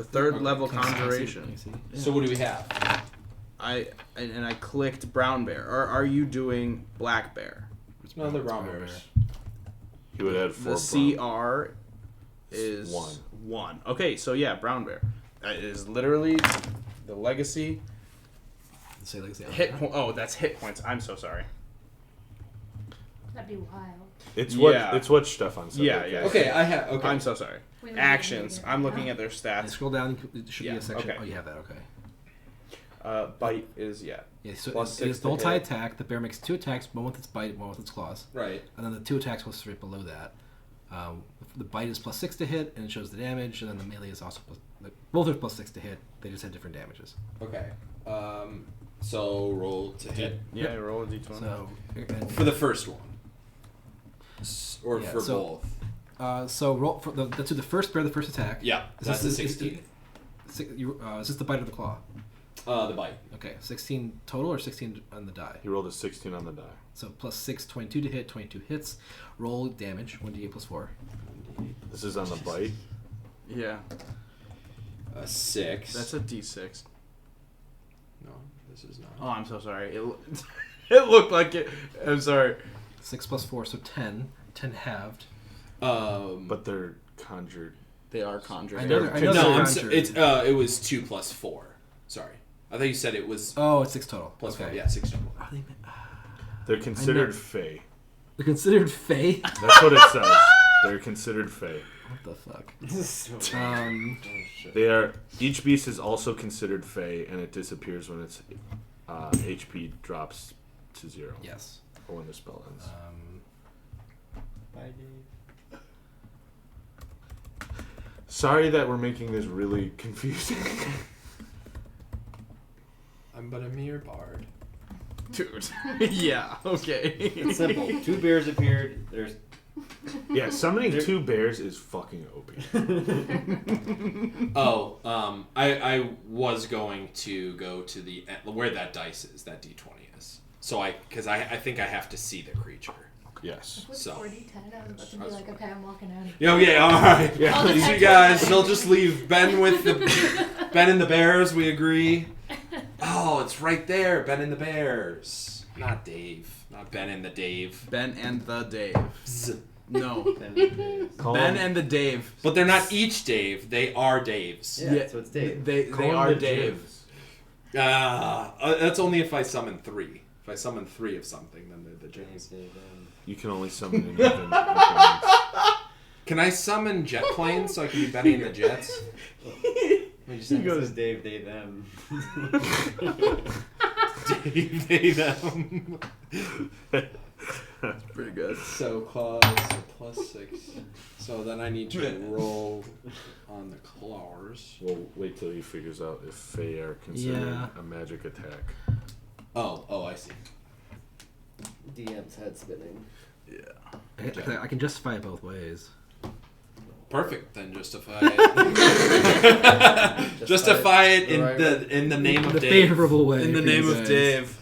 third Okay. level Can you see? conjuration. Can you see? So what do we have? And I clicked brown bear. Or are you doing black bear? No, they're brown Brown bears. He would add 4. The CR is 1. 1. Okay, so yeah, brown bear. That is literally the legacy Say like that. hit. Oh, that's hit points. I'm so sorry. That'd be wild. It's Yeah. what Stefan said. Yeah, right yeah. there. Okay, I have... Okay. I'm so sorry. Wait, Actions. I'm looking now. at their And stats. scroll down. It should be Yeah, a section. okay. Oh, you have that. Okay. Bite is yeah. Yeah. So Plus it's 6 the to multi hit. attack. The bear makes 2 attacks, one with its bite, one with its claws, Right. and then the 2 attacks was straight below that. The bite is +6 to hit, and it shows the damage, and then the melee is also both are +6 to hit. They just have different damages. Okay. So roll to hit Yeah, roll a d20. So. for the first one. Or Yeah, for so- both. So roll for the to the first bear, the first attack. Yeah, Is that's this- a is- 16. Is this the bite or the claw? The bite. Okay, 16 total or 16 on the die. He rolled a 16 on the die. So +6, 22 to hit, 22 hits. Roll damage, 1d8 +4. This is on the bite. Yeah. A 6. That's a D6. No, this is not. Oh, I'm so sorry. It looked like it. I'm sorry. 6 plus 4, so 10. 10 halved. But they're conjured. They are conjured. I know no, they're conjured. it was 2 plus 4. Sorry, I thought you said it was Oh, it's 6 total. plus okay. 4. Yeah, 6 total. Are they, They're considered Fae. they're considered Fae? That's what it says. They're considered Fae. What the fuck? This is so They are. Each beast is also considered Fae, and it disappears when its HP drops to 0, Yes. or when the spell ends. Bye, Dave. Sorry that we're making this really confusing. I'm but a mere bard. Dude. Yeah. Okay. It's simple. 2 bears appeared. There's Yeah, summoning 2 bears is fucking OP. I was going to go to the where that dice is, that D20 is. So because I think I have to see the creature. Yes. With So. 40-10, I was about to be like, okay, I'm walking out. Yo, yeah, all right. Yeah. All the You heads guys, are they'll just leave Ben with the Ben and the Bears. We agree. Oh, it's right there, Ben and the Bears. Not Dave. Not Ben and the Dave. Ben and the Dave. No. Call Ben him- and the Dave. But they're not each Dave. They are Daves. yeah, so it's Dave. They call him are the Dave. Jims. That's only if I summon 3. If I summon 3 of something, then they're the James. You can only summon an even. Can I summon jet planes so I can be Benny and the Jets? He goes Dave, them. Dave, they, them. That's pretty good. So claws, so +6. So then I need to roll on the claws. We'll wait till he figures out if Fae are considered a magic attack. Oh, I see. DM's head spinning. Yeah. I can justify it both ways. Perfect. Then justify it. justify it in the name of the Dave. favorable way. In the for name you of guys. Dave.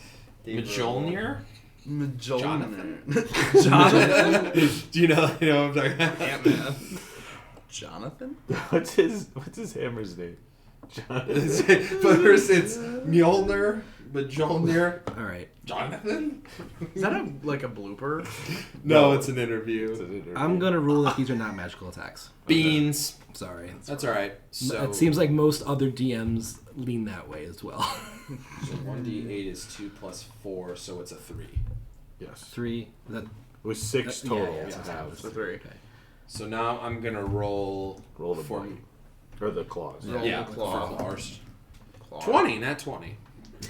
Mjolnir? Jonathan. Jonathan? Do you know what I'm talking about? Ant-Man. Jonathan? What's his hammer's name? But first it's Mjolnir, Mjolnir, All right. Jonathan? Is that like a blooper? No, it's an interview. I'm going to rule that these are not magical attacks. Beans. Sorry. That's alright. So It seems like most other DMs lean that way as well. So 1d8 is 2 plus 4, so it's a 3. Yes. 3. Is that It was 6 yeah, total. yeah, to it's have. It's a 3. okay? So now I'm gonna roll Roll the for bite. Or the claws. Roll yeah the claw. for claws. Claw. 20, not 20.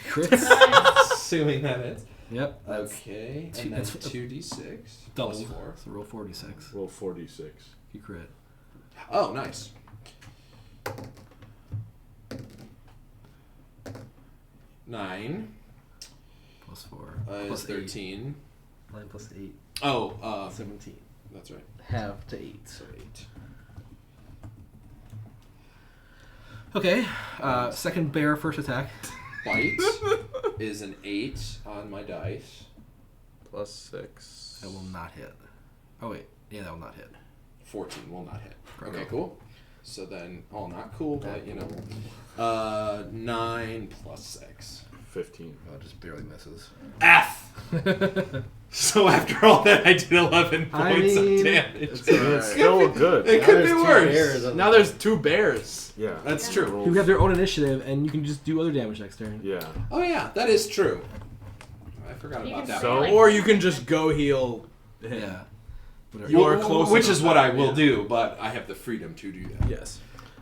Crits. Assuming that is. Yep. Okay, two- and then that's 2d6 Double. plus 4. So roll 46. Roll 46. If you crit. Oh, nice. Nine Plus 4. is Plus 13. 9 plus 8. Oh, 17. that's right. Half to 8. So 8. Okay. Second bear, first attack. Bite is an 8 on my dice. Plus 6. That will not hit. Oh, wait. Yeah, that will not hit. 14 will not hit. Okay. Okay, cool. So then, not cool, but 9 plus 6. 15. Oh, it just barely misses. F! So after all that, I did 11 I points mean, of damage. It's still good. It could be worse. Now there's 2 bears. Yeah. That's true. You have their own initiative, and you can just do other damage next turn. Yeah. Oh yeah, that is true. I forgot You about can that. So- like, Or you can just go heal him. Yeah. Whatever. You are close Which enough is what that- I will yeah. do, but I have the freedom to do that. Yes.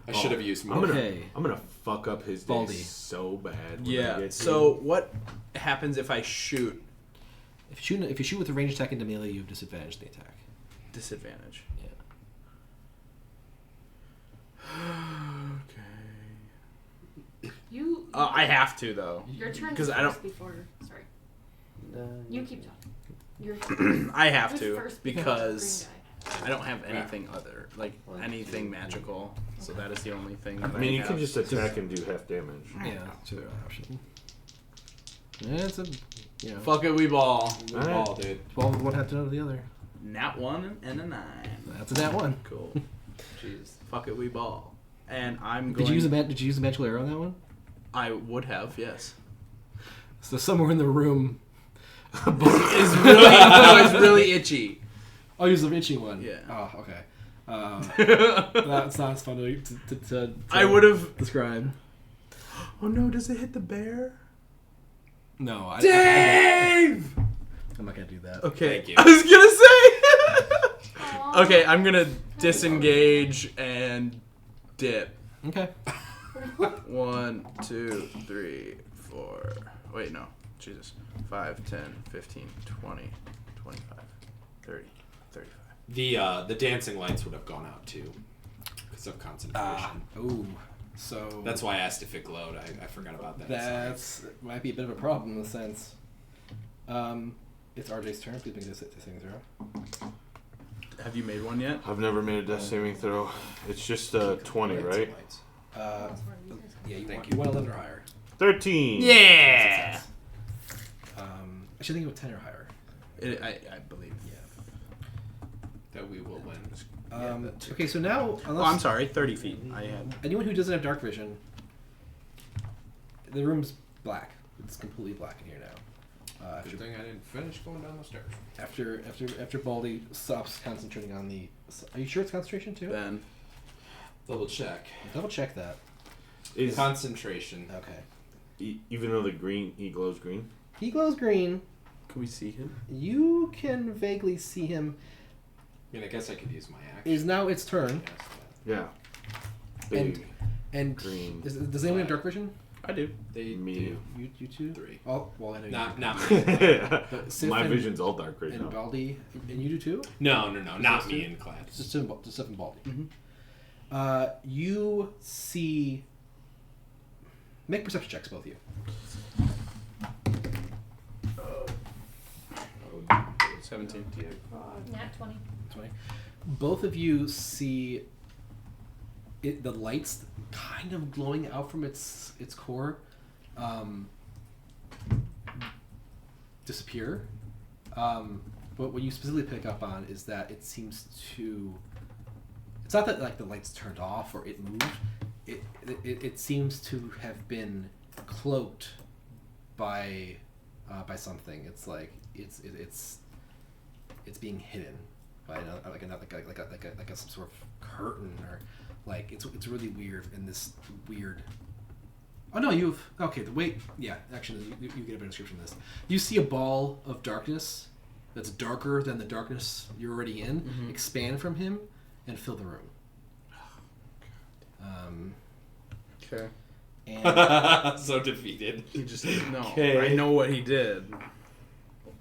I should have used more. Okay. I'm gonna fuck up his day Baldy. so bad. when I Yeah. get to So him. what happens if I shoot? If you shoot with a ranged attack into melee, you have disadvantage to the attack. Disadvantage. Yeah. Okay. You. I have to though. Your turn 'cause first I don't- before. Sorry. You keep talking. Your I have who's to first before because the green guy? I don't have anything other anything magical. So that is the only thing. That I mean, you have. can just attack and do half damage. Yeah, that's the other option. Yeah, it's a, Fuck it, we ball. Good ball, dude. 12 of one half to the other. Nat 1 and a 9. That's a nat one. Cool. Jeez. Fuck it, we ball. and I'm going. Did you use a magical arrow on that one? I would have, yes. So somewhere in the room, It's really itchy. I'll use the itching one. Yeah. Oh, okay. That's not as fun to I would have. describe. Oh no! Does it hit the bear? No, I'm not gonna do that. Okay. Thank you. I was gonna say. Okay, I'm gonna disengage and dip. Okay. 1, 2, 3, 4. Wait, no. Jesus. 5, 10, 15, 20, 25, 30, 35. The dancing lights would have gone out too, because of concentration. Ooh. So That's why I asked if it glowed. I forgot about that. That's might be a bit of a problem in a sense. It's RJ's turn. Please make this saving throw. Have you made one yet? I've never made a death saving throw. It's just 20, right? Yeah, you want 11 or higher. 13. Yeah. I should think of 10 or higher. I believe. That we will win. Okay, so now Oh, I'm sorry. 30 feet. I had. anyone who doesn't have dark vision, the room's black. It's completely black in here now. Good thing I didn't finish going down the stairs. After Baldy stops concentrating on the. Are you sure it's concentration too? Ben. Double check. Double check that. Is Concentration. Okay. even though he glows green? He glows green. Can we see him? You can vaguely see him. I mean, I guess I could use my action. It is now its turn. Yeah. And Big. and Green. does anyone have dark vision? I do. They Me. do. You two? 3. Oh, well, I know Not you. me. But Sif My and, vision's all dark right and now. Baldy, and you do too? No, not me and Clad. Just Sif and Baldy. Mhm. You see. Make perception checks, both of you. 17. Nat 20. 20. Both of you see the lights kind of glowing out from its core disappear. But what you specifically pick up on is that it seems to. It's not that like the lights turned off or it moved. It seems to have been cloaked by something. It's like it's being hidden by like a some sort of curtain or like it's really weird in this weird. Oh no, actually you get a better description of this. You see a ball of darkness that's darker than the darkness you're already in expand from him and fill the room. Okay. And So defeated. He just no. Okay. I know what he did.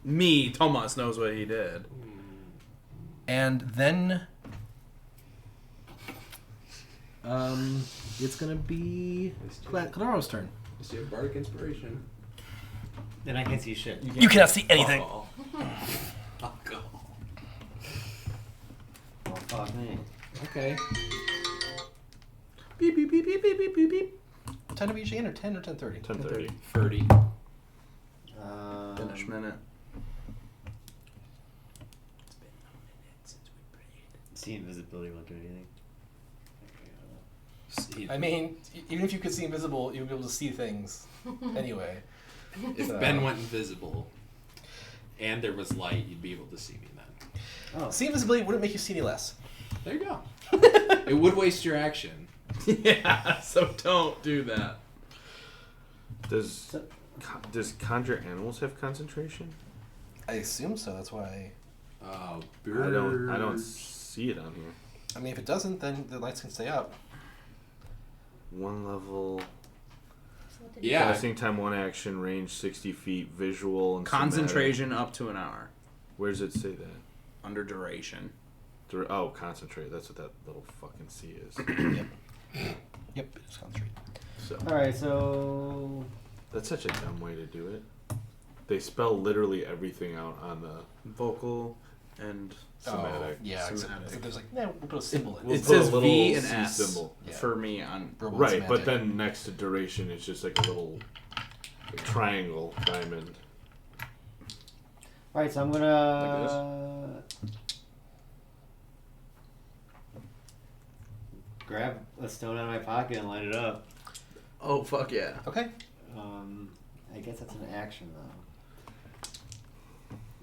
Me, Thomas knows what he did. And then it's gonna be Clara's turn. Just do a bardic inspiration. Then I can't see shit. you cannot see anything. Alcohol. Oh, fuck me. Okay. Beep beep beep beep beep beep beep beep. What time do we usually end? Or 10 or 10:30? 10:30. 30. Finish minute. See invisibility won't do anything. I mean, even if you could see invisible, you'd be able to see things anyway. If Ben went invisible and there was light, you'd be able to see me then. Oh, See invisibility wouldn't make you see any less. There you go. It would waste your action. Yeah, so don't do that. Does conjure animals have concentration? I assume so. That's why. Oh, I don't see it on here. I mean, if it doesn't, then the lights can stay up. One level. Yeah. Casting time, 1 action, range 60 feet, visual and Concentration up to an hour. Where does it say that? Under duration. Oh, concentrate. That's what that little fucking C is. Yep, it's concentrate. So alright, so. that's such a dumb way to do it. They spell literally everything out on the Vocal and somatic. Yeah, Somatic. there's like, we'll put a symbol in. We'll It put a says little V and C S symbol. Yeah. for me on. Verbal Right, and but semantic. then next to duration, it's just like a little triangle diamond. Alright, so I'm gonna. grab a stone out of my pocket and light it up. Oh fuck yeah! Okay. I guess that's an action though.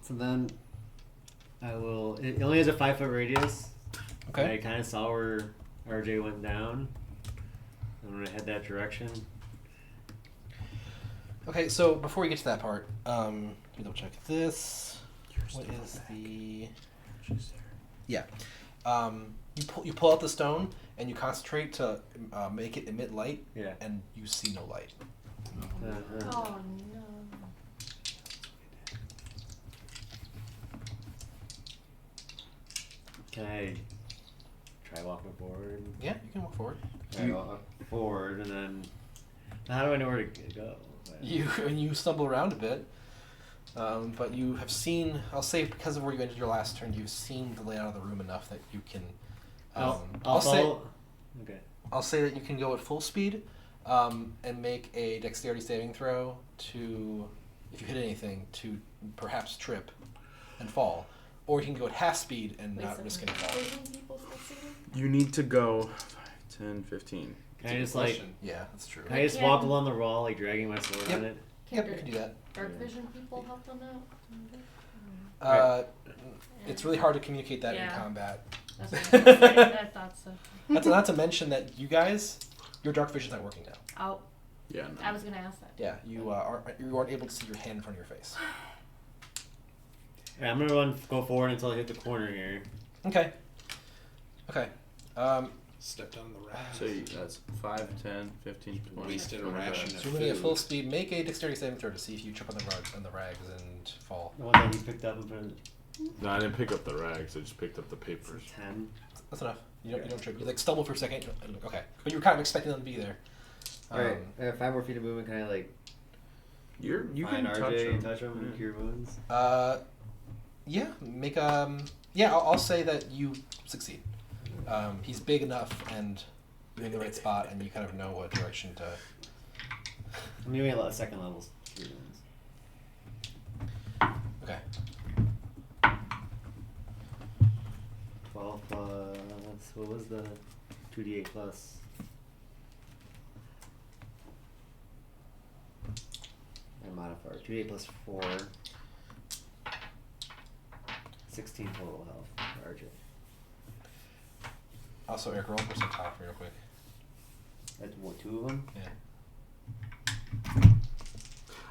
So then I will. It only has a 5 foot radius. Okay. I kind of saw where RJ went down. I'm gonna head that direction. Okay, so before we get to that part, let me double check this. What is the? Yeah, you pull out the stone and you concentrate to make it emit light. Yeah. And you see no light. Oh no. Can I try walking forward? Yeah, you can walk forward. I walk forward, and then how do I know where to go? You stumble around a bit, but you have seen. I'll say because of where you ended your last turn, you've seen the layout of the room enough that you can. I'll follow. Okay. I'll say that you can go at full speed, and make a dexterity saving throw to, if you hit anything, to perhaps trip and fall, or you can go at half speed and Wait, not so risk any fall. poison people succeeding? You need to go 10, 15. Can I just like? Yeah, that's true. Can I just walk along the wall, like dragging my sword Yep. on it? Yep, you can do that. Dark vision people help them out. It's really hard to communicate that in Yeah. combat. That's what I was gonna say. I thought so. Not to mention that you guys, your dark vision's not working now. Oh, Yeah, no. I was gonna ask that. Yeah, you aren't able to see your hand in front of your face. Alright, I'm gonna go forward until I hit the corner here. Okay. Step down the rack. So that's 5, 10, 15, 20. Wasted a 25. ration So of you're moving at food. full speed. Make a dexterity saving throw to see if you trip on the rags and fall. The one that he picked up in front of No, I didn't pick up the rags. I just picked up the papers. 10. That's enough. You don't trip. You like stumble for a second. Okay, but you were kind of expecting them to be there. Alright, I have 5 more feet of movement. Can I like You find can RJ and touch touch him and cure wounds? Yeah. Make yeah. I'll say that you succeed. He's big enough and you're in the right spot, and you kind of know what direction to. I'm doing a lot of second levels cure wounds. Okay. 12 plus. What was the 2d8 plus? My modifier. 2d8 plus 4. 16 total health for RJ. Also, Eric, roll for some top real quick. That's what, 2 of them? Yeah.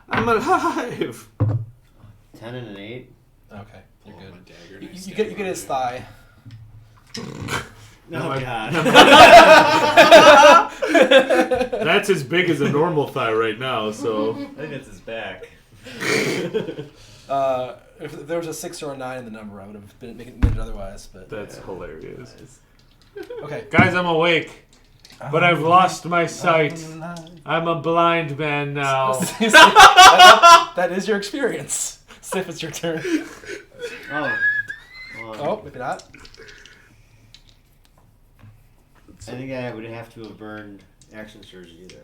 I'm alive! 10 and an 8. Okay, you're Pull good. my dagger You and I get stab you get his RJ. thigh. No, my- God. That's as big as a normal thigh right now, so. I think that's his back. If there was a 6 or a 9 in the number, I would have been making it otherwise. But That's hilarious. okay. Guys, I'm awake, but I've lost my sight. I'm a blind man now. that is your experience. Sif, it's your turn. Oh. Oh, maybe not. I think I would have to have burned action surgery then.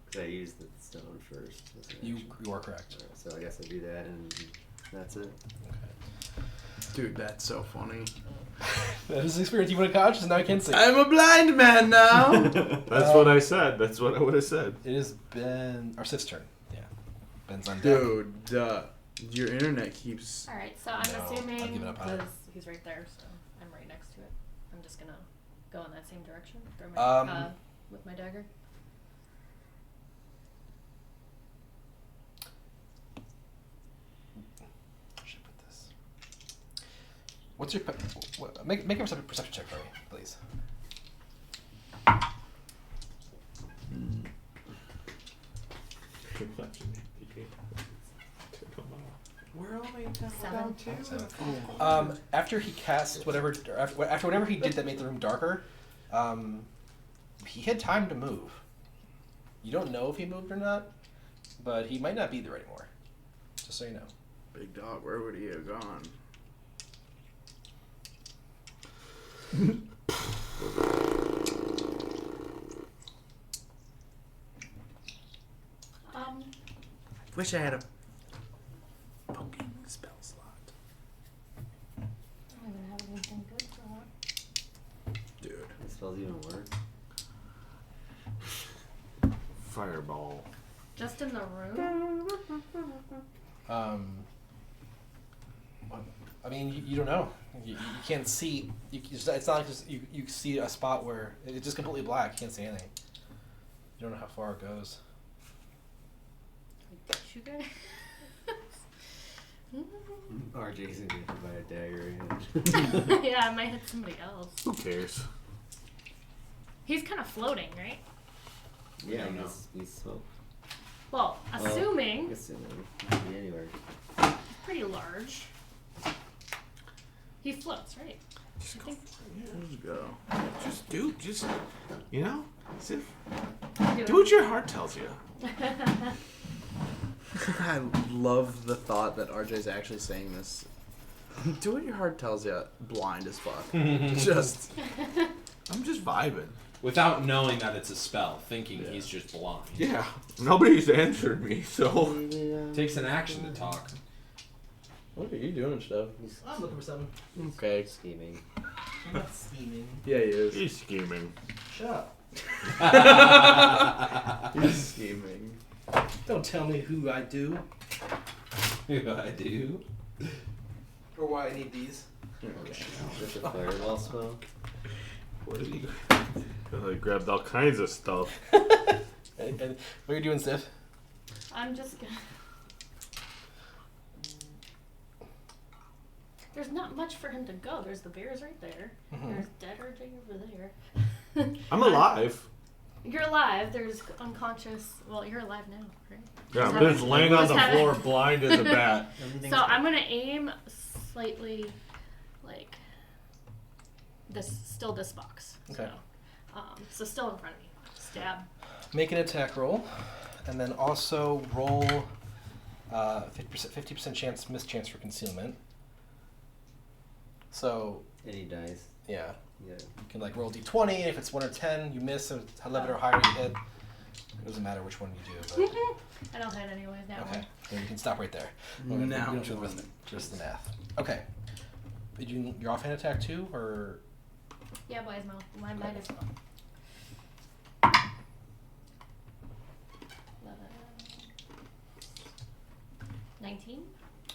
Because I used the stone first. as an You action. are correct. Alright, so I guess I do that and that's it. Dude, that's so funny. That is the experience you want to conscious, now I can see. I'm a blind man now. That's what I said. That's what I would have said. It is Ben or Sif's turn. Yeah. Ben's on deck. Dude, your internet keeps. Alright, so I'm No, I've assuming given up on it. because he's right there, so I'm right next to it. I'm just gonna go in that same direction. Throw my with my dagger. Should I put this? What's your make a perception check for me, please. Where am I 7. After he cast whatever, after whatever he did that made the room darker, he had time to move. You don't know if he moved or not, but he might not be there anymore. Just so you know. Big dog, where would he have gone? Wish I had a poking spell slot. I don't even have anything good for that. Dude. This spells even worse. Fireball. Just in the room? I mean, you don't know. You can't see. It's not like just, you see a spot where it's just completely black. You can't see anything. You don't know how far it goes. You guys? RJ's gonna get hit by a dagger again. Yeah, I might hit somebody else. Who cares? He's kind of floating, right? Yeah, don't know. we smoke. Well, assuming Assuming. Could be anywhere. he's pretty large. He floats, right? I think. Let's go. Just you know, Sif, Do do what your heart tells you. I love the thought that RJ's actually saying this. Do what your heart tells you. Blind as fuck. Just. I'm just vibing. Without knowing that it's a spell, thinking he's just blind. Yeah, nobody's answered me, so Takes an action to talk. What are you doing, stuff? I'm looking for something. Okay. Scheming. I'm not scheming. Yeah, he is. He's scheming. Shut up. He's scheming. Don't tell me who I do I do. or why I need these. Just a fireball spell. what are you? I grabbed all kinds of stuff. And what are you doing, Steph? I'm just gonna. There's not much for him to go. There's the bears right there. There's dead RJ over there. I'm alive. You're alive. There's unconscious. Well, you're alive now, right? Yeah, Just I'm just having- laying on just the having- floor blind as a bat. So I'm gonna aim slightly, like this box. Okay. So still in front of me. Stab. Make an attack roll, and then also roll 50% chance miss chance for concealment. So Any dice. yeah, Yeah. you can like roll d20. And if it's 1 or 10, you miss. So 11 or higher, you hit. It doesn't matter which one you do. But I don't hit anyways now. okay, then you can stop right there. No. You don't do the rest of just the math. Okay. Did you your offhand attack too, or Yeah, boys, my might as well. 19.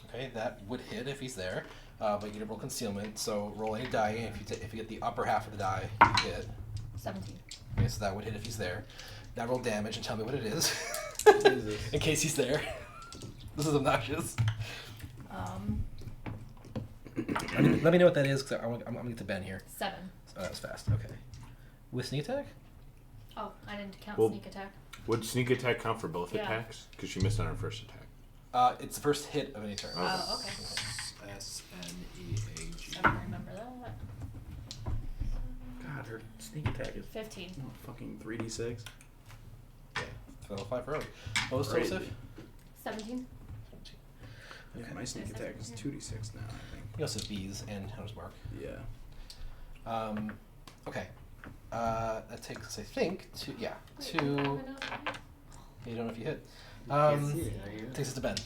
okay, that would hit if he's there. But you get to roll concealment. So roll any die. And if you get the upper half of the die, you hit. 17. Okay, so that would hit if he's there. Now roll damage and tell me what it is. Jesus. In case he's there. This is obnoxious. Let me know what that is, because I'm going to get to Ben here. 7. So that was fast. Okay. With sneak attack? Oh, I didn't count Well- sneak attack. Would sneak attack count for both Yeah. attacks? Because she missed on her first attack. It's the first hit of any turn. Oh, okay. SNEAG. I don't remember that. God, her sneak attack is 15. fucking 3d6. Level 5 for early. What was Crazy. Joseph? 17. Yeah, my sneak attack is 2d6 now, I think. He also has bees and Hunter's Mark. Yeah. Okay. That takes, I think, two. Wait, Two. do I have enough? You don't know if you hit. Can't see it, are you? Takes us to Ben.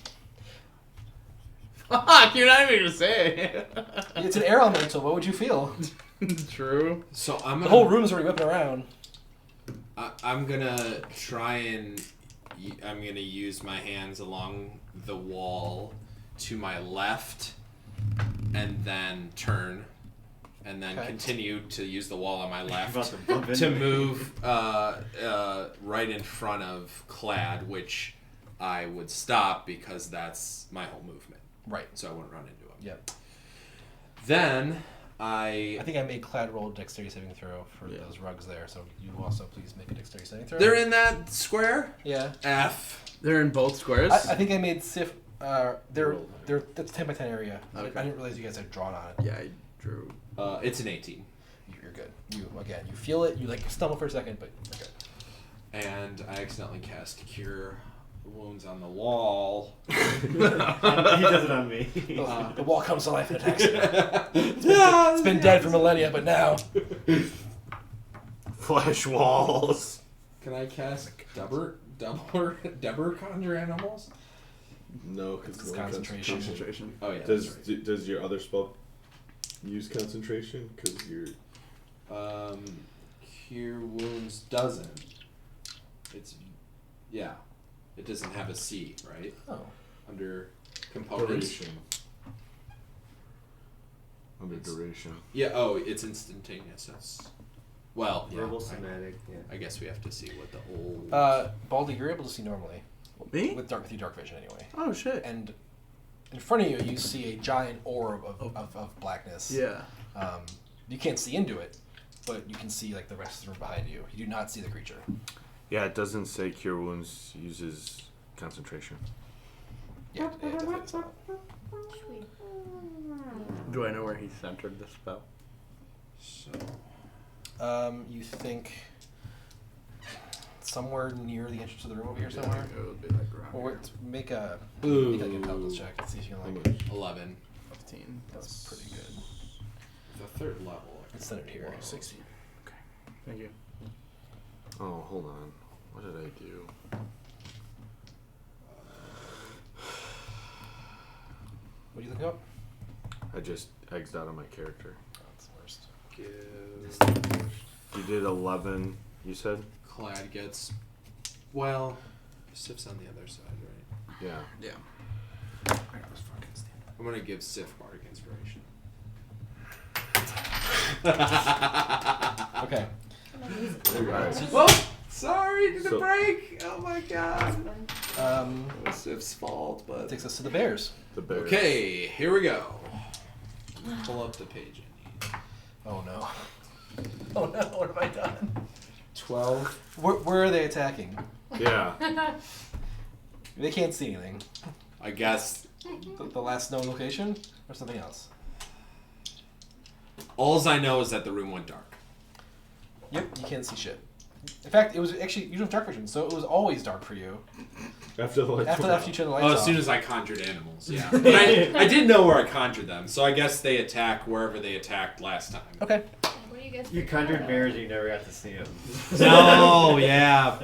Fuck, you're not even gonna say It's an air elemental. What would you feel? it. True. So I'm The gonna, whole room's already whipping around. I'm gonna try and I'm gonna use my hands along the wall to my left, and then turn, and then Okay. continue to use the wall on my left About to bump into to me. move right in front of Clad, which I would stop because that's my whole movement, Right. so I wouldn't run into him. Yep. Then I I think I made Clad roll a dexterity saving throw for those rugs there, so you also please make a dexterity saving throw. they're in that square. Yeah. F. They're in both squares? I think I made Sif. They're that's 10 by 10 area. Okay. I didn't realize you guys had drawn on it. Yeah, I drew. It's an 18. You're good. You feel it. You like stumble for a second, but you're good. And I accidentally cast Cure Wounds on the wall. He does it on me. The wall comes to life and attacks you. It's been dead for millennia, but now. Flesh walls. Can I cast Debber Conjure Animals? No, because It's concentration. Concentration. Oh yeah. That's right. Does your other spell use concentration? Because you're Cure Wounds doesn't. It's yeah. It doesn't have a C, right? Oh. Under components. Duration. Under duration. Yeah. Oh, it's instantaneous. That's well. Yeah. Verbal somatic. Yeah. I guess we have to see what the old. Baldy, you're able to see normally. Me? With your dark vision anyway. Oh shit. And in front of you, you see a giant orb of blackness. Yeah. You can't see into it, but you can see like the rest of the room behind you. You do not see the creature. Yeah, it doesn't say Cure Wounds uses concentration. Yeah, it definitely does not. Sweet. Do I know where he centered the spell? So You think somewhere near the entrance of the room over here somewhere? It would be like around Or here. wait, make a Ooh. make like a intelligence check and see if you can How like. much? 11. 15. That's pretty good. The third level. It's centered here. 16. Okay. Thank you. Oh, hold on. What did I do? What are you looking up? I just X'd out of my character. That's the worst. Give You did 11, you said? Clad gets. Well, Sif's on the other side, right? Yeah. Yeah. I'm gonna give Sif Bardic Inspiration. Okay. Alright. Whoa! Sorry, did it So- break? Oh my god. It It was Sif's fault, but. takes us to the bears. The bear. Okay, here we go. Pull up the page I need. Oh no. Oh no, what have I done? 12. Where are they attacking? Yeah. They can't see anything. I guess. The last known location? Or something else? Alls I know is that the room went dark. Yep, you can't see shit. In fact, it was actually, you don't have dark vision, so it was always dark for you. After the lights After went that, out. you turn the lights Oh, off. as soon as I conjured animals, yeah. But I didn't know where I conjured them, so I guess they attack wherever they attacked last time. Okay. What do you guys You think conjured about? bears, you never got to see them. No, yeah.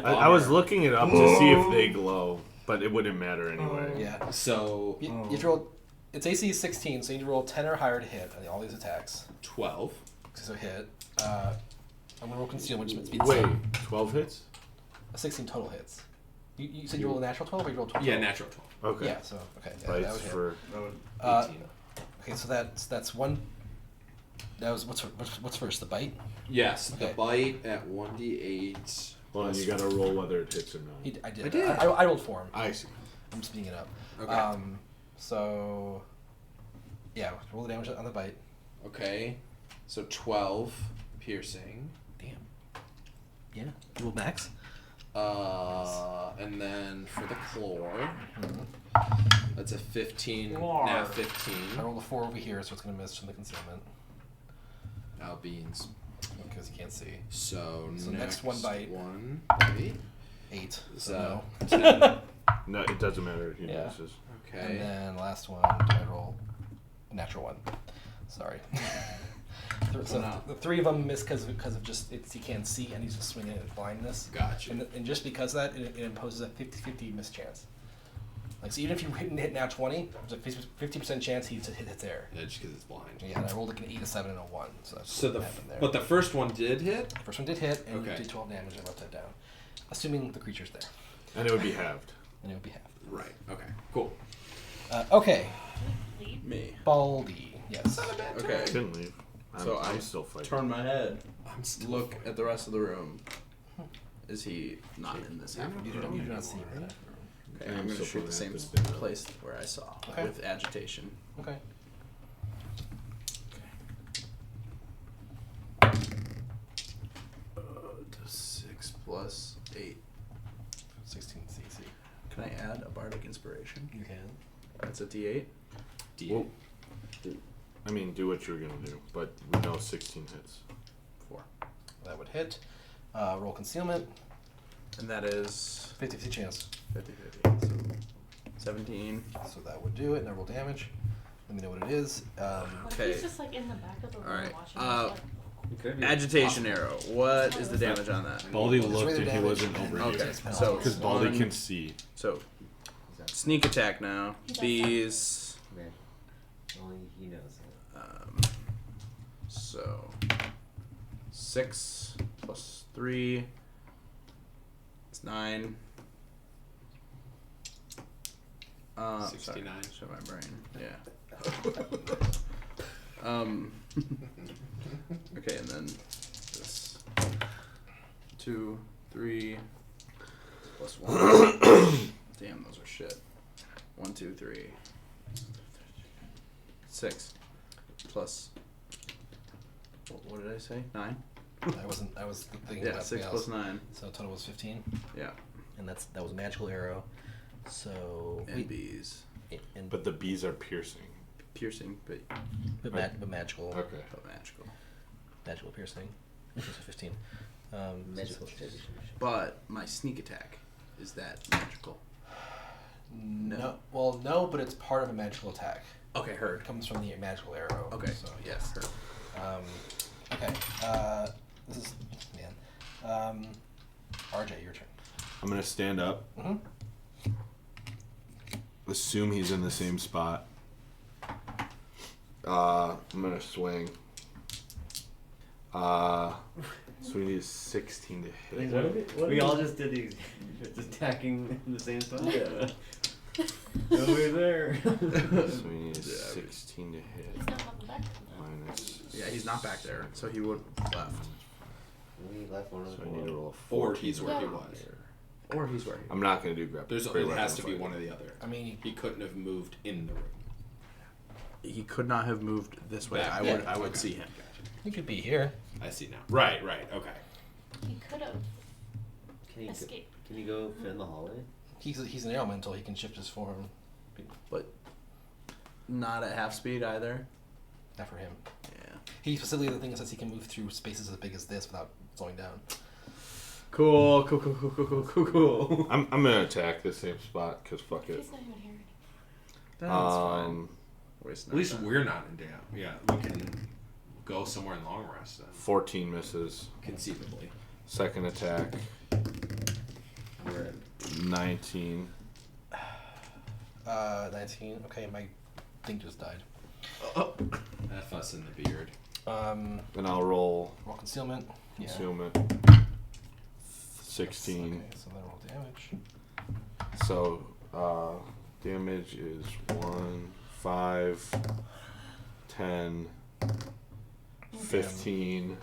I was looking it up to see if they glow, but it wouldn't matter anyway. Yeah. So, You have to roll, it's AC is 16, so you need to roll 10 or higher to hit on all these attacks. 12. So hit. I'm gonna roll concealment, which means Wait, 12 hits? 16 total hits. You said you rolled a natural 12 or you rolled 12? Yeah, natural 12. Okay. Yeah, so, okay. Yeah, that would Bites hit. for... Uh, 18. Okay, so that's one. That was what's first? The bite. Yes, the Okay. bite at 1d8. Hold on, you gotta roll whether it hits or not. I did. I did. I rolled for him. I see. I'm speeding it up. Okay. So. Yeah, roll the damage on the bite. Okay. So 12 piercing. Damn. Yeah. Roll max. And then for the claw, that's a 15. Claw. Nat 15. I rolled a 4 over here, so it's gonna miss from the concealment Now beans. because you can't see. So next one bite. One bite. 8. So So 10. No, it doesn't matter if he Yeah. misses. no. And Okay. then last one, I roll a natural 1. Sorry. So the 3 of them miss because of just he can't see and he's just swinging at blindness. Gotcha. And just because of that, it imposes a 50-50 miss chance. Like, so even if you hit nat 20, there's a 50% chance he hits there. Yeah, just because it's blind. Yeah, and I rolled like an 8, a 7, and a 1. So that's So what happened there. but the first one did hit. First one did hit, and Okay. you did 12 damage. I wrote that down. Assuming the creature's there. And it would be halved. And it would be half. Right. Okay. Cool. Okay. Lead? Me. Baldy. Yes. Okay. Didn't leave. So I'm I still fighting. Turn my head. I'm still Look at the rest of the room. Is he not in this half of You the do room? not see him in that Okay, Yeah, I'm I'm going to still shoot the gonna same have to spin it. place where I saw Okay. with agitation. room. Okay. Does 6 plus 8. 16 CC. Can I add a bardic inspiration? You can. That's a D8. Well, I mean, do what you were gonna do, but we know 16 hits. 4. That would hit. Roll concealment. And that is 50-50 chance. 50-50. So 17. So that would do it. Now roll damage. Let me know what it is. What if Okay. he's just like in the back of the room Alright, watching us, like, Agitation arrow. What is the damage on that? Baldy Just looked regular and he damage. wasn't over Okay, here. so Because Baldy one- can see. So sneak attack now. He does These. Man, only he knows it. So 6 plus 3. It's 9. 69. Sorry, show my brain. Yeah. Okay, and then this 2, 3 plus 1. Damn, those are shit. 1, 2, 3. 6 plus. What did I say? 9. I was thinking Yeah, about 6 something plus else. 9. So total was 15, Yeah, and that was magical arrow. So and bees, and But the bees are piercing. piercing, but but magical Okay. magical. magical piercing, which was 15. Magical But my sneak attack is that magical. No, well, no, but it's part of a magical attack. Okay, heard. It comes from the magical arrow. Okay, So yes, heard. Okay. This is RJ, your turn. I'm gonna stand up. Mhm. Assume he's in the same spot. I'm gonna swing. So we need 16 to hit. We all just did these, just attacking in the same spot. Yeah. Over there. So we need a 16 to hit. He's not on the back. Minus. Yeah, he's not back there, so he would left. We left one of So the I need to roll a Or 14. he's where he was. Or he's where he I'm not gonna do grab. It has to be one or the other. I mean, He couldn't have moved in the room. He could not have moved this way. Back. I would Okay. see him. he could be here. I see now. Right, okay. He could have Can you escaped. Can you go fit in the hallway? He's an elemental. He can shift his form. But not at half speed either. Not for him. Yeah. He specifically the thing that says he can move through spaces as big as this without slowing down. Cool. I'm gonna attack the same spot because fuck it. He's not even here. That's fine. At least we're not in jam. Yeah, we can go somewhere in long rest then. 14 misses. Conceivably. Second attack. 19. 19. Okay, my thing just died. That fuss in the beard. And I'll roll Roll concealment. Yeah. concealment. 16. Okay, so then roll damage. So damage is 1, 5, 10, 15,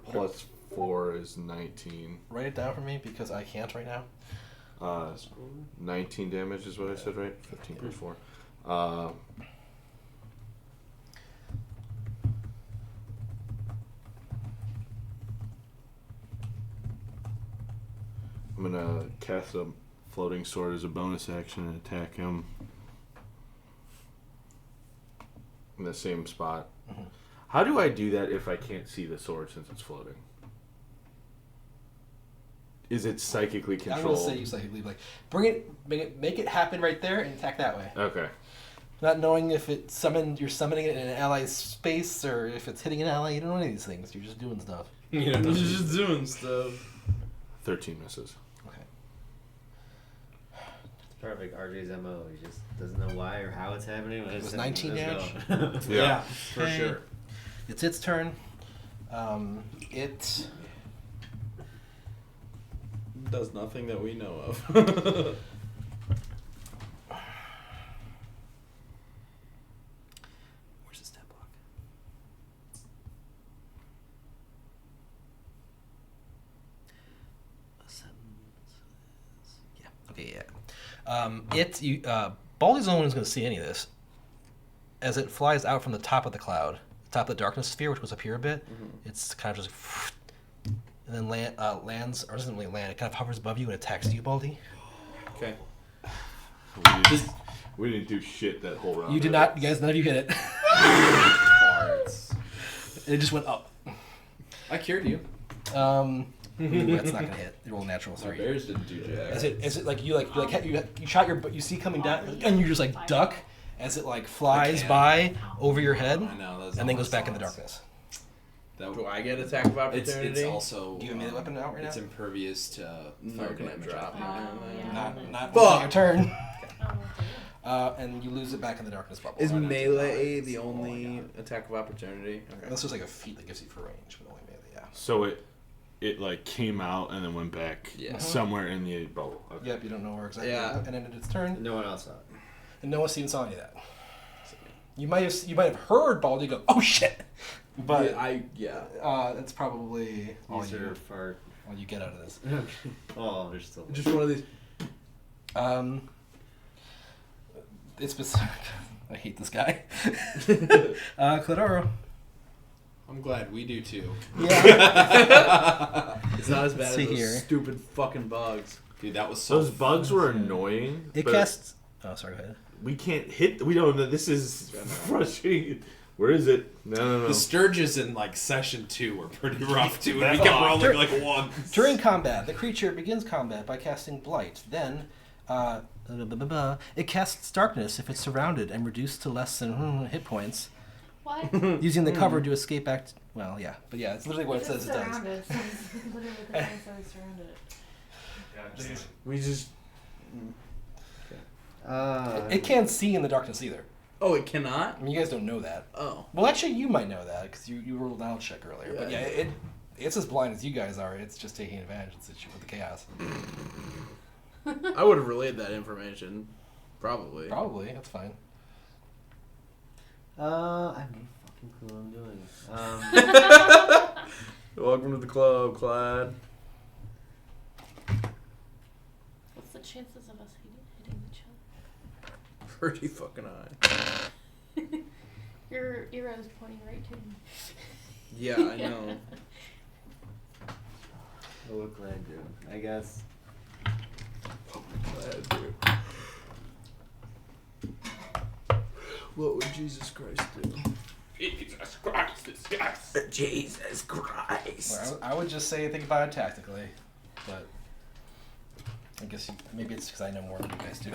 plus 4 is 19. Write it down for me because I can't right now. 19 damage is what I said, right? 15 plus 4. I'm gonna cast a floating sword as a bonus action and attack him in the same spot. Mhm. How do I do that if I can't see the sword since it's floating? Is it psychically I'm gonna controlled? say you psychically like make it happen right there and attack that way. Okay. Not knowing if you're summoning it in an ally's space or if it's hitting an ally. You don't know any of these things. You're just doing stuff. You know, He's just doing stuff. 13 misses. Okay. Perfect. RJ's MO. He just doesn't know why or how it's happening. It was 19 damage? Yeah. For Okay. sure. It's its turn. It Does nothing that we know of. Where's the stat block? Yeah. Okay. Yeah. Baldy's the only one who's going to see any of this. As it flies out from the top of the cloud, top of the darkness sphere, which was up here a bit, it's kind of just, and then lands, or doesn't really land. It kind of hovers above you and attacks you, Baldy. Okay. We didn't do shit that whole round. You did not. You guys, none of you hit it. Farts. It just went up. I cured you. Ooh, that's not gonna hit. You roll a natural My 3. bears didn't do jack. Is it like you shot your, but you see coming down, and you just like duck as it like flies can't. by over your head, I know, that's and then all goes my back in the thoughts. darkness. That Do I get attack of opportunity? it's also. Do you have a melee weapon out right It's now? impervious to No, fire can I damage. drop? Not Fuck! until your turn. Oh, And you lose it back in the darkness bubble. Is Right. melee the only attack of opportunity? Okay. That's just like a feat that gives you for range, but only melee. Yeah. So it like came out and then went back Yeah. somewhere in the bubble. Okay. Yep, you don't know where exactly. Yeah. And ended its turn, No one else saw it. and no one even saw any of that. You might have heard Baldy go, "Oh shit," but that's probably all These are far. you get out of this. Oh, there's still. Just one of these. It's specific. I hate this guy. Cladoro. I'm glad we do too. Yeah. It's not as bad Let's as see those here. stupid fucking bugs. Dude, that was so. Those bugs were annoying. It but casts. Oh, sorry. Go ahead. We can't hit. We don't know. This is frustrating. Where is it? No. The Sturges in like session 2 were pretty rough too, and we kept rolling like one. During combat, the creature begins combat by casting Blight. Then, it casts Darkness if it's surrounded and reduced to less than hit points, What? using the cover to escape back. Well, yeah, but yeah, it's literally what it says it does. Surrounded. Literally the thing says surrounded it. We just. It can't see in the darkness either. Oh, it cannot. I mean, you guys don't know that. Oh. Well, actually, you might know that because you rolled a knowledge check earlier. But Yeah. yeah, it's as blind as you guys are. It's just taking advantage of the chaos. I would have relayed that information. Probably. Probably, that's fine. I have no fucking clue what I'm doing. Welcome to the club, Clyde. What's the chances of us hitting each other? Pretty fucking high. Your arrow's pointing right to me. Yeah, I know. What can I do? I guess. What would Jesus Christ do? Jesus Christ, yes. Jesus Christ. Well, I would just say think about it tactically, but I guess maybe it's because I know more than you guys do.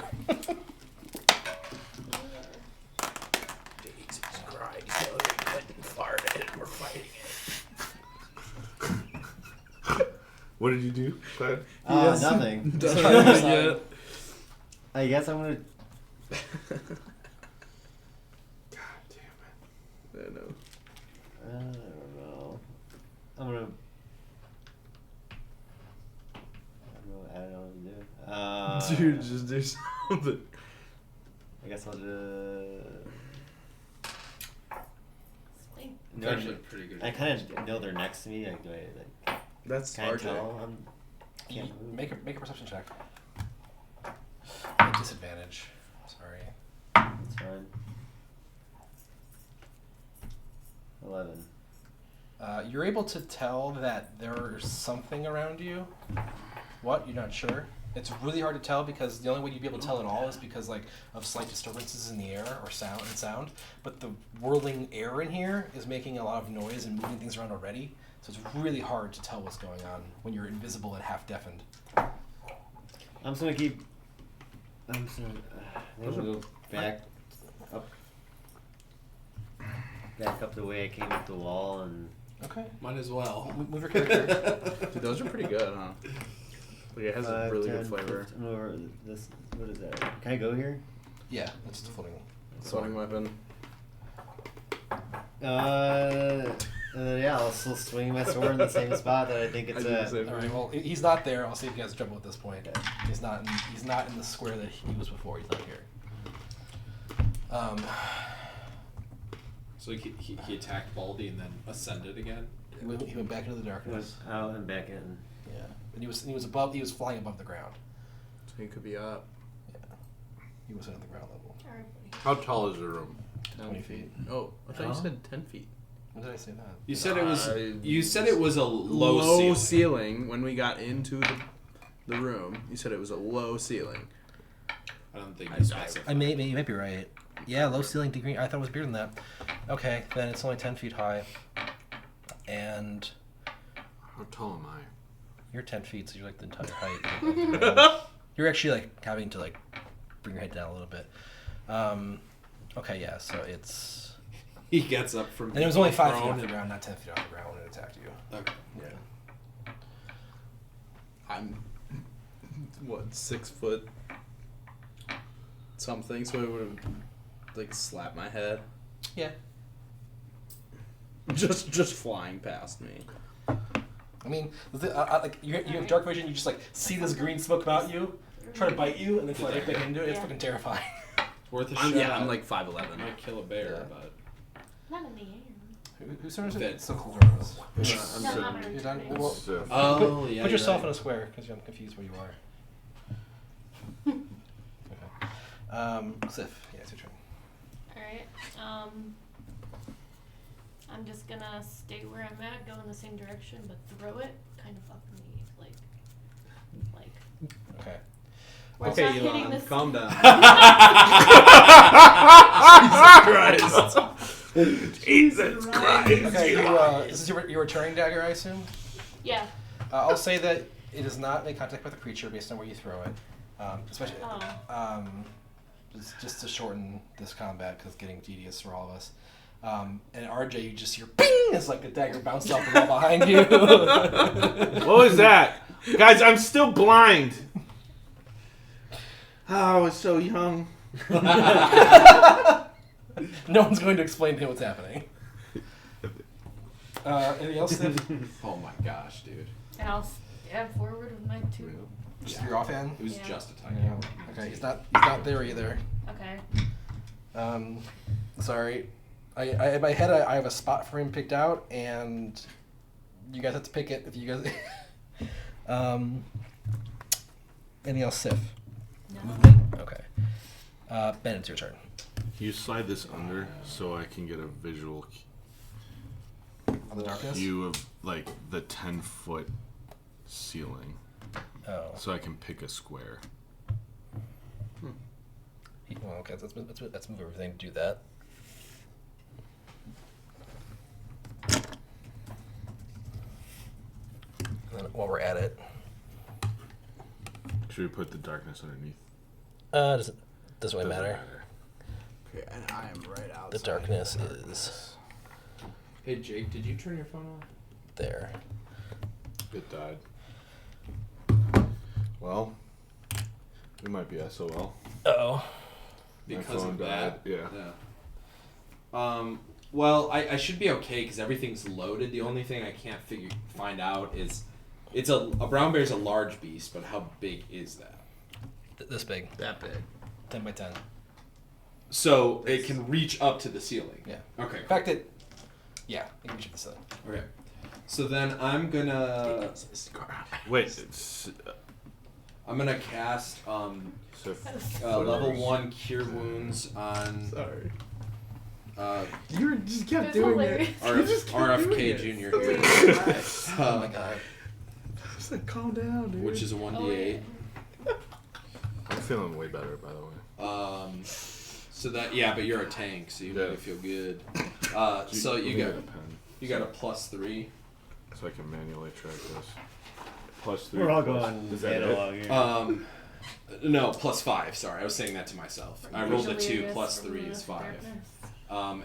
Jesus Christ, Hillary Clinton farted and we're fighting it. What did you do, Clyde? Nothing. Yeah. I guess I'm gonna. God damn it. I know. I don't know. I'm gonna. I don't know what to do. Dude, just do something. I guess I'll just. Swing. It's actually pretty good. I kind of know they're next to me. Like, do I That's can I RJ. tell? Can't move. Make a perception check. At disadvantage. Sorry. It's fine. 11. You're able to tell that there's something around you. What? You're not sure? It's really hard to tell because the only way you'd be able to tell at all is because like of slight disturbances in the air or sound. But the whirling air in here is making a lot of noise and moving things around already. So it's really hard to tell what's going on when you're invisible and half deafened. I'm just gonna keep. I'm just gonna. I'm gonna go back up the way I came up the wall and. Okay. Might as well. Move your character. Dude, those are pretty good, huh? Like, it has a really good flavor. 15, over this. What is that? Can I go here? Yeah, that's just a floating. Sawing weapon. Yeah, I'll still swing my sword in the same spot that I think it's I do the at. same. All right. Well, he's not there. I'll see if you guys jump at this point. He's not. He's not in the square that he was before. He's not here. So he attacked Baldy and then ascended again. He went back into the darkness. Went out and back in. Yeah, and he was above. He was flying above the ground. So he could be up. Yeah, he wasn't at the ground level. Alright, buddy. How tall is the room? 20 feet. Oh, I thought Oh. you said 10 feet. When did I say that? You said it was. Uh, You said it was a low, Low ceiling. ceiling. When we got into the room, you said it was a low ceiling. I don't think I- you specified. You might be right. Yeah, low ceiling degree. I thought it was bigger than that. Okay, then it's only 10 feet high, and How tall am I? you're 10 feet, so you're like the entire height. You're actually like having to like bring your head down a little bit. Okay, yeah, so it's. He gets up from. And it was only 5 feet prone off the and- ground, not 10 feet off the ground when it attacked you. Okay. Yeah. I'm, what, 6 foot something, so it would have, like, slapped my head. Yeah. Just flying past me. I mean, like you have dark vision. You just like see this green smoke about you, try to bite you, and then fly right back into it. It's Yeah. fucking terrifying. Worth a I'm, shot. yeah, I'm like 5'11". I might kill a bear, Yeah. but Not in the air. Who starts Fit. it? So cool. Jarvis. I'm No, sitting- not in You're done? turning. Well, Sif. oh put, yeah. put you're yourself right. in a square because I'm confused where you are. Okay. Sif, yeah, it's your turn. Alright. I'm just gonna stay where I'm at, go in the same direction, but throw it kind of up in the like Okay. where Okay, it's not hitting Elon, this. calm down. Jesus Christ. Okay, this is your returning dagger, I assume? Yeah. I'll say that it does not make contact with the creature based on where you throw it. Especially, Oh. just to shorten this combat because it's getting tedious for all of us. And RJ, you just hear ping! It's like a dagger bounced off the wall behind you. What was that? Guys, I'm still blind. Oh, I was so young. No one's going to explain to him what's happening. Anything else? Sif? Oh my gosh, dude. And I'll stab forward with my two. Just your offhand? It was Yeah. just a tiny. Yeah. Okay, he's not there either. Okay. Sorry. I in my head I have a spot for him picked out, and you guys have to pick it if you guys. Anything else, Sif? No. Okay. Ben, it's your turn. You slide this under so I can get a visual On the darkness. view of like the 10-foot ceiling, Oh. so I can pick a square. Well, okay. Let's move everything to do that. And then while we're at it, Should we put the darkness underneath? doesn't really matter. Okay, and I am right outside. The darkness is Hey Jake, did you turn your phone on? there. It died. Well, we might be SOL. Uh-oh. Because phone of that. died, yeah. Well, I should be okay because everything's loaded. The only thing I can't find out is, it's a brown bear's a large beast, but how big is that? This big. That big. 10 by 10. So it can reach up to the ceiling. Yeah. Okay. In fact, you can reach the ceiling. Okay. So then I'm gonna Wait, it's cast Sif. level 1 cure wounds on Sorry. uh, You just kept It's doing hilarious. it. RFK Junior here, Oh my god. Just like, calm down, dude. which is a 1d8. I'm feeling way better, by the way. So that but you're a tank, so you Yeah. make it feel good. So Let you me got get a pen you got a +3. so I can manually track this. +3. We're all going Is that it? analog here. No, +5. Sorry, I was saying that to myself. I rolled a 2 Usually it plus from 3 the is 5. darkness.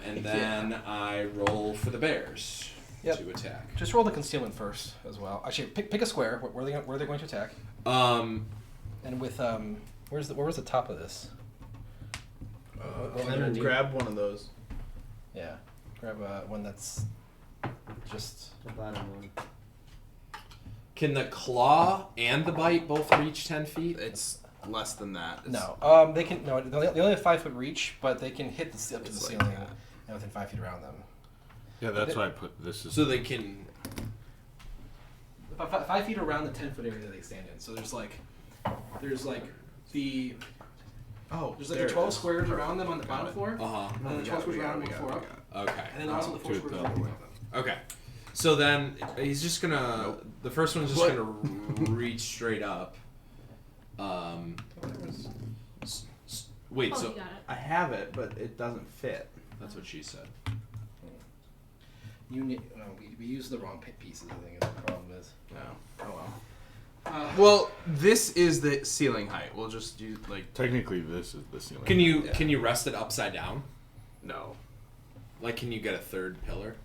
And then I roll for the bears Yep. to attack. Just roll the concealment first as well. Actually, pick a square where they're going to attack. And with where was the top of this? And grab one of those. Yeah. Grab one that's just. The bottom one. Can the claw and the bite both reach 10 feet? It's less than that. It's, No. They can no. They only have 5-foot reach, but they can hit up to the It's like ceiling that. and within 5 feet around them. Yeah, that's why I put this. So they can. About 5 feet around the 10-foot area that they stand in. So there's like the Oh, there's like there the it 12 is. squares around them on the bottom floor, Uh huh. and then the 12 squares around them on the floor up, Okay. and then also the 4 do it squares the around other them. way. Okay. So then he's just gonna. The first one's just What? gonna reach straight up. Wait. Oh, So you got it. I have it, but it doesn't fit. that's what she said. We use the wrong pieces. I think is what the problem is. No. Oh well. Well, this is the ceiling height. We'll just use like Technically, this is the ceiling. Can you rest it upside down? no. Like, can you get a third pillar?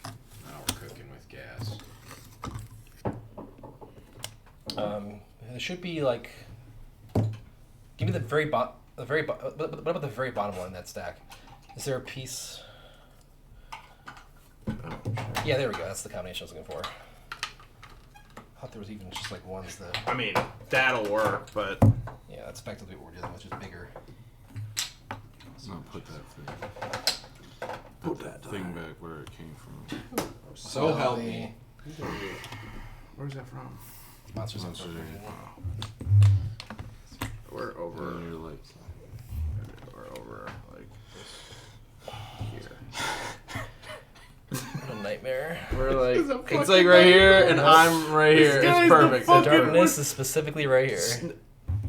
Now we're cooking with gas. It should be like. Give me the very bottom. What about the very bottom one in that stack? Is there a piece? Yeah, there we go. That's the combination I was looking for. I thought there was even just like ones that. I mean, that'll work, but Yeah, that's effectively what we're dealing with, just bigger. No, put that thing back where it came from. So help me. where's that from? Monsters Monsters Incorporated. We're Over over. on your legs. We're over like this here. What a nightmare. We're like it's like right here, and I'm right here. It's perfect. The darkness is specifically right here.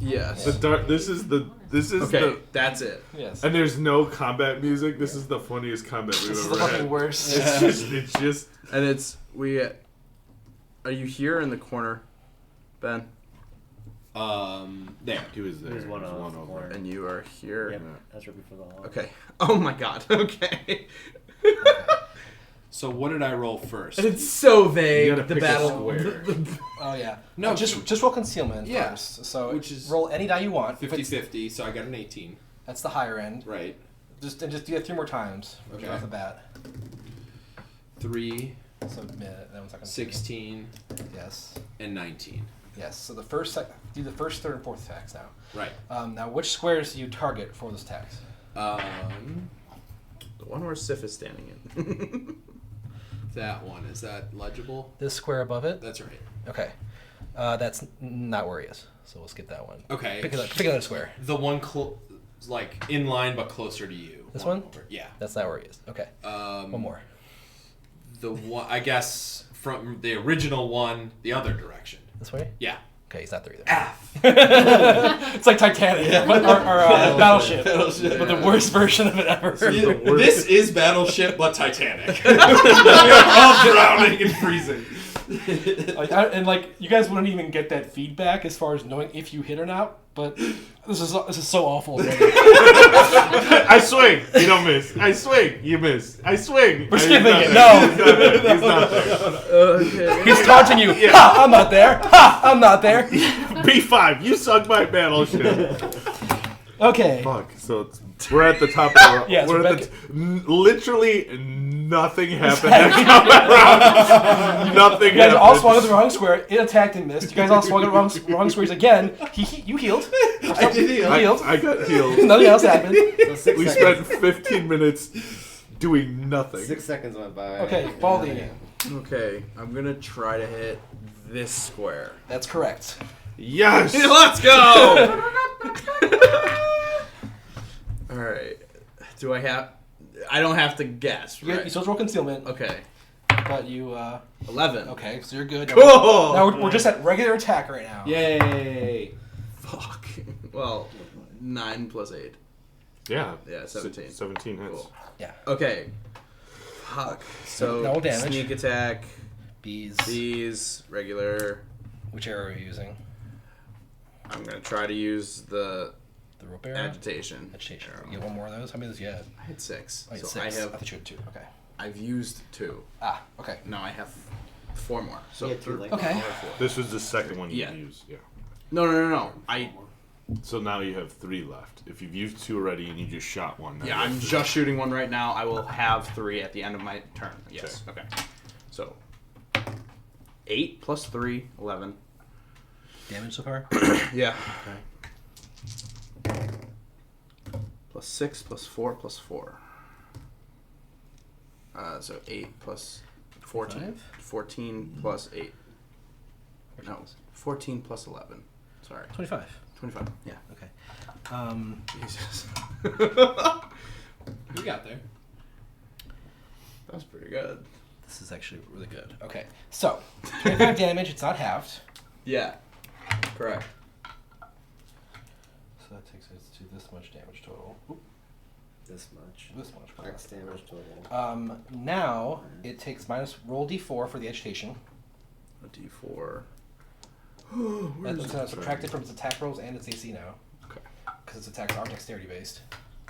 Yes. The dark. This is Okay, the. that's it. Yes. And there's no combat music. This is the funniest combat we've This is ever the fucking had. worst. It's just. And it's we. Are you here in the corner, Ben? There. He was there. There's one There's off one the over. corner. And you are here. Yep, that's right before the hall. Okay. Oh my God. Okay. So what did I roll first? It's so vague. You gotta The pick a battle. square. Oh yeah. No, just roll concealment Yeah, first. So which is roll any die you want. If it's- 50-50, so I got an 18. That's the higher end. Right. Just do that 3 more times. Okay. Right off the bat. 3, So that one's not gonna 16, Yes. and 19. Yes. So the first do the first, third, and fourth attacks now. Right. Now, which squares do you target for those attacks? The one where Sif is standing in. That one. Is that legible? This square above it. That's right. Okay. That's not where he is. So we'll skip that one. Okay. Pick another square. The one like in line but closer to you. This one? Over. Yeah. That's not where he is. Okay. One more. The one, I guess, from the original one, the other direction. This way? Yeah. Okay, he's not there either. F. It's like Titanic, but, or Battleship, but the worst version of it ever. This is Battleship, but Titanic. We are all drowning and freezing. And you guys wouldn't even get that feedback as far as knowing if you hit or not. But this is so awful. I swing. You don't miss. I swing. You miss. I swing. We're skipping it. He's not there. Okay. He's taunting you. Ha! I'm not there. Ha! I'm not there. B5. You sunk my battleship. Okay. Fuck. So we're at the top of the. Yes, we're we're at back literally nothing happened. That nothing. You guys happened. all swung at the wrong square. It attacked and missed. You guys all swung at the wrong squares again. You healed. I did heal. You healed. I got healed. Nothing else happened. So 6 We seconds. spent 15 minutes doing nothing. 6 seconds went by. Okay, Baldy. Okay, I'm gonna try to hit this square. That's correct. Yes. Let's go! Alright. Do I have... I don't have to guess, You right? still roll concealment, Okay. but you. 11. Okay, so you're good. Cool! Now we're just at regular attack right now. Yay. Fuck. Well, 9 plus 8. Yeah. Yeah, 17. 17 hits. Cool. Yeah. Okay. Fuck. So, No damage. sneak attack, Bees. these, regular. Which arrow are you using? I'm gonna try to use the The rope arrow? agitation. Agitation. You get one more of those? How many of those you had? I had 6. Oh, you had So 6. I I have... thought you had 2. Okay. I've used 2. Ah, okay. Now I have 4 more. So You had 2 like Okay. This was the second one you Yeah. used. Yeah. No. So now you have 3 left. If you've used 2 already and you just shot one. now Yeah, you have I'm 3. just shooting one right now. I will have 3 at the end of my turn. Yes. Okay. So 8 plus 3, 11. Damage so far? Yeah. Plus 6 plus 4 plus 4. So 8 plus 14. 5? 14 plus 8. No, 14 plus 11. Sorry. 25. 25. Yeah. Okay. Jesus. We got there. That was pretty good. This is actually really good. Okay. So, 25 damage. It's not halved. Yeah. Correct. So that takes us to this much damage total. Oop, this much. this much. Max damage total. Now, it takes roll d4 for the agitation. A D4. That's subtracted from its attack rolls and its AC now. Okay. Because its attacks are dexterity based.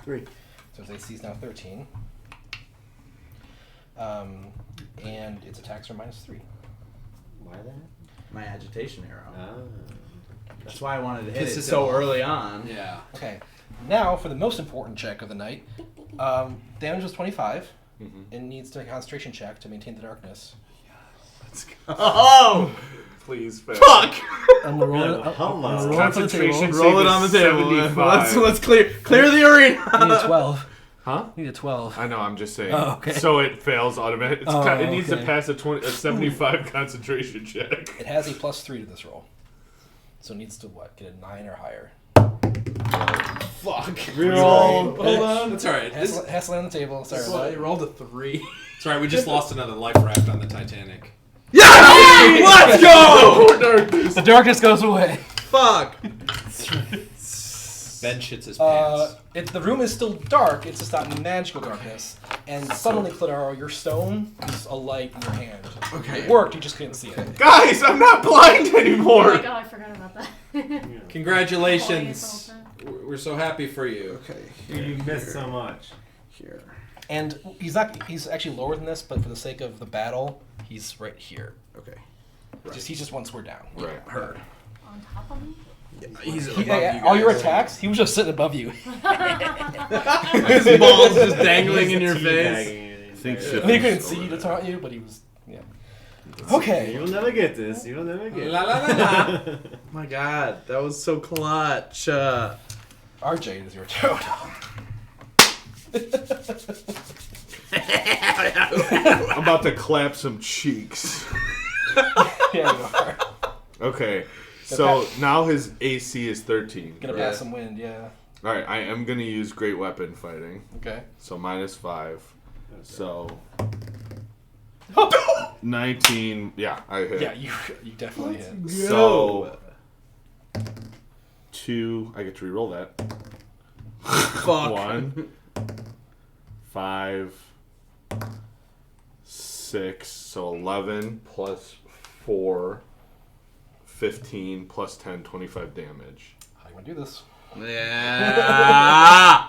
3. So its AC is now 13. And its attacks are -3. Why that? My agitation arrow. Ah. That's why I wanted to hit it Pisses so him off. early on. Yeah. Okay. Now, for the most important check of the night. Damage was 25. and needs to make a concentration check to maintain the darkness. Oh! Please, fail. Fuck! I'm gonna roll it. Hello. I'm gonna roll it for the Concentration table. Roll it on the table. 75. Let's clear the arena. I need a 12. Huh? I need a 12. I know, I'm just saying. Oh, okay. So it fails automatically. Oh, It needs to okay. pass a 75 concentration check. It has a +3 to this roll. So it needs to what? Get a 9 or higher. Fuck. Reroll. Hold on. That's alright. It has to lay on the table. Sorry about You that. rolled a 3. It's alright, we just lost another life raft on the Titanic. Yes! Let's go! The darkness goes away. Fuck. Ben shits his pants. The room is still dark. It's just not magical darkness. And suddenly, Clitaro, your stone is a light in your hand. Okay. It worked. You just couldn't see it. Guys, I'm not blind Oh anymore! my god, I forgot about that. Congratulations. We're so happy for you. Okay. You missed so much. Here. And he's actually lower than this, but for the sake of the battle, he's right here. Okay. He's just one square down. Right. Heard. On top of me? He's He, above you all your guys. attacks, he was just sitting above you. His balls just dangling in your face. I think I mean, he couldn't see you to taunt you, but he was. Yeah. Okay. You'll never get this. You'll never get La la la la. My god, that was so clutch. RJ, it is your turn. I'm about to clap some cheeks. Yeah, you are. Okay, so now his AC is 13. Gonna Yeah. pass some wind, yeah. Alright, I am gonna use Great Weapon Fighting. Okay. So -5. So 19. Yeah, I hit. Yeah, you definitely hit. So 2. I get to reroll that. Fuck. 1, 5, 6. So 11 plus 4, 15 plus 10, 25 damage. How do you want to do this? Yeah.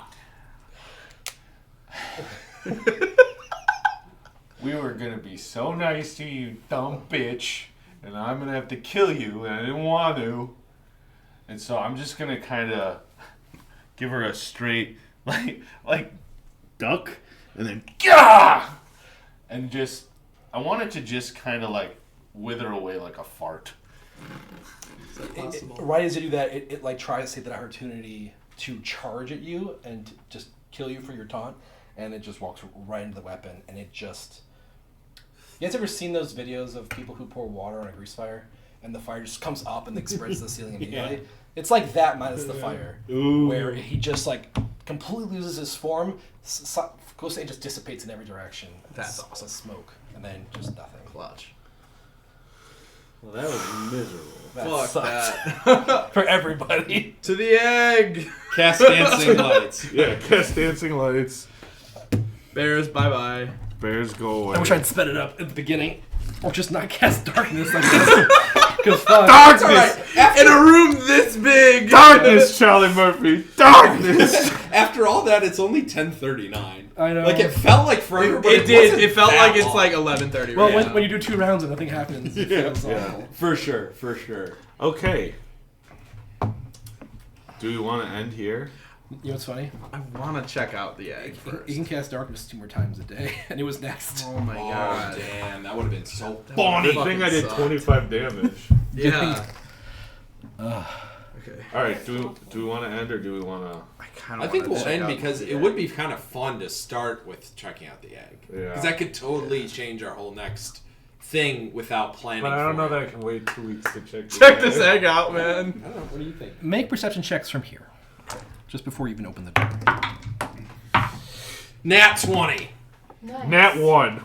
We were gonna be so nice to you, dumb bitch, and I'm gonna have to kill you, and I didn't want to. And so I'm just gonna kind of give her a straight, like duck, and then gah, and just I want it to just kind of like wither away like a fart. Right as you do that, it like tries to take that opportunity to charge at you and just kill you for your taunt, and it just walks right into the weapon, and it just. You guys ever seen those videos of people who pour water on a grease fire, and the fire just comes up and like spreads to the ceiling immediately? Yeah. It's like that minus the fire, where he just like completely loses his form, goes and just dissipates in every direction. That's It's awesome. Smoke, and then just nothing. Clutch. Well, that was miserable. That Fuck sucks. that. For everybody. To the egg. Cast dancing lights. Yeah, cast dancing lights. Bears, bye bye. Bears go away. I wish I'd sped it up at the beginning, or just not cast darkness like this. Because fuck. Darkness! In a room this big. Darkness, Charlie Murphy! Darkness! After all that, it's only 10:39. I know. Like it felt like forever, but It did. wasn't It felt that like it's long. like 11:30. Well, right? when you do 2 rounds and nothing happens, it feels awful. For sure, for sure. Okay. Do we want to end here? You know what's funny? I want to check out the egg first. You can cast darkness 2 more times a day, and it was next. Oh my Oh god. damn, that would have been so Good funny. thing I did sucked. 25 damage. Yeah. Ugh. Okay. All right. Do we want to end or do we want to? I kind I of. think we'll end because it would be kind of fun to start with checking out the egg. Yeah. Because that could totally change our whole next thing without planning. But I don't for know it. that I can wait 2 weeks to check. Check this egg out, man. I don't know. What do you think? Make perception checks from here, just before you even open the door. Nat 20. Nice. Nat 1.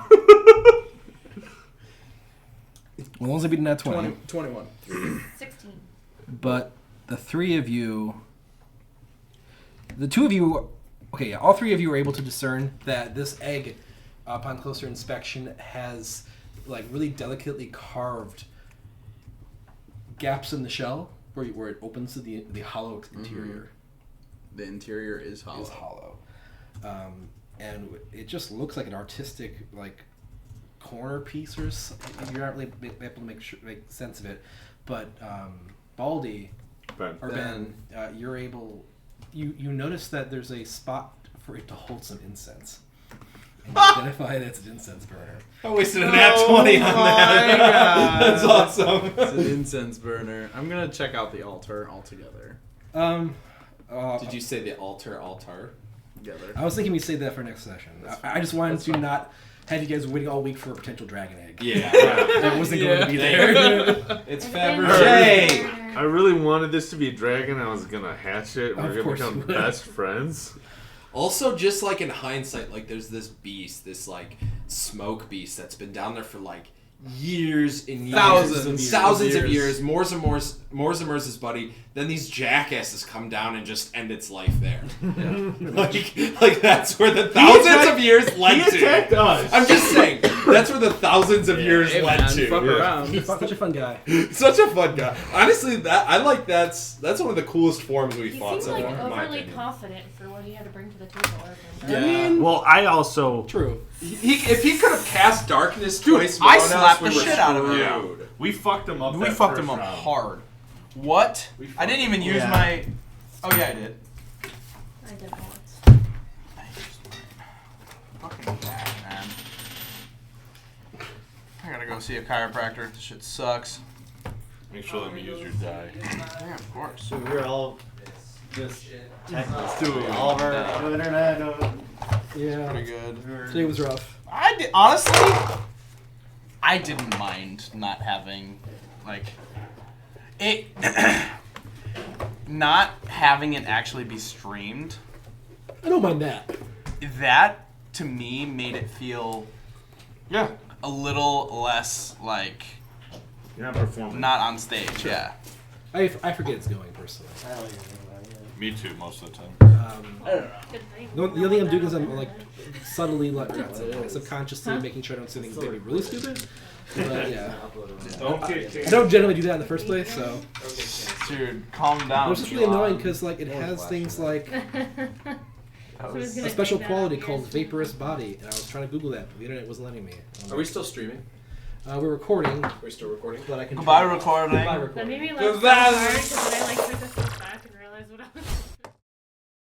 Well, as long as I beat a nat 20. 21. 16. But the 3 of you, the 2 of you, okay, yeah, all 3 of you were able to discern that this egg, upon closer inspection, has like really delicately carved gaps in the shell where it opens to the hollow interior. The interior is hollow. Is hollow, and it just looks like an artistic like corner piece, or you're not really able to make sense of it. But Baldy Ben. or Ben, you're able. You notice that there's a spot for it to hold some incense, And you identify that it's an incense burner. I wasted a nat 20 on that. God. That's awesome. It's an incense burner. I'm gonna check out the altar altogether. Did you say the altar? Together. I was thinking we'd save that for next session. I just wanted to not have you guys waiting all week for a potential dragon egg. Yeah. That wasn't going to be there. It's And then Fabergé. I really wanted this to be a dragon. I was gonna hatch it. And Of we're gonna course become you would. best friends. Also, just like in hindsight, like there's this beast, this like smoke beast that's been down there for like years and years, Thousands of of years. Mortimer's buddy. Then these jackasses come down and just end its life there. like that's where the thousands of years led He attacked to. us. I'm just saying that's where the thousands of years Hey, led man, to. fuck around. He's such a fun guy. Such a fun guy. Honestly, that's one of the coolest forms we He fought so seemed far, like in my overly opinion. confident for what he had to bring to the table. Yeah. Well, I also True. If he could have cast darkness Dude, twice more I on us, slapped we the were shit out of him. screwed. we fucked him up. We that fucked him first up round. hard. What? I didn't even use Yeah. my. Oh yeah, I did. I did once. Fucking bad, man. I gotta go see a chiropractor. This shit sucks. Make sure that we use your die. Yeah, of course. So we were all just checking do it. all of our no internet. Yeah. Pretty good. Today was rough. Honestly, I didn't mind not having like it. Not having it actually be streamed. I don't mind that. That to me made it feel Yeah. a little less like You're not performing. not on stage. Yeah. I forget it's going personally. I don't even know about it. Me too, most of the time. Good thing. The only thing I'm doing is I'm like subtly, like subconsciously making sure I don't say anything maybe really stupid. But yeah, Don't I don't generally do that in the first place. So Dude, calm it down. was just really annoying because like it has things like a special quality called vaporous body, and I was trying to Google that, but the internet wasn't letting me. Are we still streaming? We're recording, We're still recording? but I can. Goodbye recording. Goodbye That recording. made me laugh so hard because then I like took a step back and realized what I was